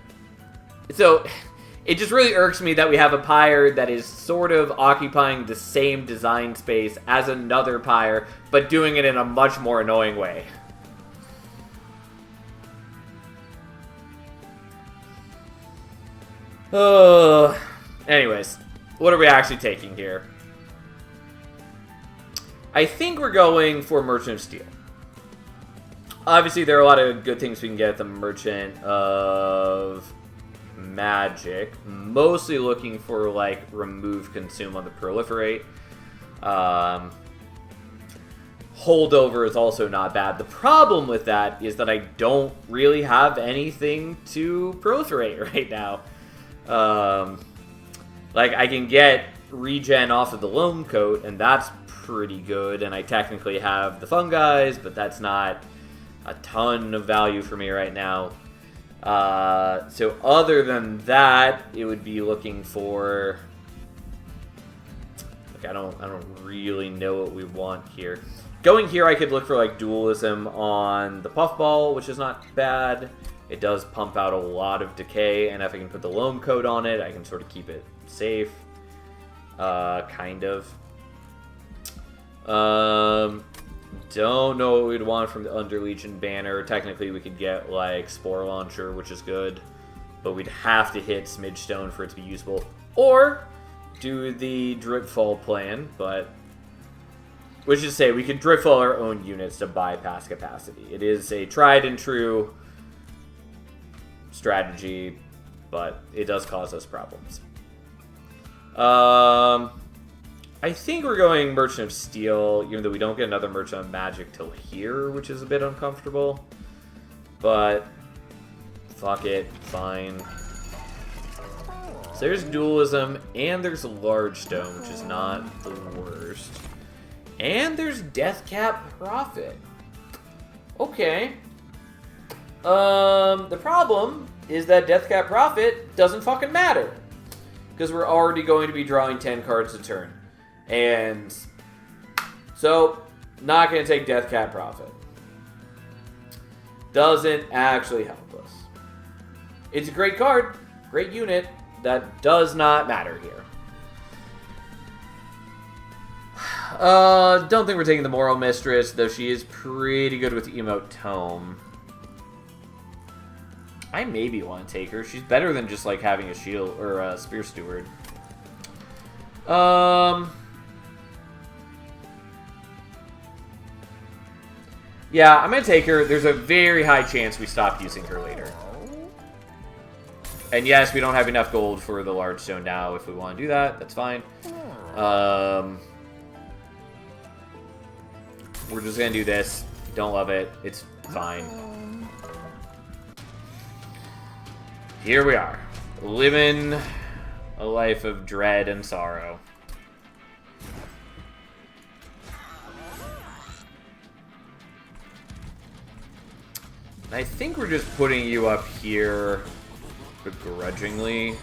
so... It just really irks me that we have a Pyre that is sort of occupying the same design space as another Pyre, but doing it in a much more annoying way. Anyways, what are we actually taking here? I think we're going for Merchant of Steel. Obviously, there are a lot of good things we can get at the Merchant of Magic. Mostly looking for, like, remove, consume on the Proliferate. Holdover is also not bad. The problem with that is that I don't really have anything to proliferate right now. Like, I can get regen off of the Loam Coat, and that's pretty good, and I technically have the Fungis, but that's not a ton of value for me right now. So other than that, it would be looking for... Like, I don't really know what we want here. Going here, I could look for like dualism on the puffball, which is not bad. It does pump out a lot of decay, and if I can put the loam coat on it, I can sort of keep it safe. Kind of. Don't know what we'd want from the Underlegion banner. Technically, we could get like Spore Launcher, which is good, but we'd have to hit Smidgestone for it to be usable. Or do the Dripfall plan, but which is to say we could Dripfall our own units to bypass capacity. It is a tried and true strategy, but it does cause us problems. I think we're going Merchant of Steel, even though we don't get another Merchant of Magic till here, which is a bit uncomfortable. But fuck it, fine. So there's Dualism, and there's Large Stone, which is not the worst. And there's Deathcap Prophet. Okay. The problem is that Deathcap Prophet doesn't fucking matter. Because we're already going to be drawing 10 cards a turn. And so, not going to take Deathcap Prophet. Doesn't actually help us. It's a great card, great unit, that does not matter here. Don't think we're taking the Moral Mistress, though she is pretty good with Emote Tome. I maybe want to take her. She's better than just like having a shield or a Spear Steward. Yeah, I'm going to take her. There's a very high chance we stop using her later. And yes, we don't have enough gold for the Large Stone now. If we want to do that, that's fine. We're just going to do this. Don't love it. It's fine. Here we are. Living a life of dread and sorrow. I think we're just putting you up here begrudgingly.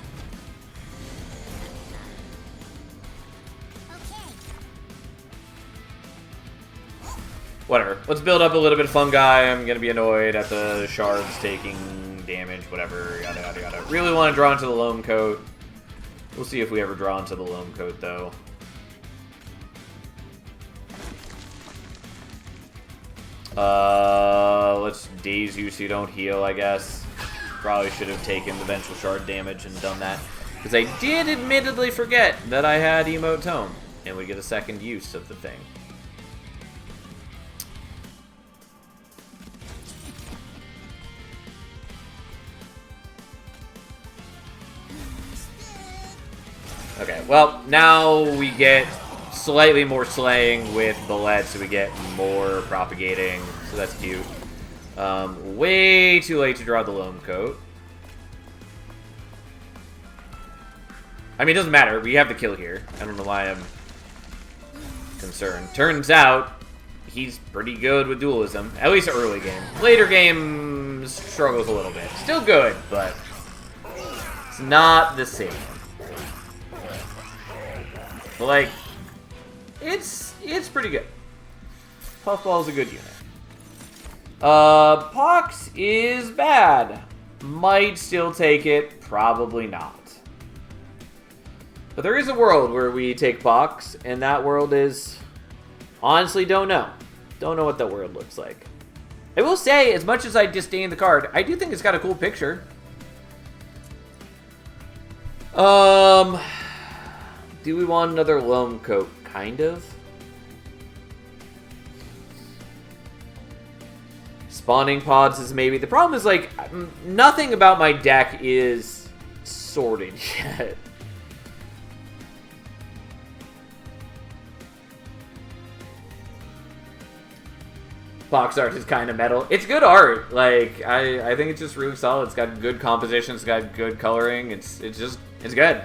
Whatever. Let's build up a little bit of fungi. I'm going to be annoyed at the shards taking damage, whatever, yada yada yada. Really want to draw into the Loam Coat. We'll see if we ever draw into the Loam Coat, though. Let's daze you so you don't heal, I guess. Probably should have taken the Vengeful Shard damage and done that. Because I did admittedly forget that I had Emote Tome. And we get a second use of the thing. Okay, well, now we get slightly more slaying with Bullet, so we get more propagating, so that's cute. Way too late to draw the Loam Coat. I mean, it doesn't matter. We have the kill here. I don't know why I'm concerned. Turns out, he's pretty good with Dualism. At least early game. Later game struggles a little bit. Still good, but it's not the same. But, like, it's pretty good. Puffball's a good unit. Pox is bad. Might still take it, probably not. But there is a world where we take Pox, and that world is... Honestly, don't know. Don't know what that world looks like. I will say, as much as I disdain the card, I do think it's got a cool picture. Do we want another Loam Coat? Kind of. Spawning Pods is maybe... The problem is, like, nothing about my deck is sorted yet. Pox art is kind of metal. It's good art. Like, I think it's just really solid. It's got good composition. It's got good coloring. It's good.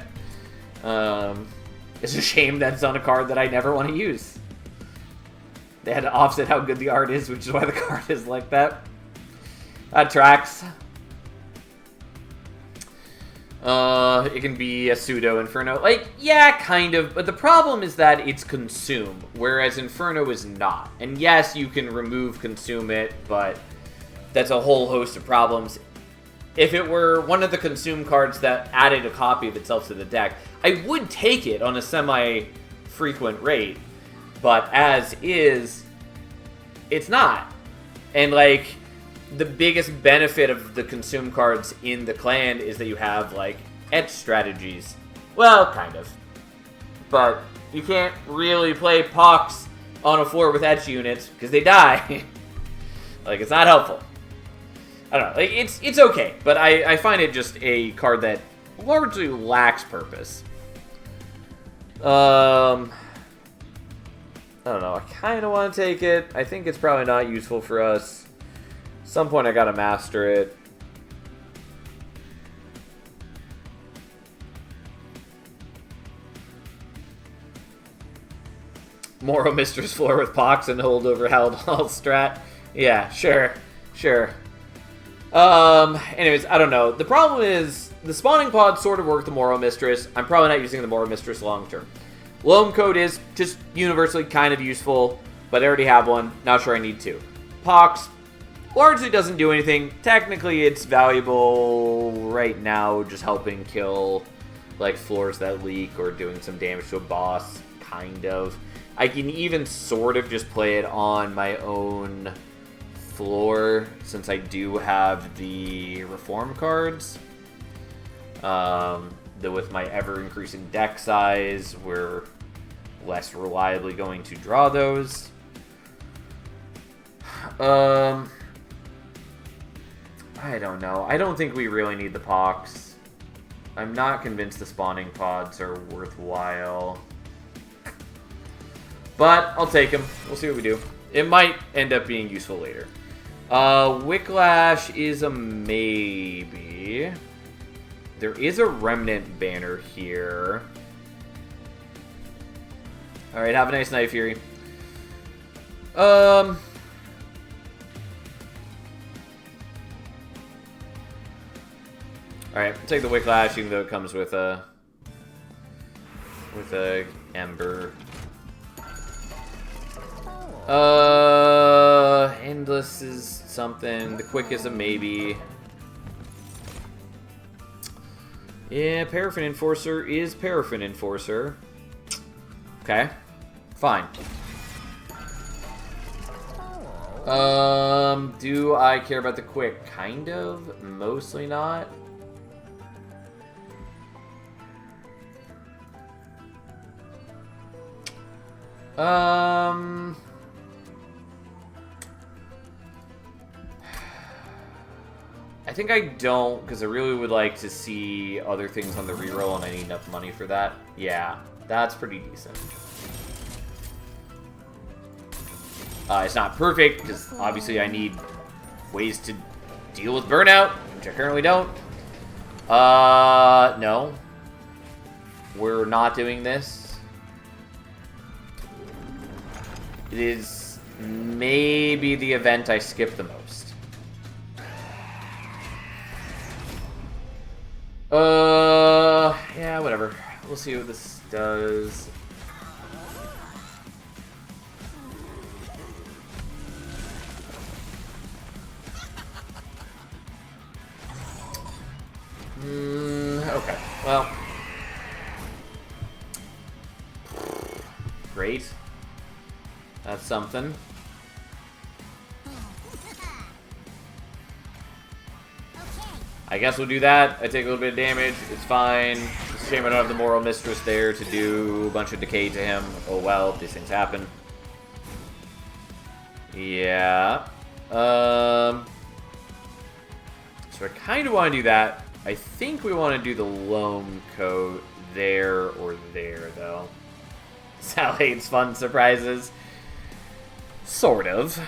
It's a shame that it's on a card that I never want to use. They had to offset how good the art is, which is why the card is like that. That tracks. It can be a pseudo Inferno. Like, yeah, kind of. But the problem is that it's Consume, whereas Inferno is not. And yes, you can remove Consume it, but that's a whole host of problems. If it were one of the Consume cards that added a copy of itself to the deck, I would take it on a semi-frequent rate. But as is, it's not. And, like, the biggest benefit of the Consume cards in the clan is that you have, like, etch strategies. Well, kind of. But you can't really play Pox on a floor with etch units because they die. Like, it's not helpful. I don't know. Like, it's okay, but I find it just a card that largely lacks purpose. I don't know. I kind of want to take it. I think it's probably not useful for us. At some point, I gotta master it. Moro Mistress floor with Pox and hold over Haldol strat. Yeah, sure. Anyways, I don't know. The problem is, the spawning pods sort of work the Moro Mistress. I'm probably not using the Moro Mistress long term. Loam Code is just universally kind of useful, but I already have one. Not sure I need two. Pox largely doesn't do anything. Technically, it's valuable right now, just helping kill like floors that leak or doing some damage to a boss, kind of. I can even sort of just play it on my own floor, since I do have the Reform cards. With my ever-increasing deck size, we're less reliably going to draw those. I don't know. I don't think we really need the Pox. I'm not convinced the spawning pods are worthwhile. But I'll take them. We'll see what we do. It might end up being useful later. Wicklash is a maybe. There is a Remnant banner here. Alright, have a nice night, Fury. Alright, take the Wicklash, even though it comes with a Ember. Endless is something. The Quick is a maybe. Yeah, Paraffin Enforcer is Paraffin Enforcer. Okay. Fine. Do I care about the Quick? Kind of. Mostly not. I think I don't, because I really would like to see other things on the reroll, and I need enough money for that. Yeah, that's pretty decent. It's not perfect, because obviously I need ways to deal with burnout, which I currently don't. No. We're not doing this. It is maybe the event I skip the most. Yeah, whatever. We'll see what this does. Okay. Well. Great. That's something. I guess we'll do that. I take a little bit of damage. It's fine. It's a shame I don't have the Moro Mistress there to do a bunch of decay to him. Oh well, these things happen. Yeah. So I kind of want to do that. I think we want to do the Loam Coat there or there, though. Sal hates fun surprises. Sort of.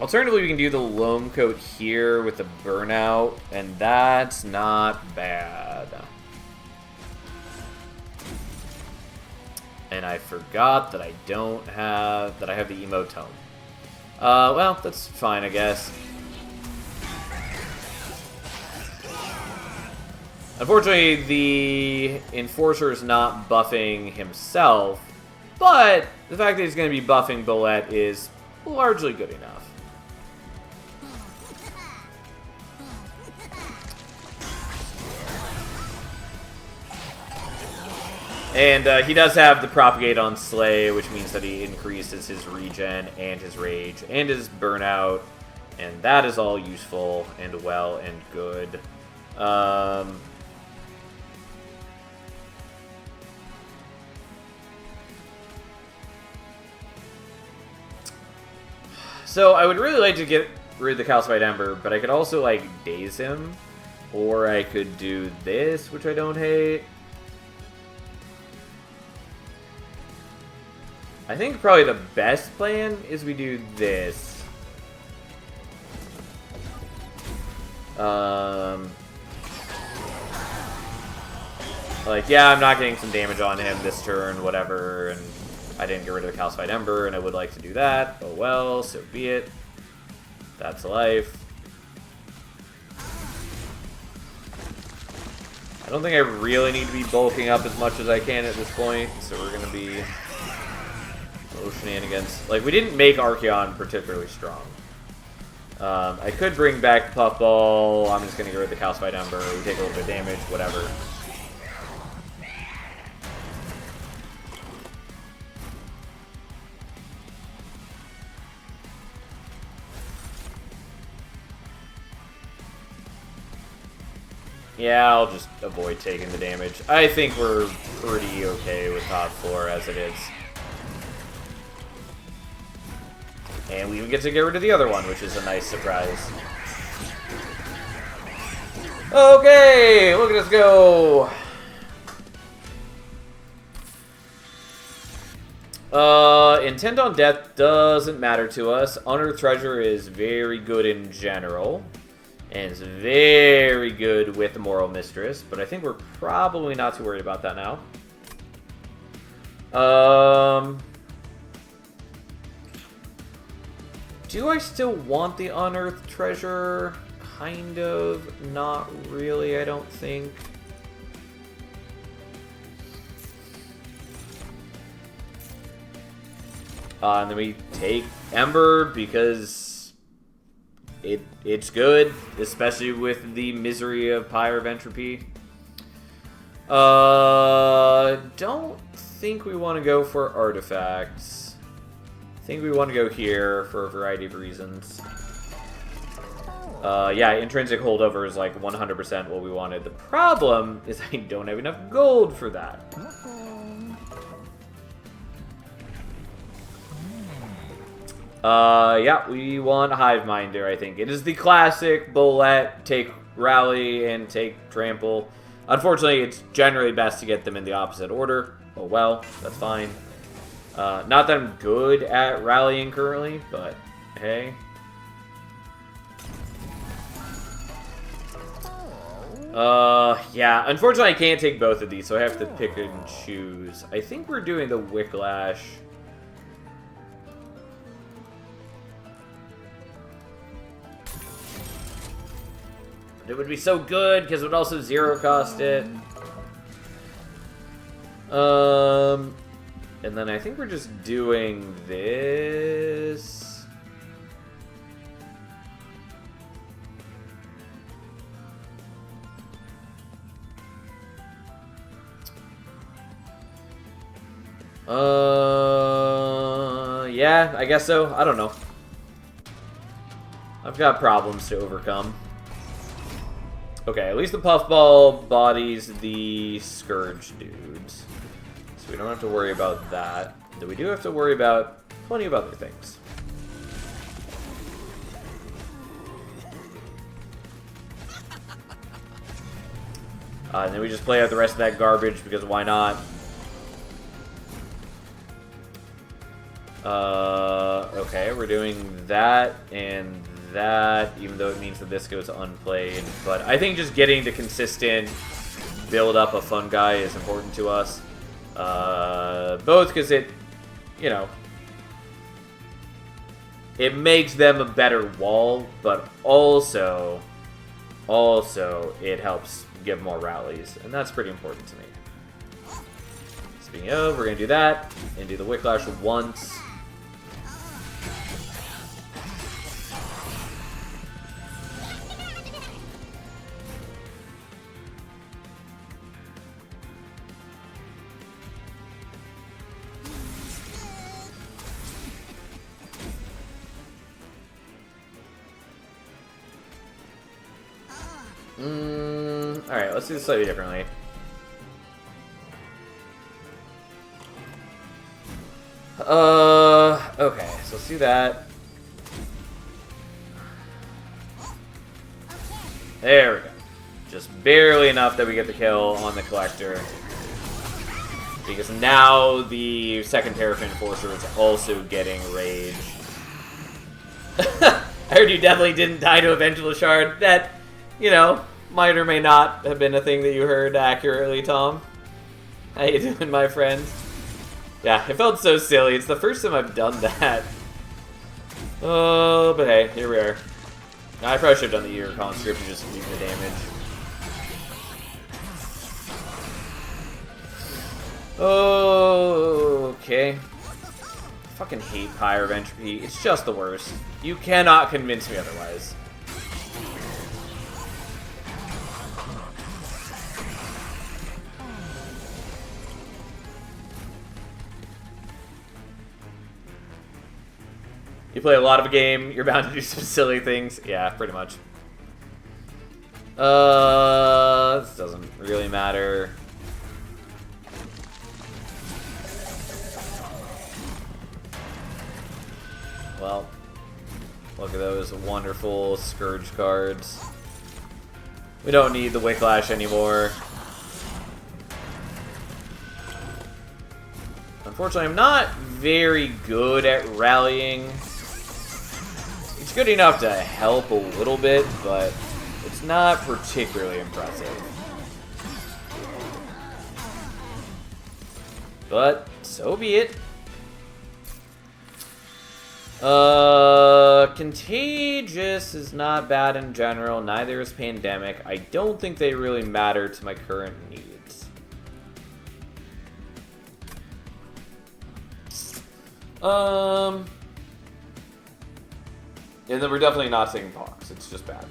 Alternatively, we can do the Loam Coat here with the Burnout, and that's not bad. And I forgot that I don't have... that I have the emote tome. Well, that's fine, I guess. Unfortunately, the Enforcer is not buffing himself, but the fact that he's going to be buffing Bolette is largely good enough. And he does have the Propagate on Slay, which means that he increases his regen and his rage and his burnout, and that is all useful and well and good. So I would really like to get rid of the Calcified Ember, but I could also, like, daze him. Or I could do this, which I don't hate. I think probably the best plan is we do this. Like, yeah, I'm not getting some damage on him this turn, whatever, and I didn't get rid of the Calcified Ember, and I would like to do that. Oh well, so be it. That's life. I don't think I really need to be bulking up as much as I can at this point, so we're going to be no shenanigans. Like, we didn't make Archeon particularly strong. I could bring back Puffball. I'm just going to get rid of the Calcified Ember. We take a little bit of damage, whatever. Yeah, I'll just avoid taking the damage. I think we're pretty okay with top 4 as it is. And we even get to get rid of the other one, which is a nice surprise. Okay, look at us go! Intent on Death doesn't matter to us. Unearthed Treasure is very good in general. And it's very good with the Moral Mistress, but I think we're probably not too worried about that now. Do I still want the Unearthed Treasure? Kind of. Not really, I don't think. And then we take Ember because it's good, especially with the misery of Pyre of Entropy. Don't think we want to go for artifacts. I think we want to go here for a variety of reasons. Yeah, intrinsic holdover is like 100% what we wanted. The problem is I don't have enough gold for that. Yeah, we want Hiveminder, I think. It is the classic Bolette, take Rally and take Trample. Unfortunately, it's generally best to get them in the opposite order. Oh well, that's fine. Not that I'm good at rallying currently, but hey. Yeah, unfortunately I can't take both of these, so I have to pick and choose. I think we're doing the Wicklash. It would be so good, because it would also zero cost it. And then I think we're just doing this. Yeah, I guess so. I don't know. I've got problems to overcome. Okay, at least the Puffball bodies the Scourge dudes. So we don't have to worry about that. Though we do have to worry about plenty of other things. And then we just play out the rest of that garbage, because why not? Okay, we're doing that and that, even though it means that this goes unplayed. But I think just getting the consistent build up of Fungi is important to us. Both because it, you know, it makes them a better wall, but also it helps give more rallies, and that's pretty important to me. Speaking of, we're going to do that, and do the Whiplash once. Alright, let's do this slightly differently. Okay, so let's do that. There we go. Just barely enough that we get the kill on the Collector. Because now the second Paraffin Enforcer is also getting rage. I heard you definitely didn't die to Evangelical Shard. That, you know, might or may not have been a thing that you heard accurately, Tom. How you doing, my friend? Yeah, it felt so silly. It's the first time I've done that. Oh, but hey, here we are. I probably should have done the Iricon script and just leave the damage. Oh, okay. I fucking hate Pyre of Entropy. It's just the worst. You cannot convince me otherwise. You play a lot of a game, you're bound to do some silly things. Yeah, pretty much. This doesn't really matter. Well, look at those wonderful Scourge cards. We don't need the Whiplash anymore. Unfortunately, I'm not very good at rallying. It's good enough to help a little bit, but it's not particularly impressive. But so be it. Contagious is not bad in general, neither is Pandemic. I don't think they really matter to my current needs. And then we're definitely not taking Pox, it's just bad.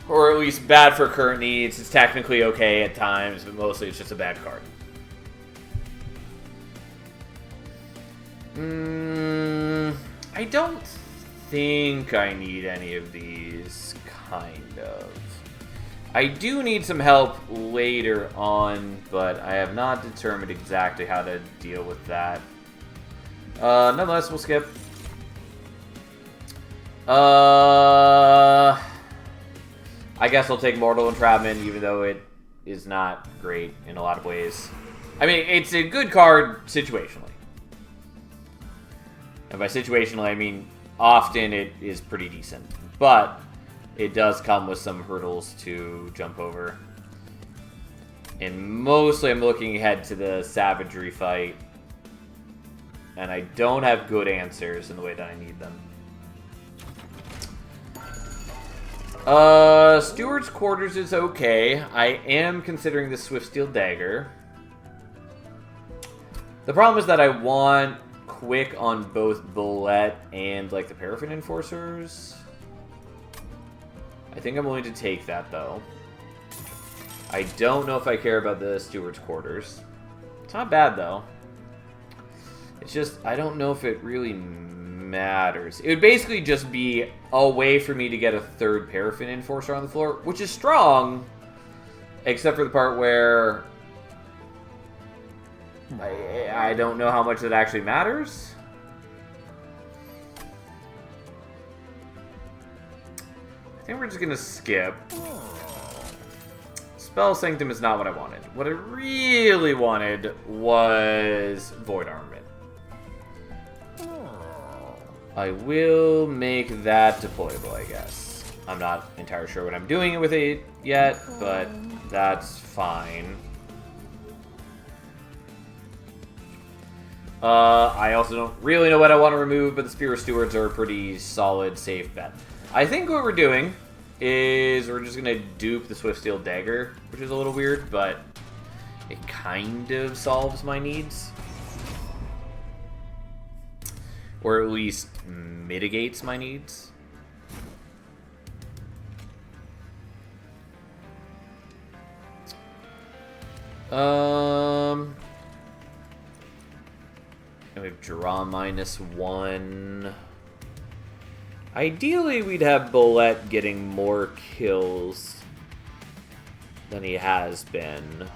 Or at least bad for current needs. It's technically okay at times, but mostly it's just a bad card. I don't think I need any of these, kind of. I do need some help later on, but I have not determined exactly how to deal with that. Nonetheless, we'll skip. I guess I'll take Mortal Entrapment, even though it is not great in a lot of ways. I mean, it's a good card situationally. And by situationally, I mean often it is pretty decent. But it does come with some hurdles to jump over. And mostly I'm looking ahead to the Savagery fight. And I don't have good answers in the way that I need them. Steward's Quarters is okay. I am considering the Swiftsteel Dagger. The problem is that I want quick on both Bullet and like the Paraffin Enforcers. I think I'm willing to take that though. I don't know if I care about the Steward's Quarters. It's not bad though. It's just, I don't know if it really matters. It would basically just be a way for me to get a third Paraffin Enforcer on the floor, which is strong, except for the part where I don't know how much that actually matters. I think we're just gonna skip. Spell Sanctum is not what I wanted. What I really wanted was Void Armament. I will make that deployable, I guess. I'm not entirely sure what I'm doing with it yet, but that's fine. I also don't really know what I want to remove, but the Spear of Stewards are a pretty solid, safe bet. I think what we're doing is we're just going to dupe the Swiftsteel Dagger, which is a little weird, but it kind of solves my needs. Or at least mitigates my needs. And we have draw -1. Ideally, we'd have Bullet getting more kills than he has been.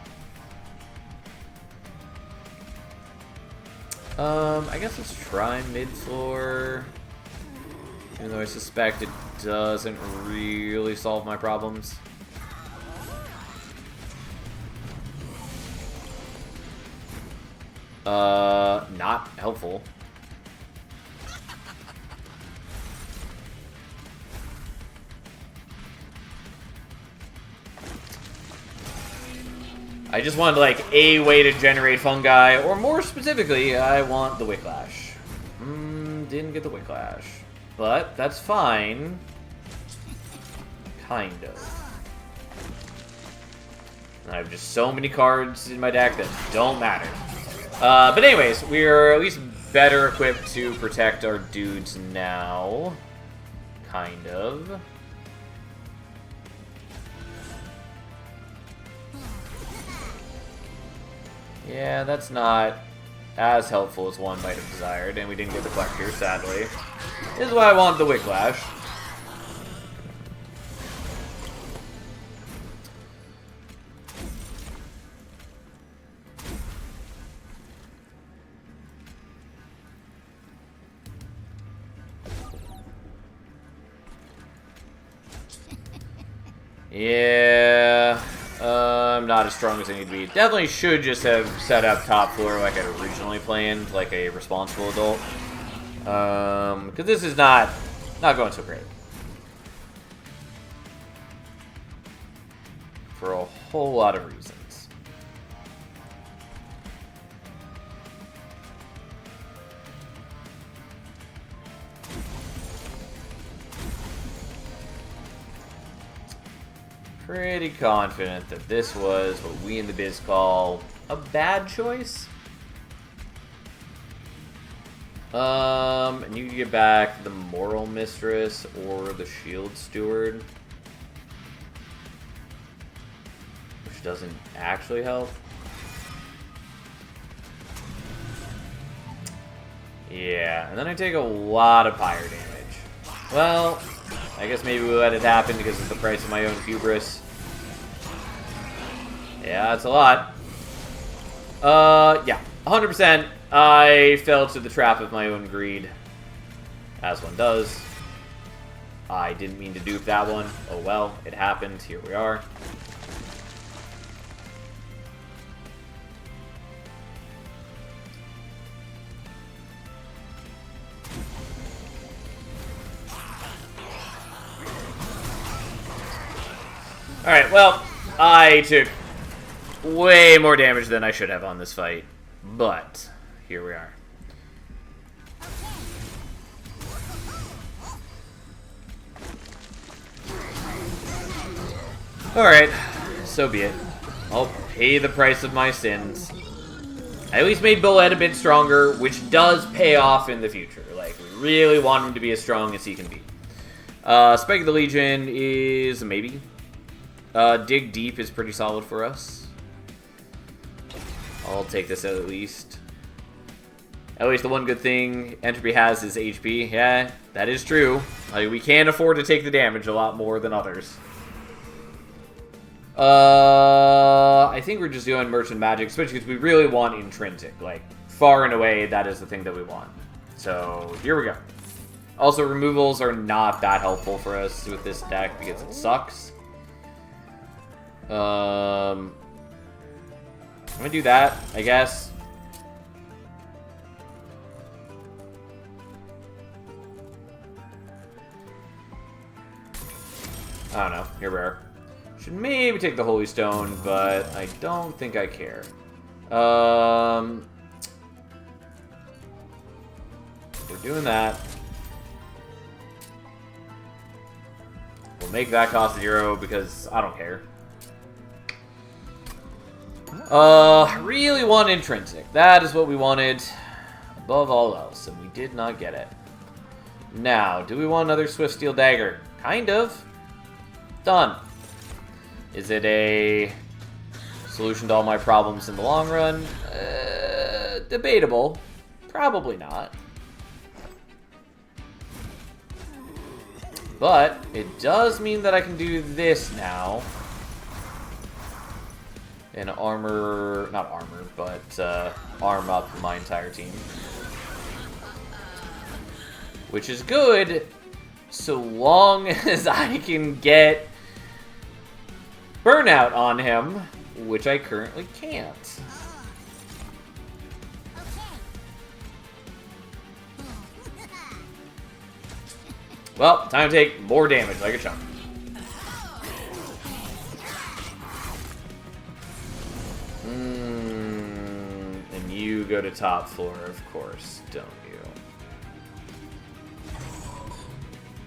I guess let's try mid-floor. Even though I suspect it doesn't really solve my problems. Not helpful. I just wanted, like, a way to generate fungi, or more specifically, I want the Wicklash. Didn't get the Wicklash. But, that's fine. Kind of. I have just so many cards in my deck that don't matter. But anyways, we're at least better equipped to protect our dudes now. Kind of. Yeah, that's not as helpful as one might have desired, and we didn't get the Collector, sadly. This is why I want the Wicklash. Yeah, I'm not as strong as I need to be. Definitely should just have set up top floor like I originally planned, like a responsible adult. Because this is not going so great. For a whole lot of reasons. Pretty confident that this was what we in the biz call a bad choice. And you can get back the Moral Mistress or the Shield Steward, which doesn't actually help. Yeah, and then I take a lot of pyre damage. Well, I guess maybe we let it happen because of the price of my own hubris. Yeah, that's a lot. Yeah, 100%. I fell to the trap of my own greed. As one does. I didn't mean to dupe that one. Oh well, it happened. Here we are. Alright, well, I took way more damage than I should have on this fight, but here we are. Alright, so be it. I'll pay the price of my sins. I at least made Bullet a bit stronger, which does pay off in the future. Like, we really want him to be as strong as he can be. Spike of the Legion is a maybe. Dig Deep is pretty solid for us. I'll take this at least. At least the one good thing Entropy has is HP. Yeah, that is true. Like, we can afford to take the damage a lot more than others. I think we're just doing Merchant Magic, especially because we really want Intrinsic. Like, far and away, that is the thing that we want. So, here we go. Also, removals are not that helpful for us with this deck because it sucks. I'm gonna do that, I guess. I don't know. You're rare. Should maybe take the Holy Stone, but I don't think I care. We're doing that. We'll make that cost 0 because I don't care. I really want Intrinsic. That is what we wanted above all else, and we did not get it. Now, do we want another Swift Steel Dagger? Kind of. Done. Is it a solution to all my problems in the long run? Debatable. Probably not. But it does mean that I can do this now. And armor, not armor, but arm up my entire team. Which is good, so long as I can get burnout on him, which I currently can't. Well, time to take more damage like a chump. And you go to top floor, of course, don't you?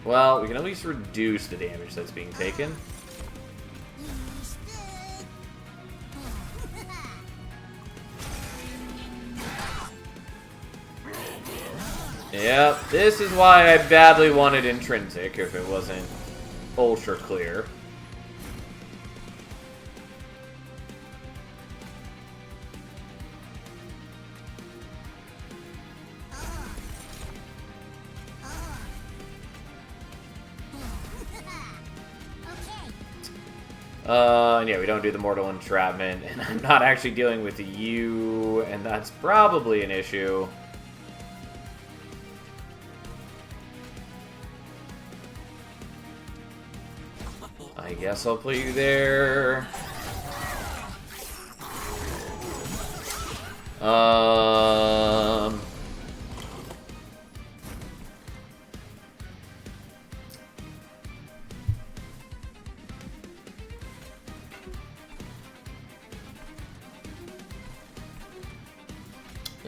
Well, we can at least reduce the damage that's being taken. Yep, this is why I badly wanted Intrinsic if it wasn't ultra clear. And yeah, we don't do the Mortal Entrapment, and I'm not actually dealing with you, and that's probably an issue. I guess I'll put you there.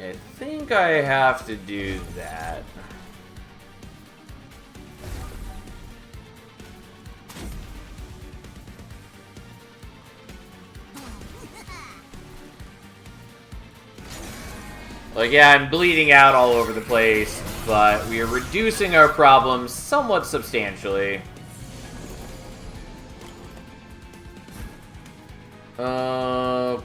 I think I have to do that. Like, yeah, I'm bleeding out all over the place, but we are reducing our problems somewhat substantially. Okay.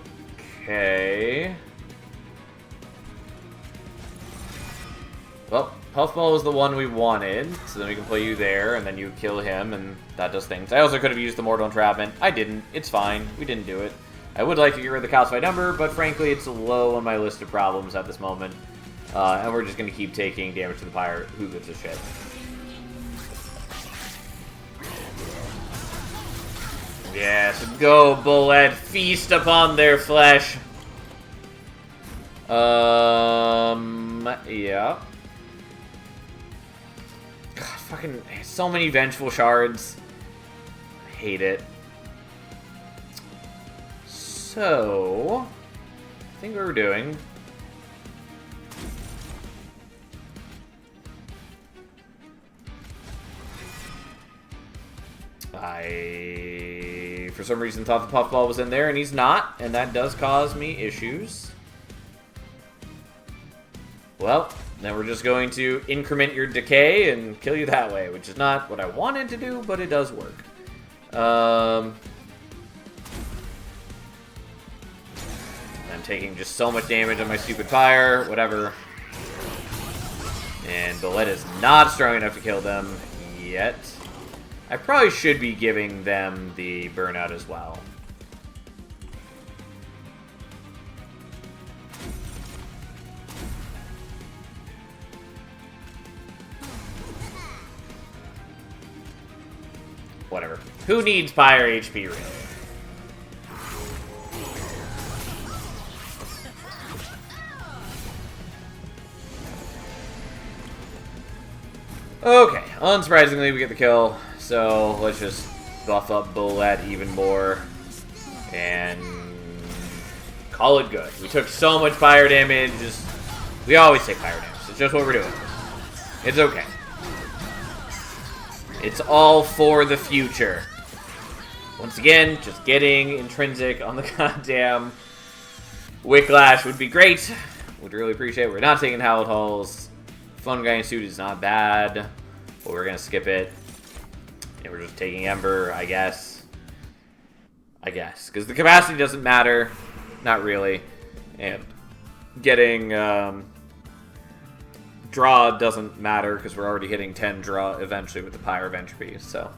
Well, Puffball was the one we wanted, so then we can play you there, and then you kill him, and that does things. I also could have used the Mortal Entrapment. I didn't. It's fine. We didn't do it. I would like to get rid of the calcified number, but frankly, it's low on my list of problems at this moment. And we're just going to keep taking damage to the Pyre. Who gives a shit? Yes, go, Bullet. Feast upon their flesh. Yeah. God, fucking so many Vengeful Shards. I hate it. So, I think what we're doing. I, for some reason, thought the Puffball was in there, and he's not, and that does cause me issues. Well, then we're just going to increment your decay and kill you that way, which is not what I wanted to do, but it does work. I'm taking just so much damage on my stupid fire, whatever. And Bullet is not strong enough to kill them yet. I probably should be giving them the burnout as well. Whatever. Who needs Pyre HP, really? Okay, unsurprisingly, we get the kill, so let's just buff up Bullet even more, and call it good. We took so much fire damage, we always take fire damage. It's just what we're doing. It's okay. It's all for the future. Once again, just getting Intrinsic on the goddamn Wicklash would be great. Would really appreciate it. We're not taking Howled Halls. Fun Guy in Suit is not bad, but we're gonna skip it. And we're just taking Ember, I guess. Because the capacity doesn't matter. Not really. And getting draw doesn't matter because we're already hitting 10 draw eventually with the Pyre of Entropy, so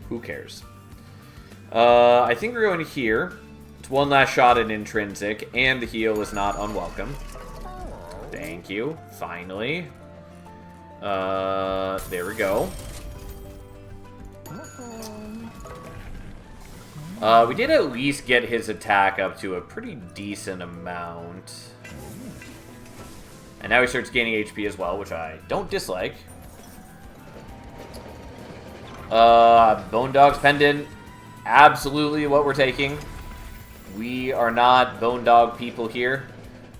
who cares? I think we're going here. It's one last shot at Intrinsic, and the heal is not unwelcome. Thank you. Finally. There we go. We did at least get his attack up to a pretty decent amount. And now he starts gaining HP as well, which I don't dislike. Bone Dog's Pendant. Absolutely what we're taking. We are not Bone Dog people here.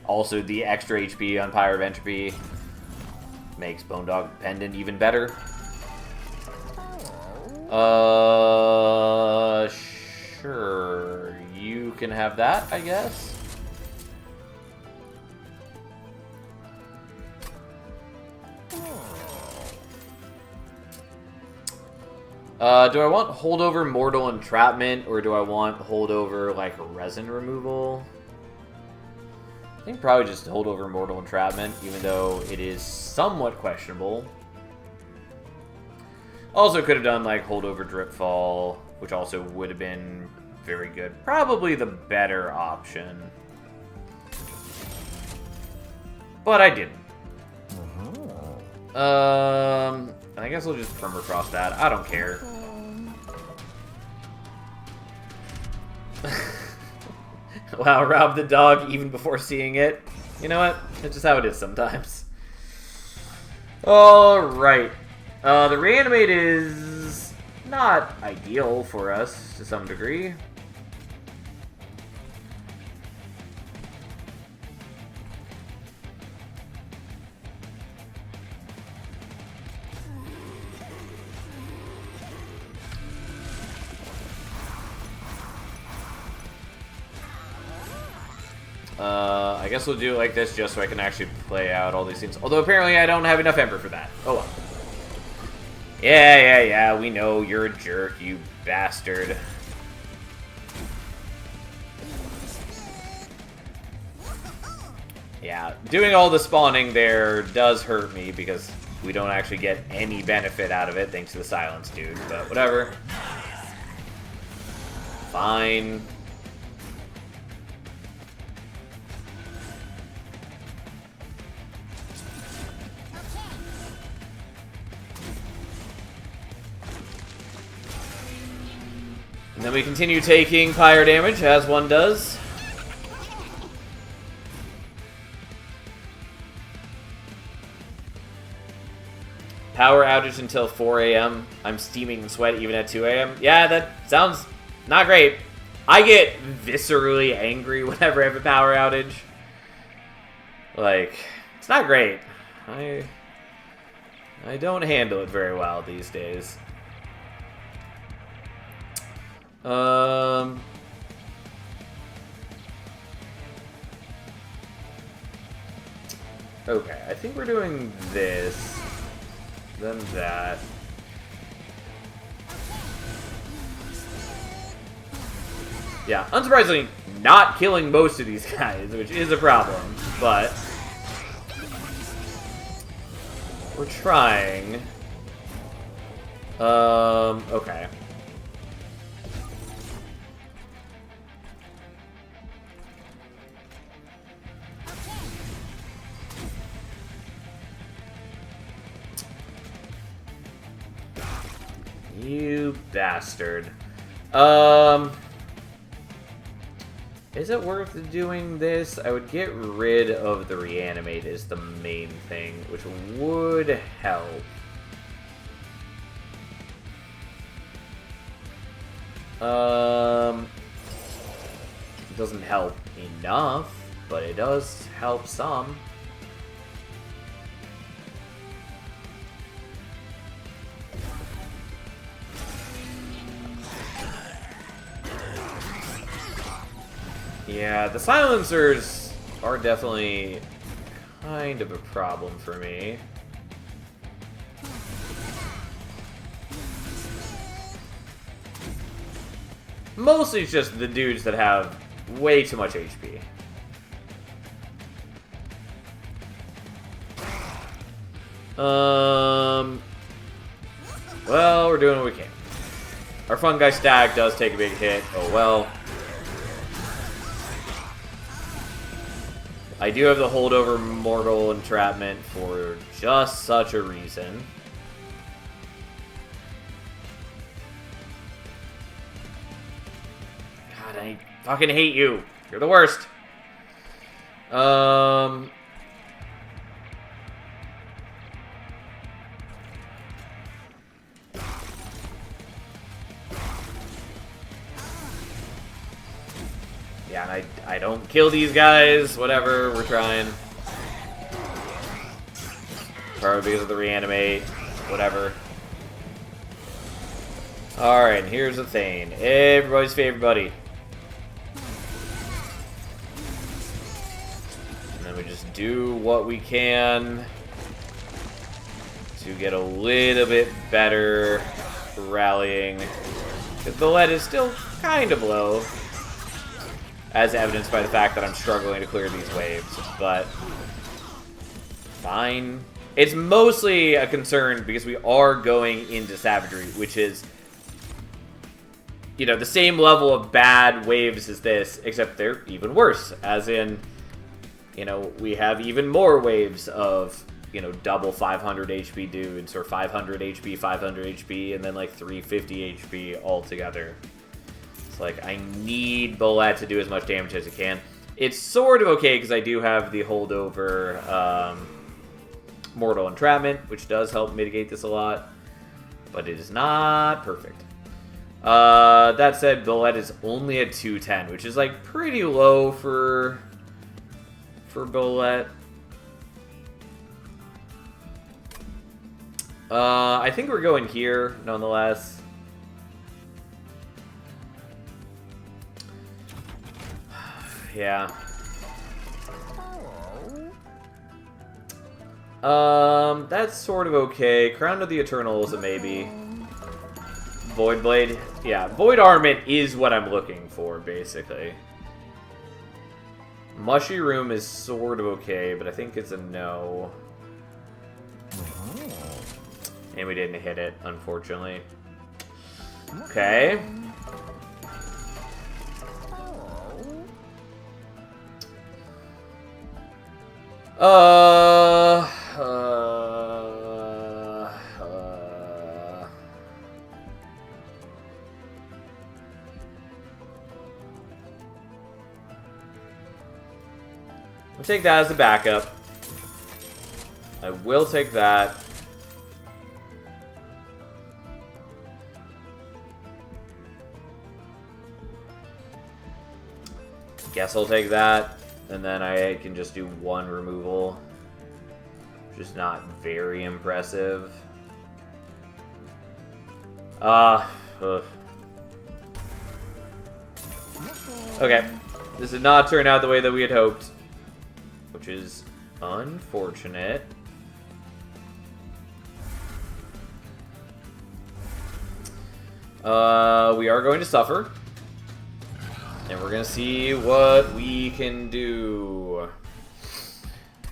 Also, the extra HP on Pyre of Entropy makes Bone Dog Pendant even better. Sure. You can have that, I guess. Do I want Holdover Mortal Entrapment, or do I want Holdover, like, Resin Removal? I think probably just Holdover Mortal Entrapment, even though it is somewhat questionable. Also could have done, like, Holdover Dripfall, which also would have been very good. Probably the better option. But I didn't. I guess we'll just permafrost that. I don't care. Wow, rob the dog even before seeing it. You know what? It's just how it is sometimes. Alright. The reanimate is not ideal for us to some degree. I guess we'll do it like this just so I can actually play out all these things. Although apparently I don't have enough Ember for that. Oh well. Yeah, we know you're a jerk, you bastard. Yeah, doing all the spawning there does hurt me because we don't actually get any benefit out of it thanks to the silence dude, but whatever. Fine. And then we continue taking pyre damage, as one does. Power outage until 4 a.m. I'm steaming in sweat even at 2 a.m. Yeah, that sounds not great. I get viscerally angry whenever I have a power outage. Like, it's not great. I don't handle it very well these days. Okay, I think we're doing this, then that. Yeah, unsurprisingly, not killing most of these guys, which is a problem, but we're trying. Okay. You bastard. Is it worth doing this? I would get rid of the reanimate is the main thing, which would help. It doesn't help enough, but it does help some. Yeah, the silencers are definitely kind of a problem for me. Mostly it's just the dudes that have way too much HP. Well, we're doing what we can. Our fun guy Stag does take a big hit. Oh well. I do have the holdover Mortal Entrapment for just such a reason. God, I fucking hate you. You're the worst. Yeah, and I don't kill these guys. Whatever, we're trying. Probably because of the reanimate. Whatever. Alright, and here's the thing. Everybody's favorite buddy. And then we just do what we can to get a little bit better rallying. The lead is still kind of low, as evidenced by the fact that I'm struggling to clear these waves, but fine. It's mostly a concern because we are going into Savagery, which is, you know, the same level of bad waves as this, except they're even worse, as in, you know, we have even more waves of, you know, double 500 HP dudes, or 500 HP, 500 HP, and then like 350 HP altogether. Like, I need Bolette to do as much damage as it can. It's sort of okay because I do have the holdover Mortal Entrapment, which does help mitigate this a lot. But it is not perfect. That said, Bolette is only at 210, which is, like, pretty low for Bolette. I think we're going here, nonetheless. Yeah. That's sort of okay. Crown of the Eternal is a maybe. Void Blade. Yeah, Void Armament is what I'm looking for, basically. Mushy Room is sort of okay, but I think it's a no. And we didn't hit it, unfortunately. Okay. I'll take that as a backup. I will take that. Guess I'll take that. And then I can just do one removal. Which is not very impressive. Okay. This did not turn out the way that we had hoped. Which is unfortunate. We are going to suffer. And we're going to see what we can do.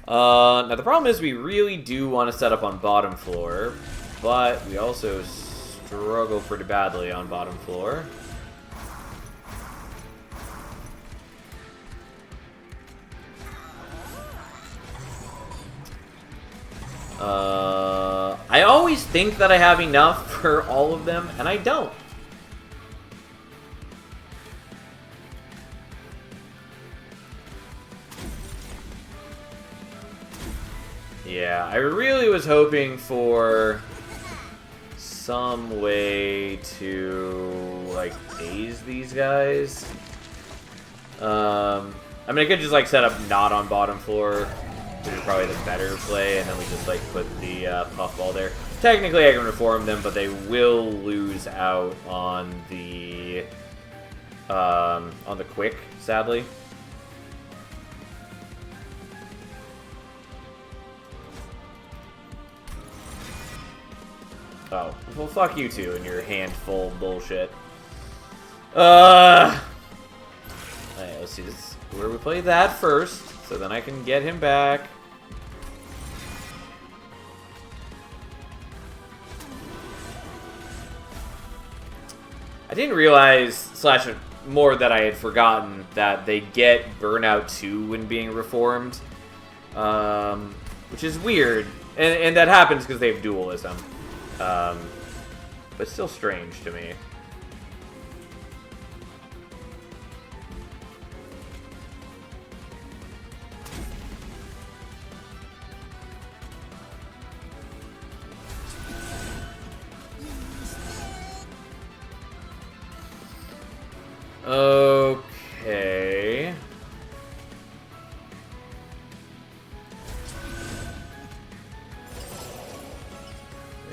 Now, the problem is we really do want to set up on bottom floor. But we also struggle pretty badly on bottom floor. I always think that I have enough for all of them, and I don't. Yeah, I really was hoping for some way to like, daze these guys. I mean, I could just, like, set up not on bottom floor, which is probably the better play, and then we just, like, put the puffball there. Technically, I can reform them, but they will lose out on the quick, sadly. Oh, well, fuck you two and your handful bullshit. Alright, let's see this. Where we play that first, so then I can get him back. I didn't realize, slash more that I had forgotten, that they get Burnout 2 when being reformed. Which is weird. And that happens because they have dualism. But still strange to me. Okay.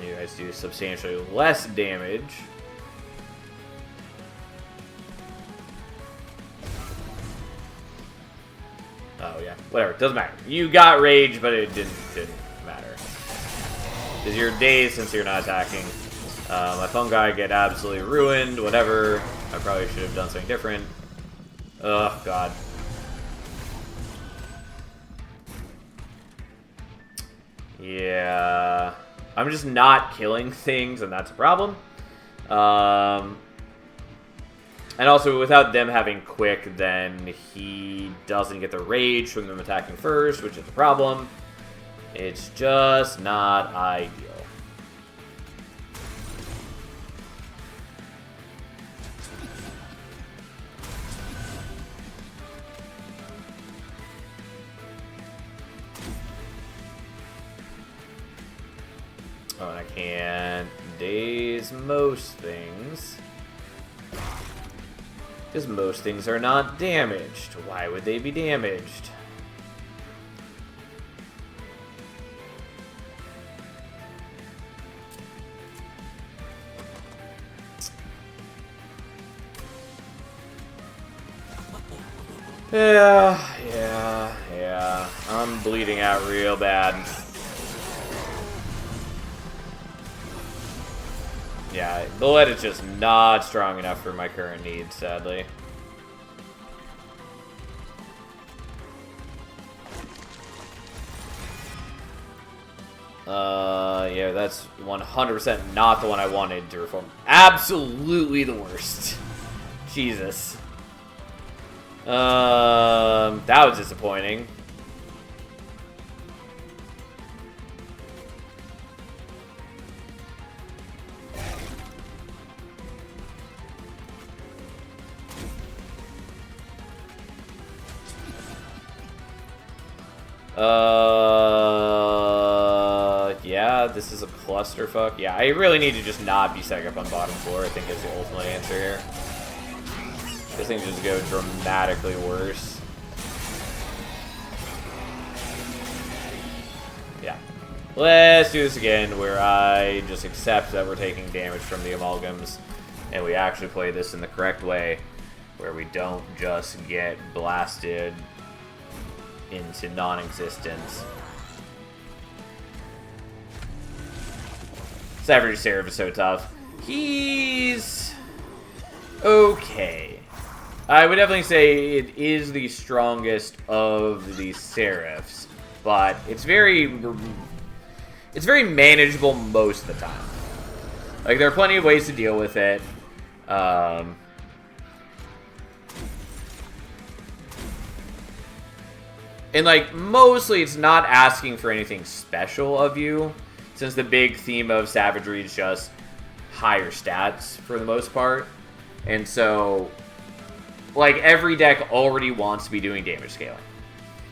You guys do substantially less damage. Oh yeah, whatever. Doesn't matter. You got rage, but it didn't matter. Because you're dazed since you're not attacking. My fungi get absolutely ruined. Whatever. I probably should have done something different. Oh god. Yeah. I'm just not killing things, and that's a problem. And also, without them having quick, then he doesn't get the rage from them attacking first, which is a problem. It's just not ideal. Oh, and I can't daze most things. Because most things are not damaged. Why would they be damaged? Yeah. I'm bleeding out real bad. Yeah, the lead is just not strong enough for my current needs, sadly. Yeah, that's 100% not the one I wanted to reform. Absolutely the worst. Jesus. That was disappointing. Yeah, this is a clusterfuck. Yeah, I really need to just not be setting up on bottom floor, I think is the ultimate answer here. This thing just go dramatically worse. Yeah. Let's do this again, where I just accept that we're taking damage from the amalgams, and we actually play this in the correct way, where we don't just get blasted into non-existence. Savage Seraph is so tough. He's okay. I would definitely say it is the strongest of the Seraphs, but it's very manageable most of the time. Like, there are plenty of ways to deal with it. And, like, mostly it's not asking for anything special of you, since the big theme of Savagery is just higher stats for the most part. And so, like, every deck already wants to be doing damage scaling.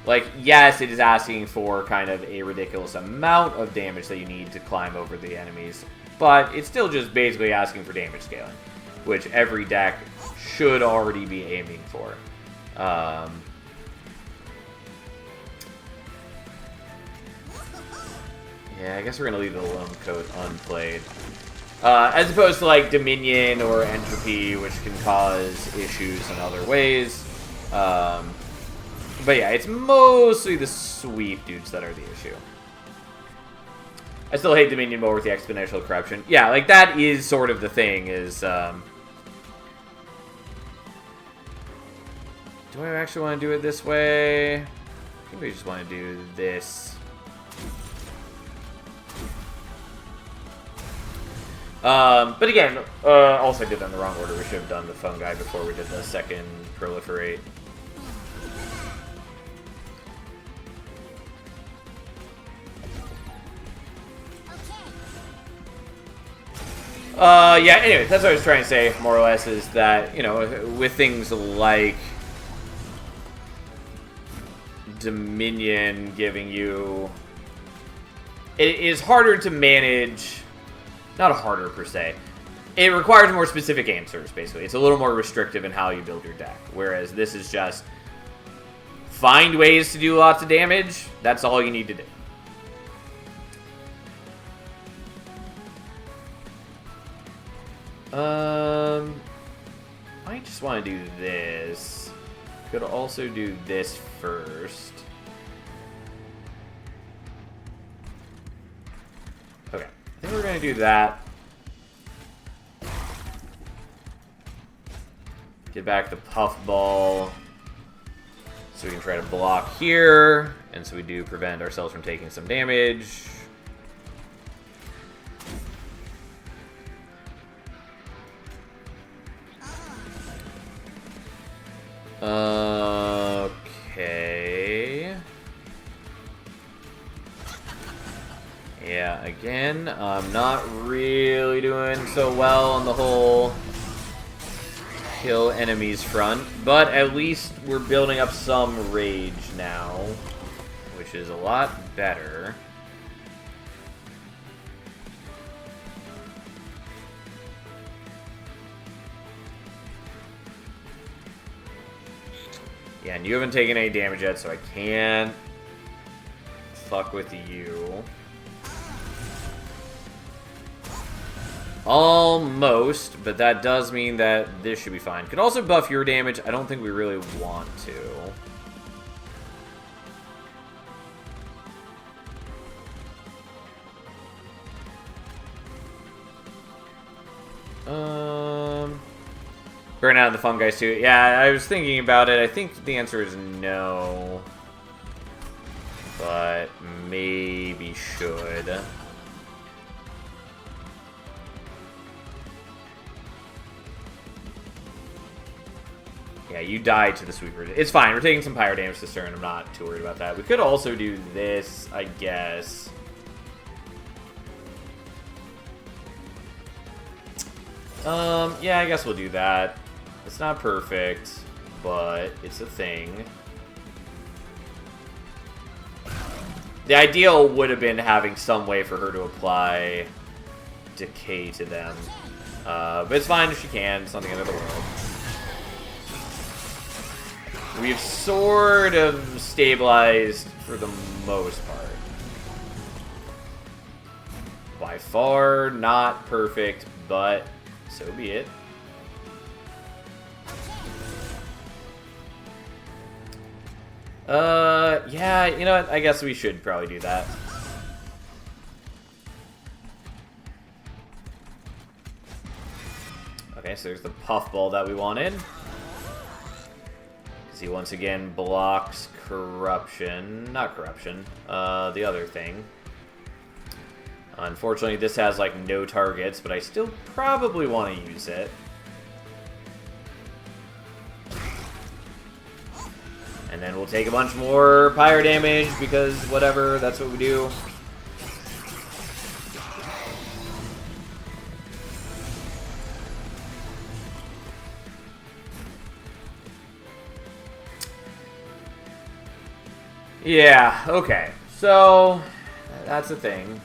Like, yes, it is asking for kind of a ridiculous amount of damage that you need to climb over the enemies, but it's still just basically asking for damage scaling. which every deck should already be aiming for. Yeah, I guess we're going to leave the Lone Coat unplayed. As opposed to, like, Dominion or Entropy, which can cause issues in other ways. But yeah, it's mostly the sweep dudes that are the issue. I still hate Dominion more with the Exponential Corruption. Yeah, like, that is sort of the thing, is, do I actually want to do it this way? I think we just want to do this. But again, also I did that in the wrong order. We should have done the Fungi before we did the second Proliferate. Yeah, anyway, that's what I was trying to say, more or less, is that, you know, with things like Dominion giving you... It is harder to manage... Not harder, per se. It requires more specific answers, basically. It's a little more restrictive in how you build your deck. Whereas this is just... Find ways to do lots of damage. That's all you need to do. I just want to do this. Could also do this first. Okay, I think we're going to do that. Get back the Puffball. So we can try to block here. And so we do prevent ourselves from taking some damage. Okay. Yeah, again, I'm not really doing so well on the whole kill enemies front, but at least we're building up some rage now, which is a lot better. Yeah, and you haven't taken any damage yet, so I can't fuck with you. Almost, but that does mean that this should be fine. Could also buff your damage. I don't think we really want to. Burn out the Fungi too. Yeah, I was thinking about it. I think the answer is no. But maybe should. Yeah, you died to the Sweeper. It's fine. We're taking some Pyro damage this turn. I'm not too worried about that. We could also do this, I guess. Yeah, I guess we'll do that. It's not perfect, but it's a thing. The ideal would have been having some way for her to apply Decay to them. But it's fine if she can. It's not the end of the world. We've sort of stabilized for the most part. By far not perfect, but so be it. Yeah, you know what? I guess we should probably do that. Okay, so there's the Puffball that we wanted. He once again blocks Corruption. Not Corruption. The other thing. Unfortunately, this has, like, no targets, but I still probably want to use it. And then we'll take a bunch more Pyro damage, because whatever, that's what we do. Yeah, okay. So, that's the thing.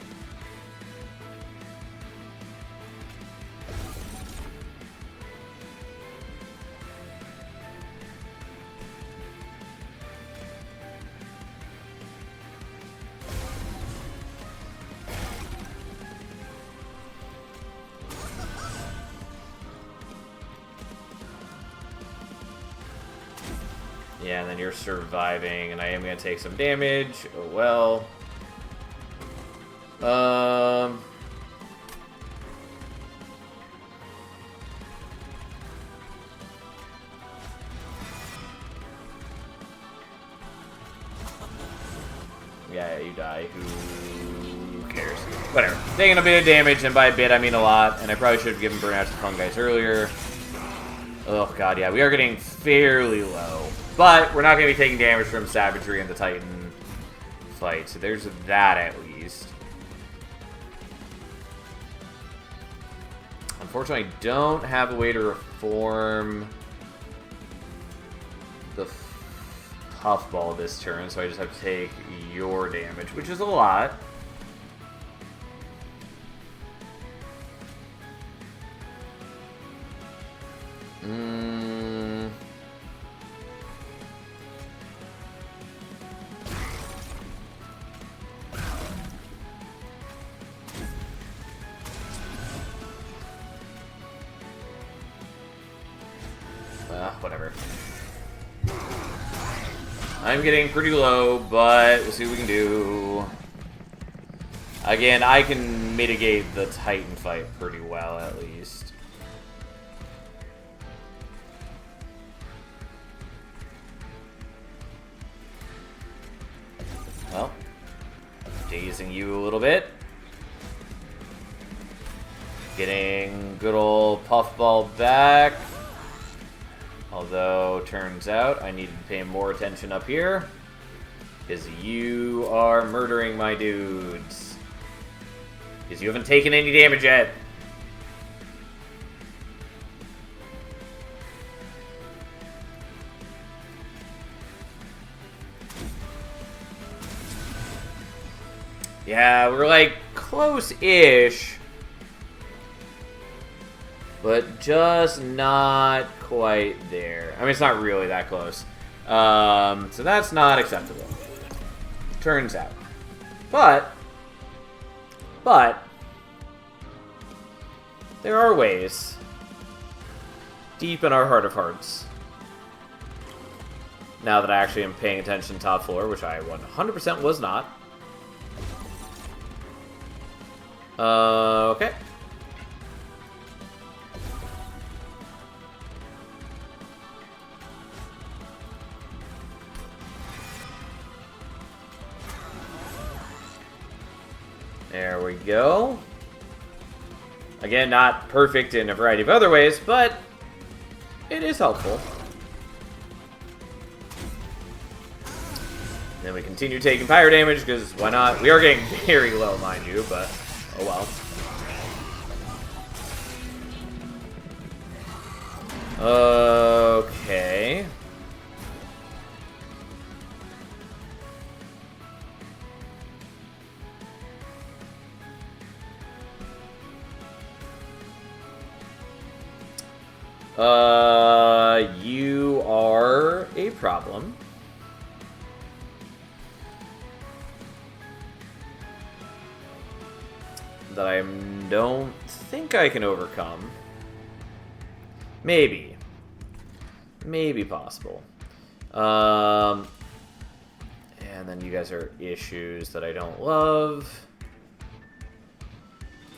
Yeah, and then you're surviving, and I am going to take some damage. Oh, well. Yeah, you die. Who cares? Whatever. Taking a bit of damage, and by a bit I mean a lot, and I probably should have given Burnout to Fun Guys earlier. Oh god, yeah, we are getting fairly low. But we're not going to be taking damage from Savagery in the Titan fight, so there's that at least. Unfortunately, I don't have a way to reform the Puffball this turn, so I just have to take your damage, which is a lot. Whatever. I'm getting pretty low, but we'll see what we can do. Again, I can mitigate the Titan fight pretty well, at least. Well, dazing you a little bit. Getting good old Puffball back. Although, turns out, I need to pay more attention up here. Because you are murdering my dudes. Because you haven't taken any damage yet. Yeah, we're like close-ish. But just not quite there. I mean, it's not really that close. So that's not acceptable. Turns out. But, there are ways. Deep in our heart of hearts. Now that I actually am paying attention top floor, which I 100% was not. Okay. There we go. Again, not perfect in a variety of other ways, but it is helpful. Then we continue taking fire damage, because why not? We are getting very low, mind you, but oh well. Okay. You are a problem. That I don't think I can overcome. Maybe. Maybe possible. And then you guys are issues that I don't love.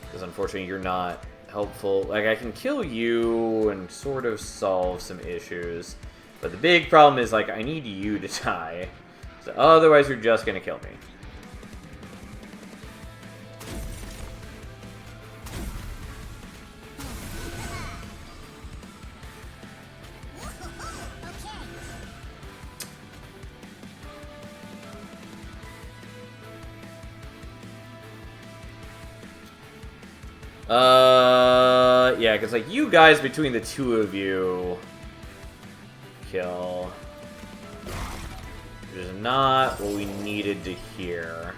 Because unfortunately you're not helpful. Like, I can kill you and sort of solve some issues. But the big problem is, like, I need you to die. So otherwise you're just gonna kill me. Yeah, because, like, you guys, between the two of you, kill. Which is not what we needed to hear.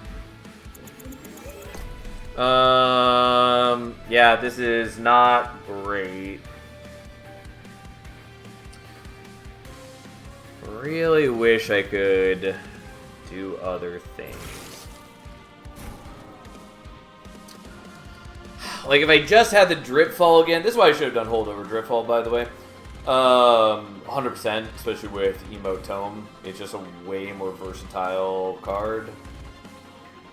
Yeah, this is not great. Really wish I could do other things. Like, if I just had the Drip Fall again, this is why I should have done Holdover Drip Fall, by the way. 100%, especially with Emote Tome. It's just a way more versatile card.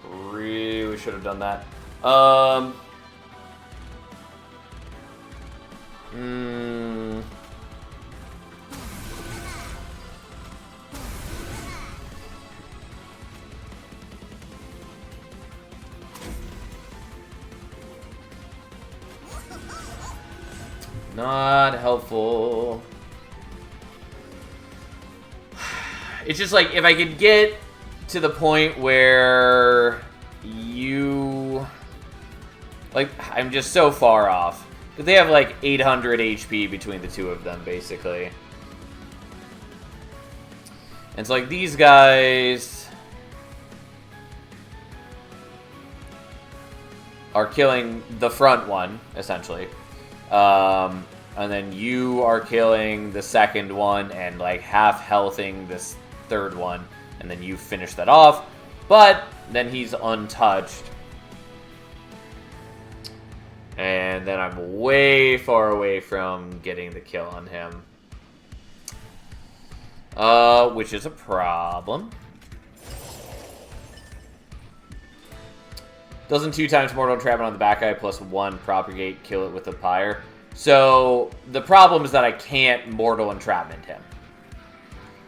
Really should have done that. Not helpful. It's just like, if I could get to the point where you... Like, I'm just so far off. Because they have like 800 HP between the two of them, basically. And it's like, these guys are killing the front one, essentially. And then you are killing the second one and like half healthing this third one, and then you finish that off, but then he's untouched. And then I'm way far away from getting the kill on him. Which is a problem. Doesn't 2 times Mortal Entrapment on the back guy plus 1 propagate kill it with a pyre. So the problem is that I can't Mortal Entrapment him.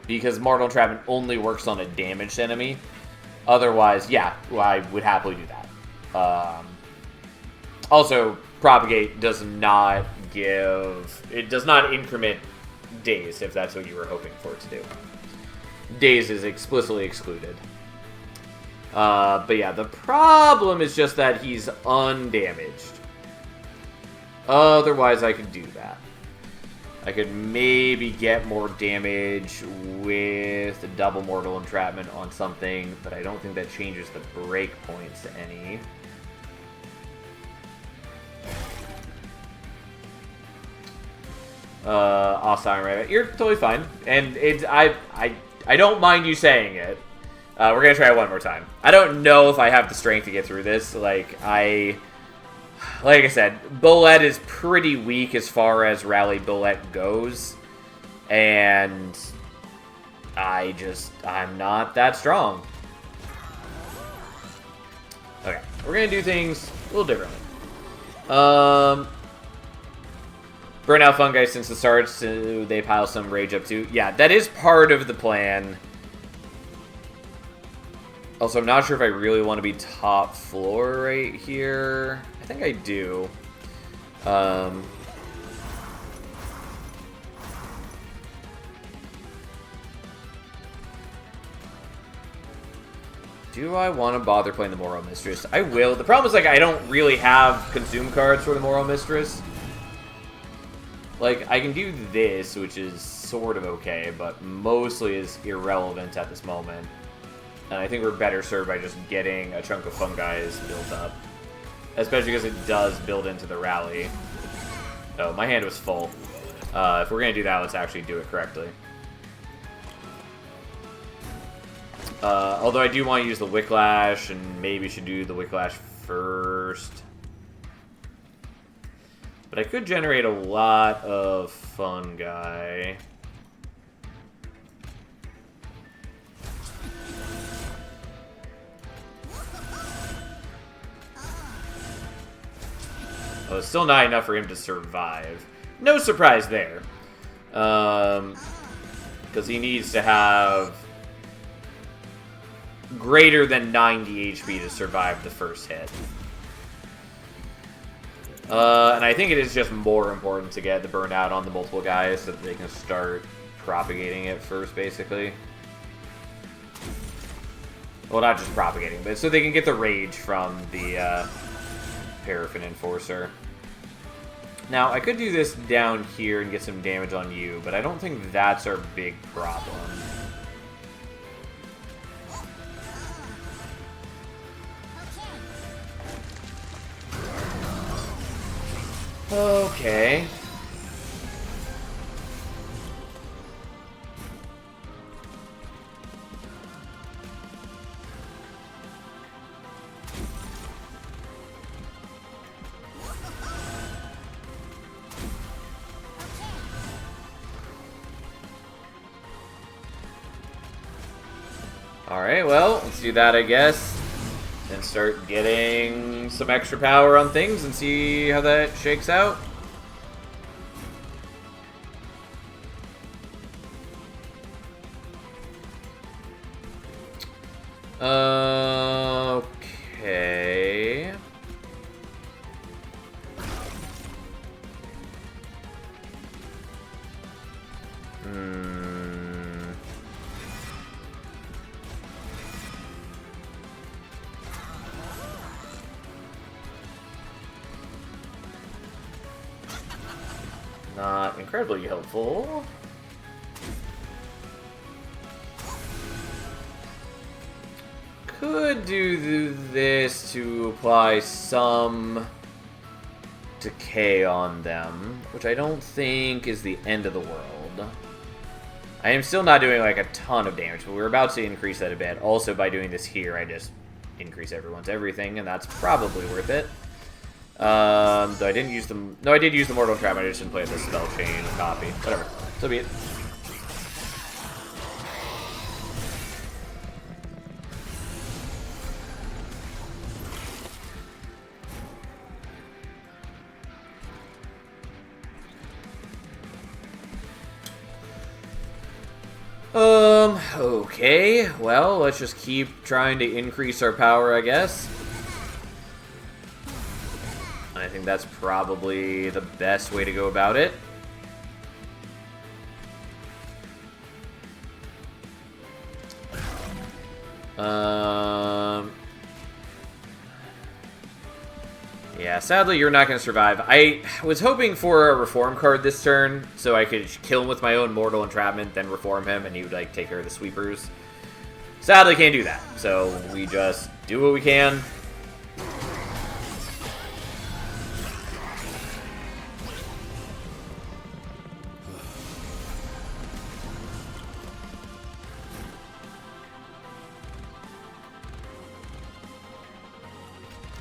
Because Mortal Entrapment only works on a damaged enemy. Otherwise, yeah, well, I would happily do that. Also, Propagate does not give... It does not increment Daze, if that's what you were hoping for it to do. Daze is explicitly excluded. But yeah, the problem is just that he's undamaged. Otherwise, I could do that. I could maybe get more damage with a double Mortal Entrapment on something, but I don't think that changes the breakpoints any. Awesome, right? You're totally fine, and it's I don't mind you saying it. We're gonna try it one more time. I don't know if I have the strength to get through this. Like I said, Bullet is pretty weak as far as Rally Bullet goes, and I'm not that strong. Okay, we're gonna do things a little differently. Burn out Fungi since the start, so they pile some rage up too. Yeah, that is part of the plan. Also, I'm not sure if I really want to be top floor right here. I think I do. Do I want to bother playing the Moral Mistress? I will. The problem is, like, I don't really have consume cards for the Moral Mistress. Like, I can do this, which is sort of okay, but mostly is irrelevant at this moment. And I think we're better served by just getting a chunk of fungi built up. Especially because it does build into the rally. Oh, my hand was full. If we're going to do that, let's actually do it correctly. Although I do want to use the Wicklash, and maybe should do the Wicklash first. But I could generate a lot of fungi. Oh, it's still not enough for him to survive. No surprise there. Because he needs to have greater than 90 HP to survive the first hit. And I think it is just more important to get the burnout on the multiple guys so that they can start propagating it first, basically. Well, not just propagating, but so they can get the rage from the Paraffin Enforcer. Now, I could do this down here and get some damage on you, but I don't think that's our big problem. Okay. Alright, well, let's do that, I guess. And start getting some extra power on things and see how that shakes out. Okay. Not incredibly helpful. Could do this to apply some decay on them, which I don't think is the end of the world. I am still not doing like a ton of damage, but we're about to increase that a bit. Also, by doing this here, I just increase everyone's everything, and that's probably worth it. Though I didn't use them. No, I did use the Mortal Trap. I just didn't play the Spell Chain copy. Whatever. So be it. Okay. Well, let's just keep trying to increase our power, I guess. I think that's probably the best way to go about it. Yeah, sadly you're not going to survive. I was hoping for a Reform card this turn, so I could kill him with my own Mortal Entrapment, then Reform him, and he would like take care of the sweepers. Sadly, can't do that, so we just do what we can.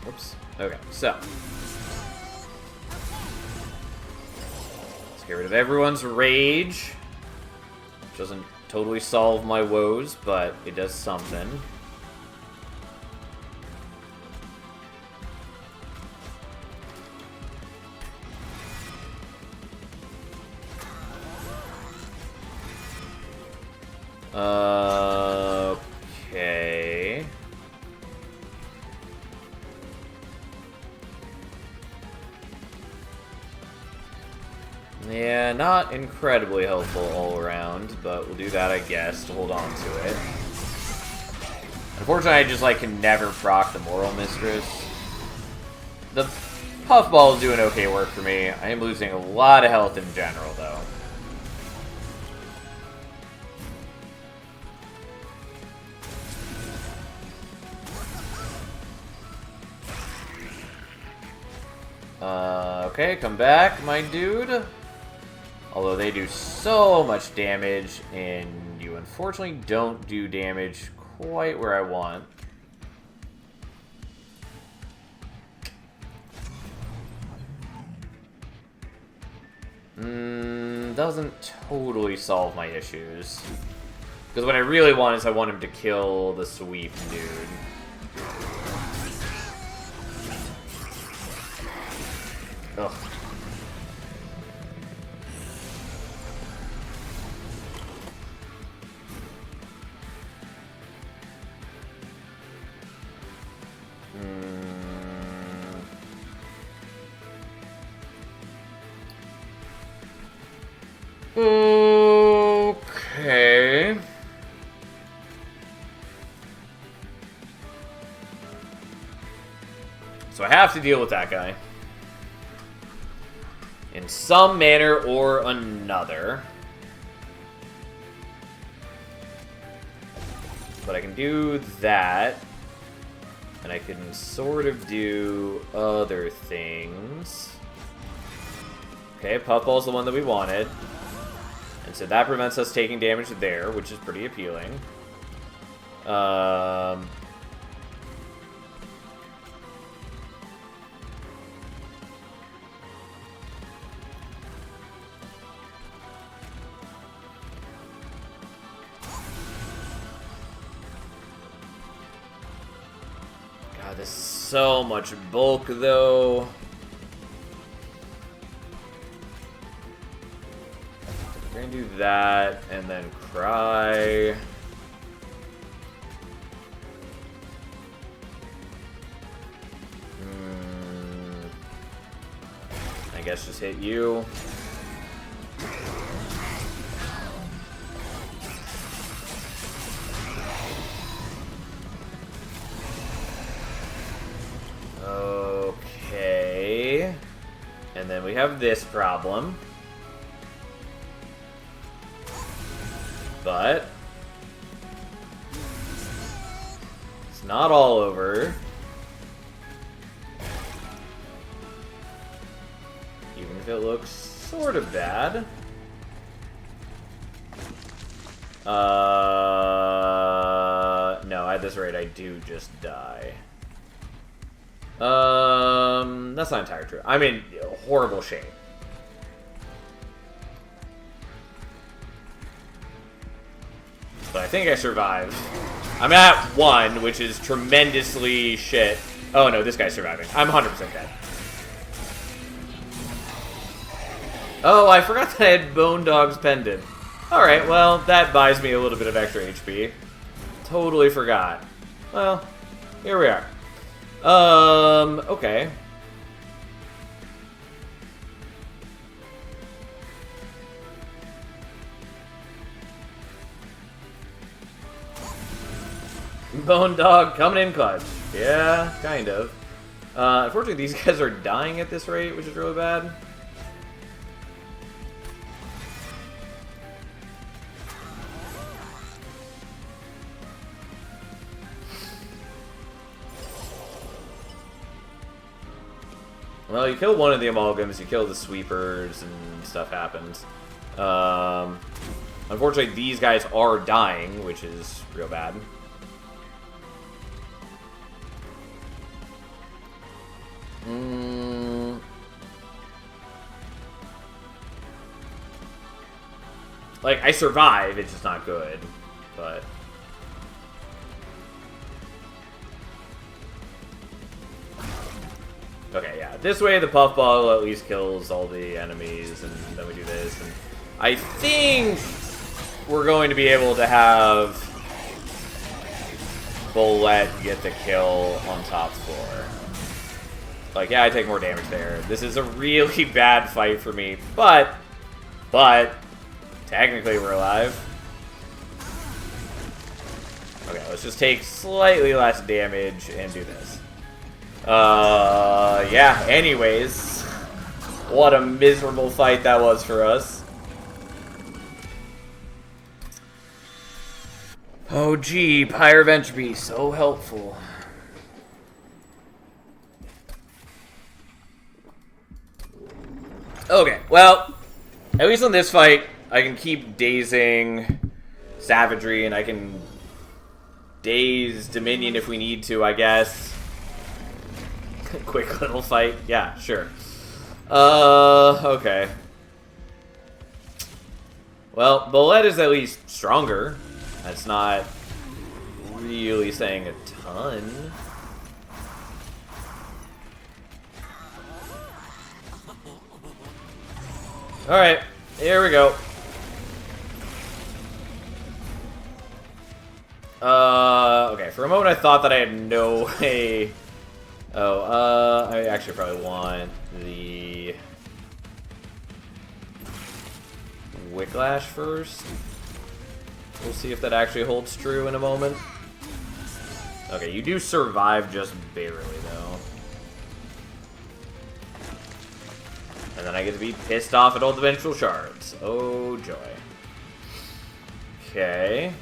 Oops. Okay, so let's get rid of everyone's rage. Which doesn't totally solve my woes, but it does something. Okay. Yeah, not incredibly helpful all around, but we'll do that, I guess, to hold on to it. Unfortunately, I just, like, can never proc the Moral Mistress. The Puffball is doing okay work for me. I am losing a lot of health in general, though. Okay, come back, my dude. Although they do so much damage, and you unfortunately don't do damage quite where I want. Doesn't totally solve my issues. Because what I really want is I want him to kill the sweep dude. Ugh. Okay. So I have to deal with that guy. In some manner or another. But I can do that. And I can sort of do other things. Okay, Puffball's the one that we wanted. And so that prevents us taking damage there, which is pretty appealing. There's so much bulk, though. We're gonna do that, and then cry. I guess just hit you. Okay. And then we have this problem. But it's not all over. Even if it looks sort of bad. No, at this rate I do just die. That's not entirely true. I'm in horrible shape. But I think I survived. I'm at 1, which is tremendously shit. Oh no, this guy's surviving. I'm 100% dead. Oh, I forgot that I had Bone Dog's Pendant. Alright, well, that buys me a little bit of extra HP. Totally forgot. Well, here we are. Okay. Bone Dog coming in clutch. Yeah, kind of. Unfortunately, these guys are dying at this rate, which is really bad. Well, you kill one of the amalgams, you kill the sweepers, and stuff happens. Unfortunately, these guys are dying, which is real bad. Like, I survive, it's just not good, but... Okay, yeah. This way, the Puffball at least kills all the enemies, and then we do this. And I think we're going to be able to have Bolette get the kill on top floor. Like, yeah, I take more damage there. This is a really bad fight for me, but technically we're alive. Okay, let's just take slightly less damage and do this. Yeah, anyways. What a miserable fight that was for us. Oh gee, Pyre of Entropy, so helpful. Okay, well, at least on this fight, I can keep dazing Savagery, and I can daze Dominion if we need to, I guess. Quick little fight. Yeah, sure. Okay. Well, Bolette is at least stronger. That's not really saying a ton. Alright, here we go. Okay, for a moment I thought that I had no way... Oh, I actually probably want the... Wicklash first. We'll see if that actually holds true in a moment. Okay, you do survive just barely, though. And then I get to be pissed off at all the Vengeful Shards. Oh, joy. Okay.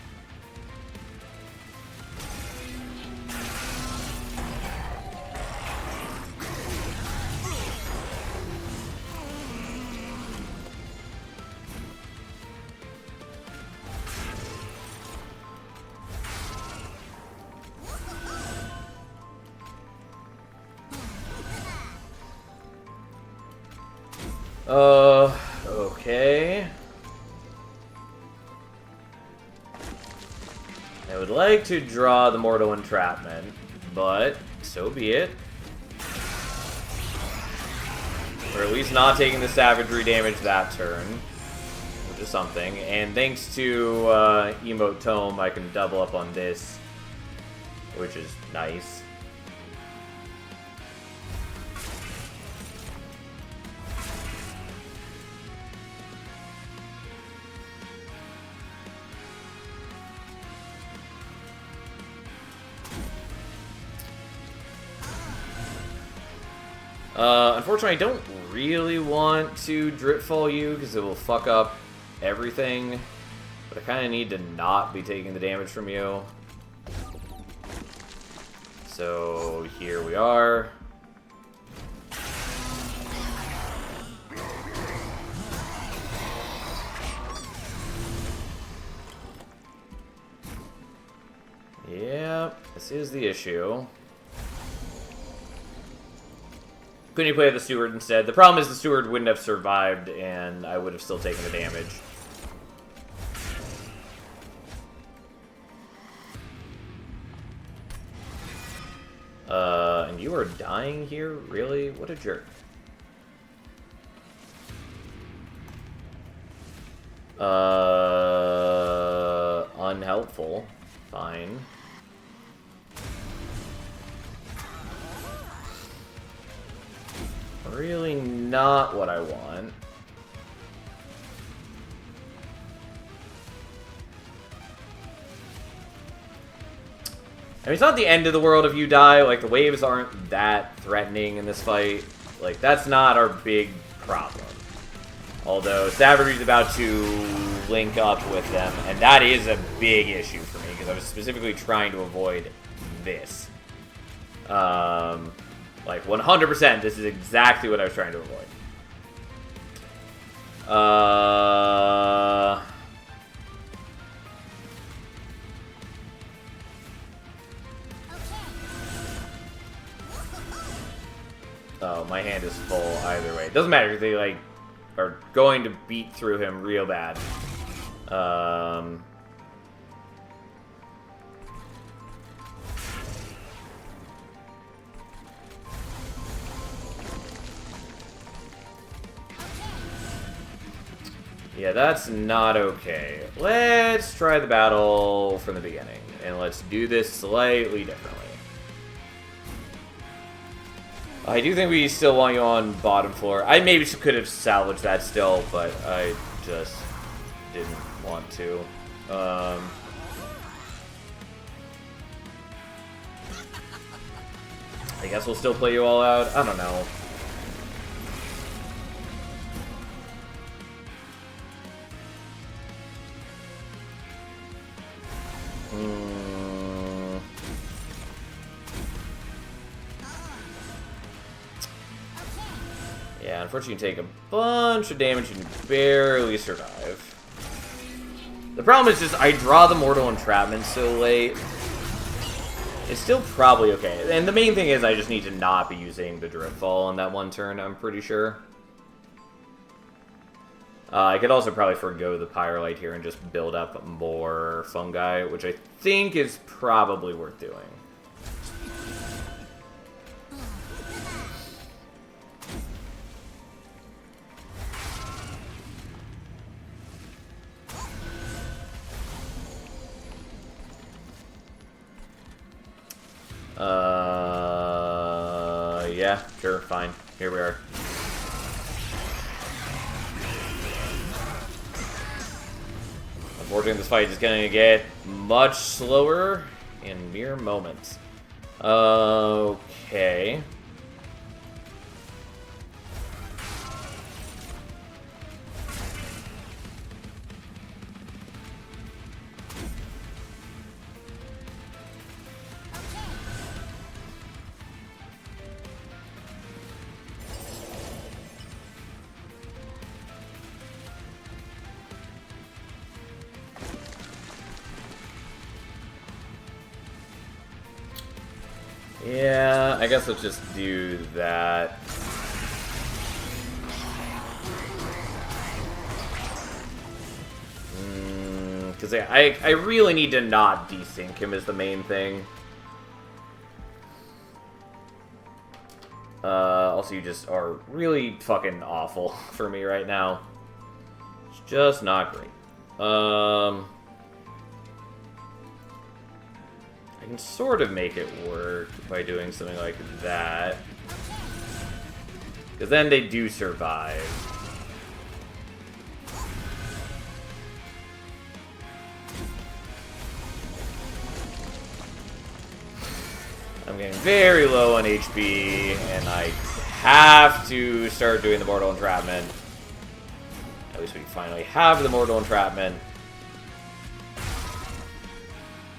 Okay. I would like to draw the Mortal Entrapment, but So be it. Or at least not taking the savagery damage that turn, which is something. And thanks to Emote Tome, I can double up on this, which is nice. Unfortunately, I don't really want to Dripfall you because it will fuck up everything. But I kind of need to not be taking the damage from you. So here we are. Yep, this is the issue. Couldn't you play the Steward instead? The problem is the Steward wouldn't have survived, and I would have still taken the damage. And you are dying here? Really? What a jerk. Unhelpful. Fine. Really not what I want. I mean, it's not the end of the world if you die. Like, the waves aren't that threatening in this fight. Like, that's not our big problem. Although, Savagery's about to link up with them, and that is a big issue for me, because I was specifically trying to avoid this. Like, 100%, this is exactly what I was trying to avoid. Oh, my hand is full either way. It doesn't matter, they, like, are going to beat through him real bad. Yeah, that's not okay. Let's try the battle from the beginning, and let's do this slightly differently. I do think we still want you on bottom floor. I maybe could have salvaged that still, but I just didn't want to. I guess we'll still play you all out. I don't know. Yeah, unfortunately you take a bunch of damage and barely survive. The problem is just I draw the Mortal Entrapment so late. It's still probably okay. And the main thing is I just need to not be using the Dripfall on that one turn, I'm pretty sure. I could also probably forgo the Pyrolite here and just build up more fungi, which I think is probably worth doing. Yeah, sure, fine. Here we are. Unfortunately, this fight is going to get much slower in mere moments. Okay. Yeah, I guess let's just do that. Because I really need to not desync him is the main thing. Also, you just are really fucking awful for me right now. It's just not great. I can sort of make it work by doing something like that. Because then they do survive. I'm getting very low on HP, and I have to start doing the Mortal Entrapment. At least we finally have the Mortal Entrapment.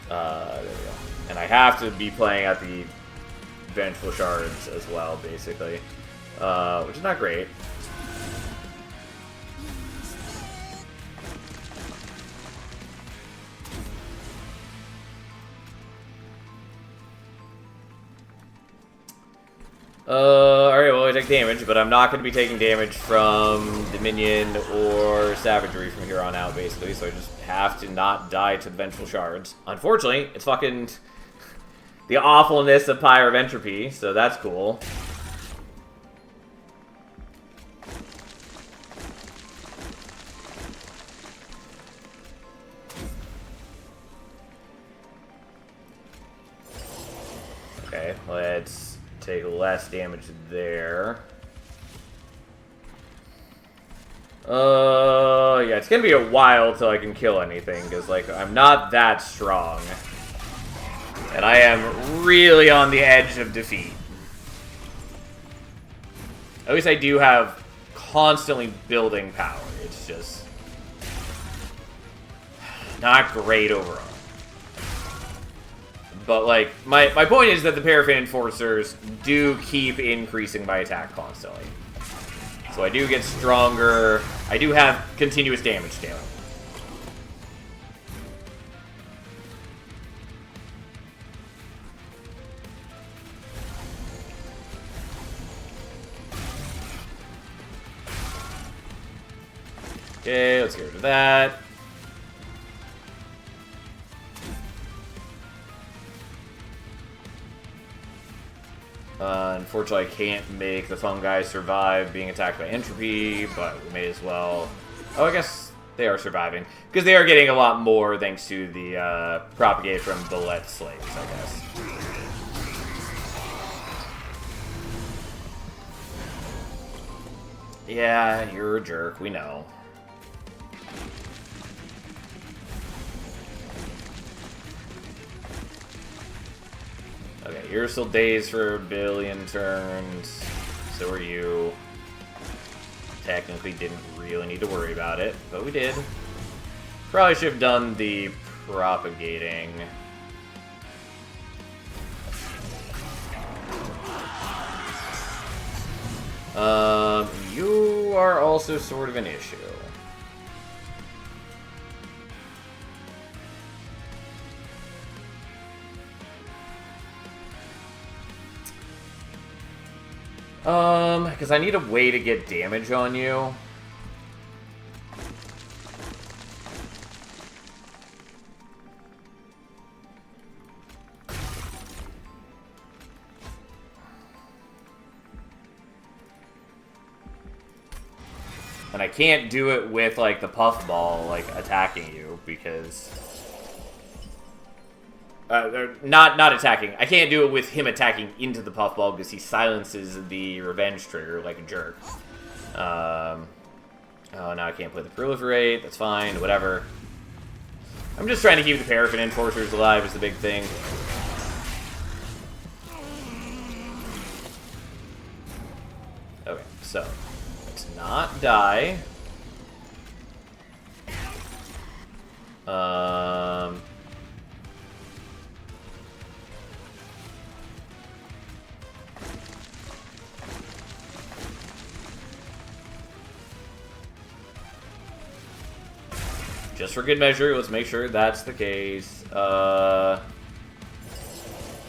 There we go. And I have to be playing at the Vengeful Shards as well, basically. Which is not great. Alright, well, I take damage, but I'm not going to be taking damage from Dominion or Savagery from here on out, basically, so I just have to not die to the Vengeful Shards. Unfortunately, it's fucking the awfulness of Pyre of Entropy, so that's cool. Okay, let's take less damage there. Yeah, it's gonna be a while till I can kill anything, because, like, I'm not that strong. And I am really on the edge of defeat. At least I do have constantly building power. It's just not great overall. But, like, my point is that the Paraffin Enforcers do keep increasing my attack constantly. So I do get stronger. I do have continuous damage scaling. Okay, let's get rid of that. Unfortunately, I can't make the fungi survive being attacked by entropy, but we may as well... Oh, I guess they are surviving. Because they are getting a lot more thanks to the propagate from Bullet Slaves, I guess. Yeah, you're a jerk, we know. Okay, you're still dazed for a billion turns. So are you. Technically didn't really need to worry about it, but we did. Probably should have done the propagating. You are also sort of an issue. Because I need a way to get damage on you. And I can't do it with, like, the puffball, like, attacking you, because... not attacking. I can't do it with him attacking into the puffball because he silences the revenge trigger like a jerk. Oh, now I can't play the proliferate. That's fine. Whatever. I'm just trying to keep the Paraffin Enforcers alive is the big thing. Okay, so let's not die. Just for good measure, let's make sure that's the case.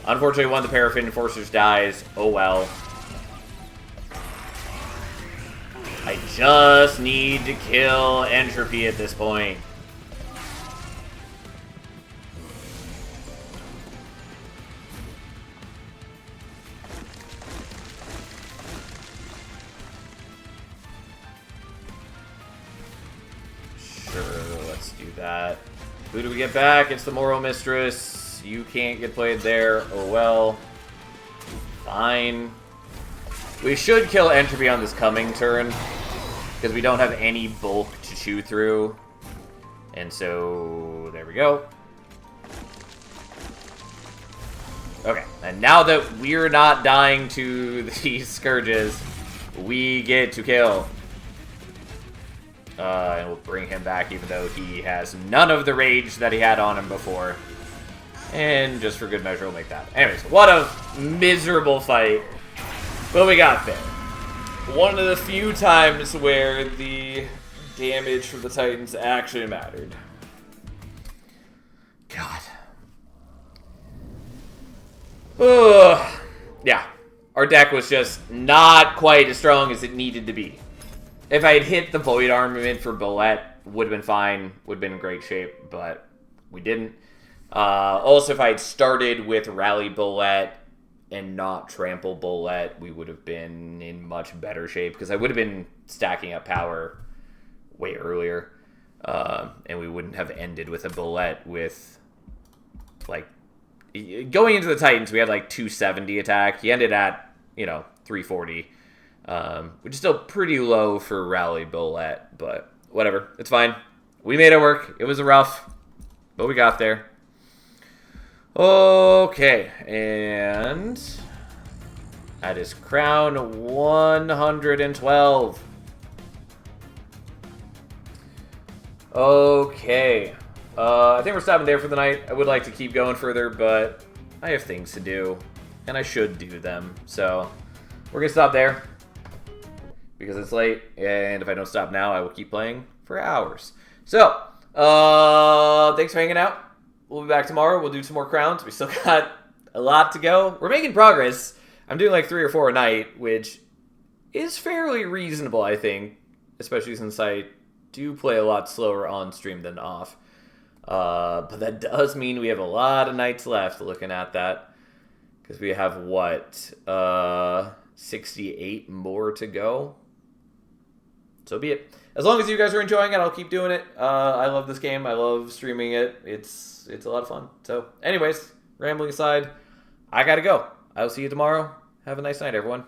Unfortunately, one of the Paraffin Enforcers dies. Oh well. I just need to kill Entropy at this point. that. Who do we get back? It's the Moral Mistress. You can't get played there. Oh well. Fine. We should kill Entropy on this coming turn, because we don't have any bulk to chew through. And so, there we go. Okay, and now that we're not dying to these Scourges, we get to kill. And we'll bring him back even though he has none of the rage that he had on him before. And just for good measure, we'll make that. Anyways, what a miserable fight. But we got there. One of the few times where the damage from the Titans actually mattered. God. Ugh. Yeah. Our deck was just not quite as strong as it needed to be. If I had hit the Void Armament for Bullet, would have been fine. Would have been in great shape, but we didn't. Also, if I had started with Rally Bullet and not Trample Bullet, we would have been in much better shape, because I would have been stacking up power way earlier. And we wouldn't have ended with a Bullet with, like, going into the Titans, we had like 270 attack. He ended at, 340. Which is still pretty low for Rally Bullet, but whatever. It's fine. We made it work. It was rough, but we got there. Okay, and that is crown 112. Okay. I think we're stopping there for the night. I would like to keep going further, but I have things to do, and I should do them. So we're going to stop there, because it's late, and if I don't stop now, I will keep playing for hours. So, thanks for hanging out. We'll be back tomorrow. We'll do some more crowns. We still got a lot to go. We're making progress. I'm doing like 3 or 4 a night, which is fairly reasonable, I think, especially since I do play a lot slower on stream than off. But that does mean we have a lot of nights left looking at that, because we have, 68 more to go. So be it. As long as you guys are enjoying it, I'll keep doing it. I love this game. I love streaming it. It's a lot of fun. So anyways, rambling aside, I gotta go. I will see you tomorrow. Have a nice night, everyone.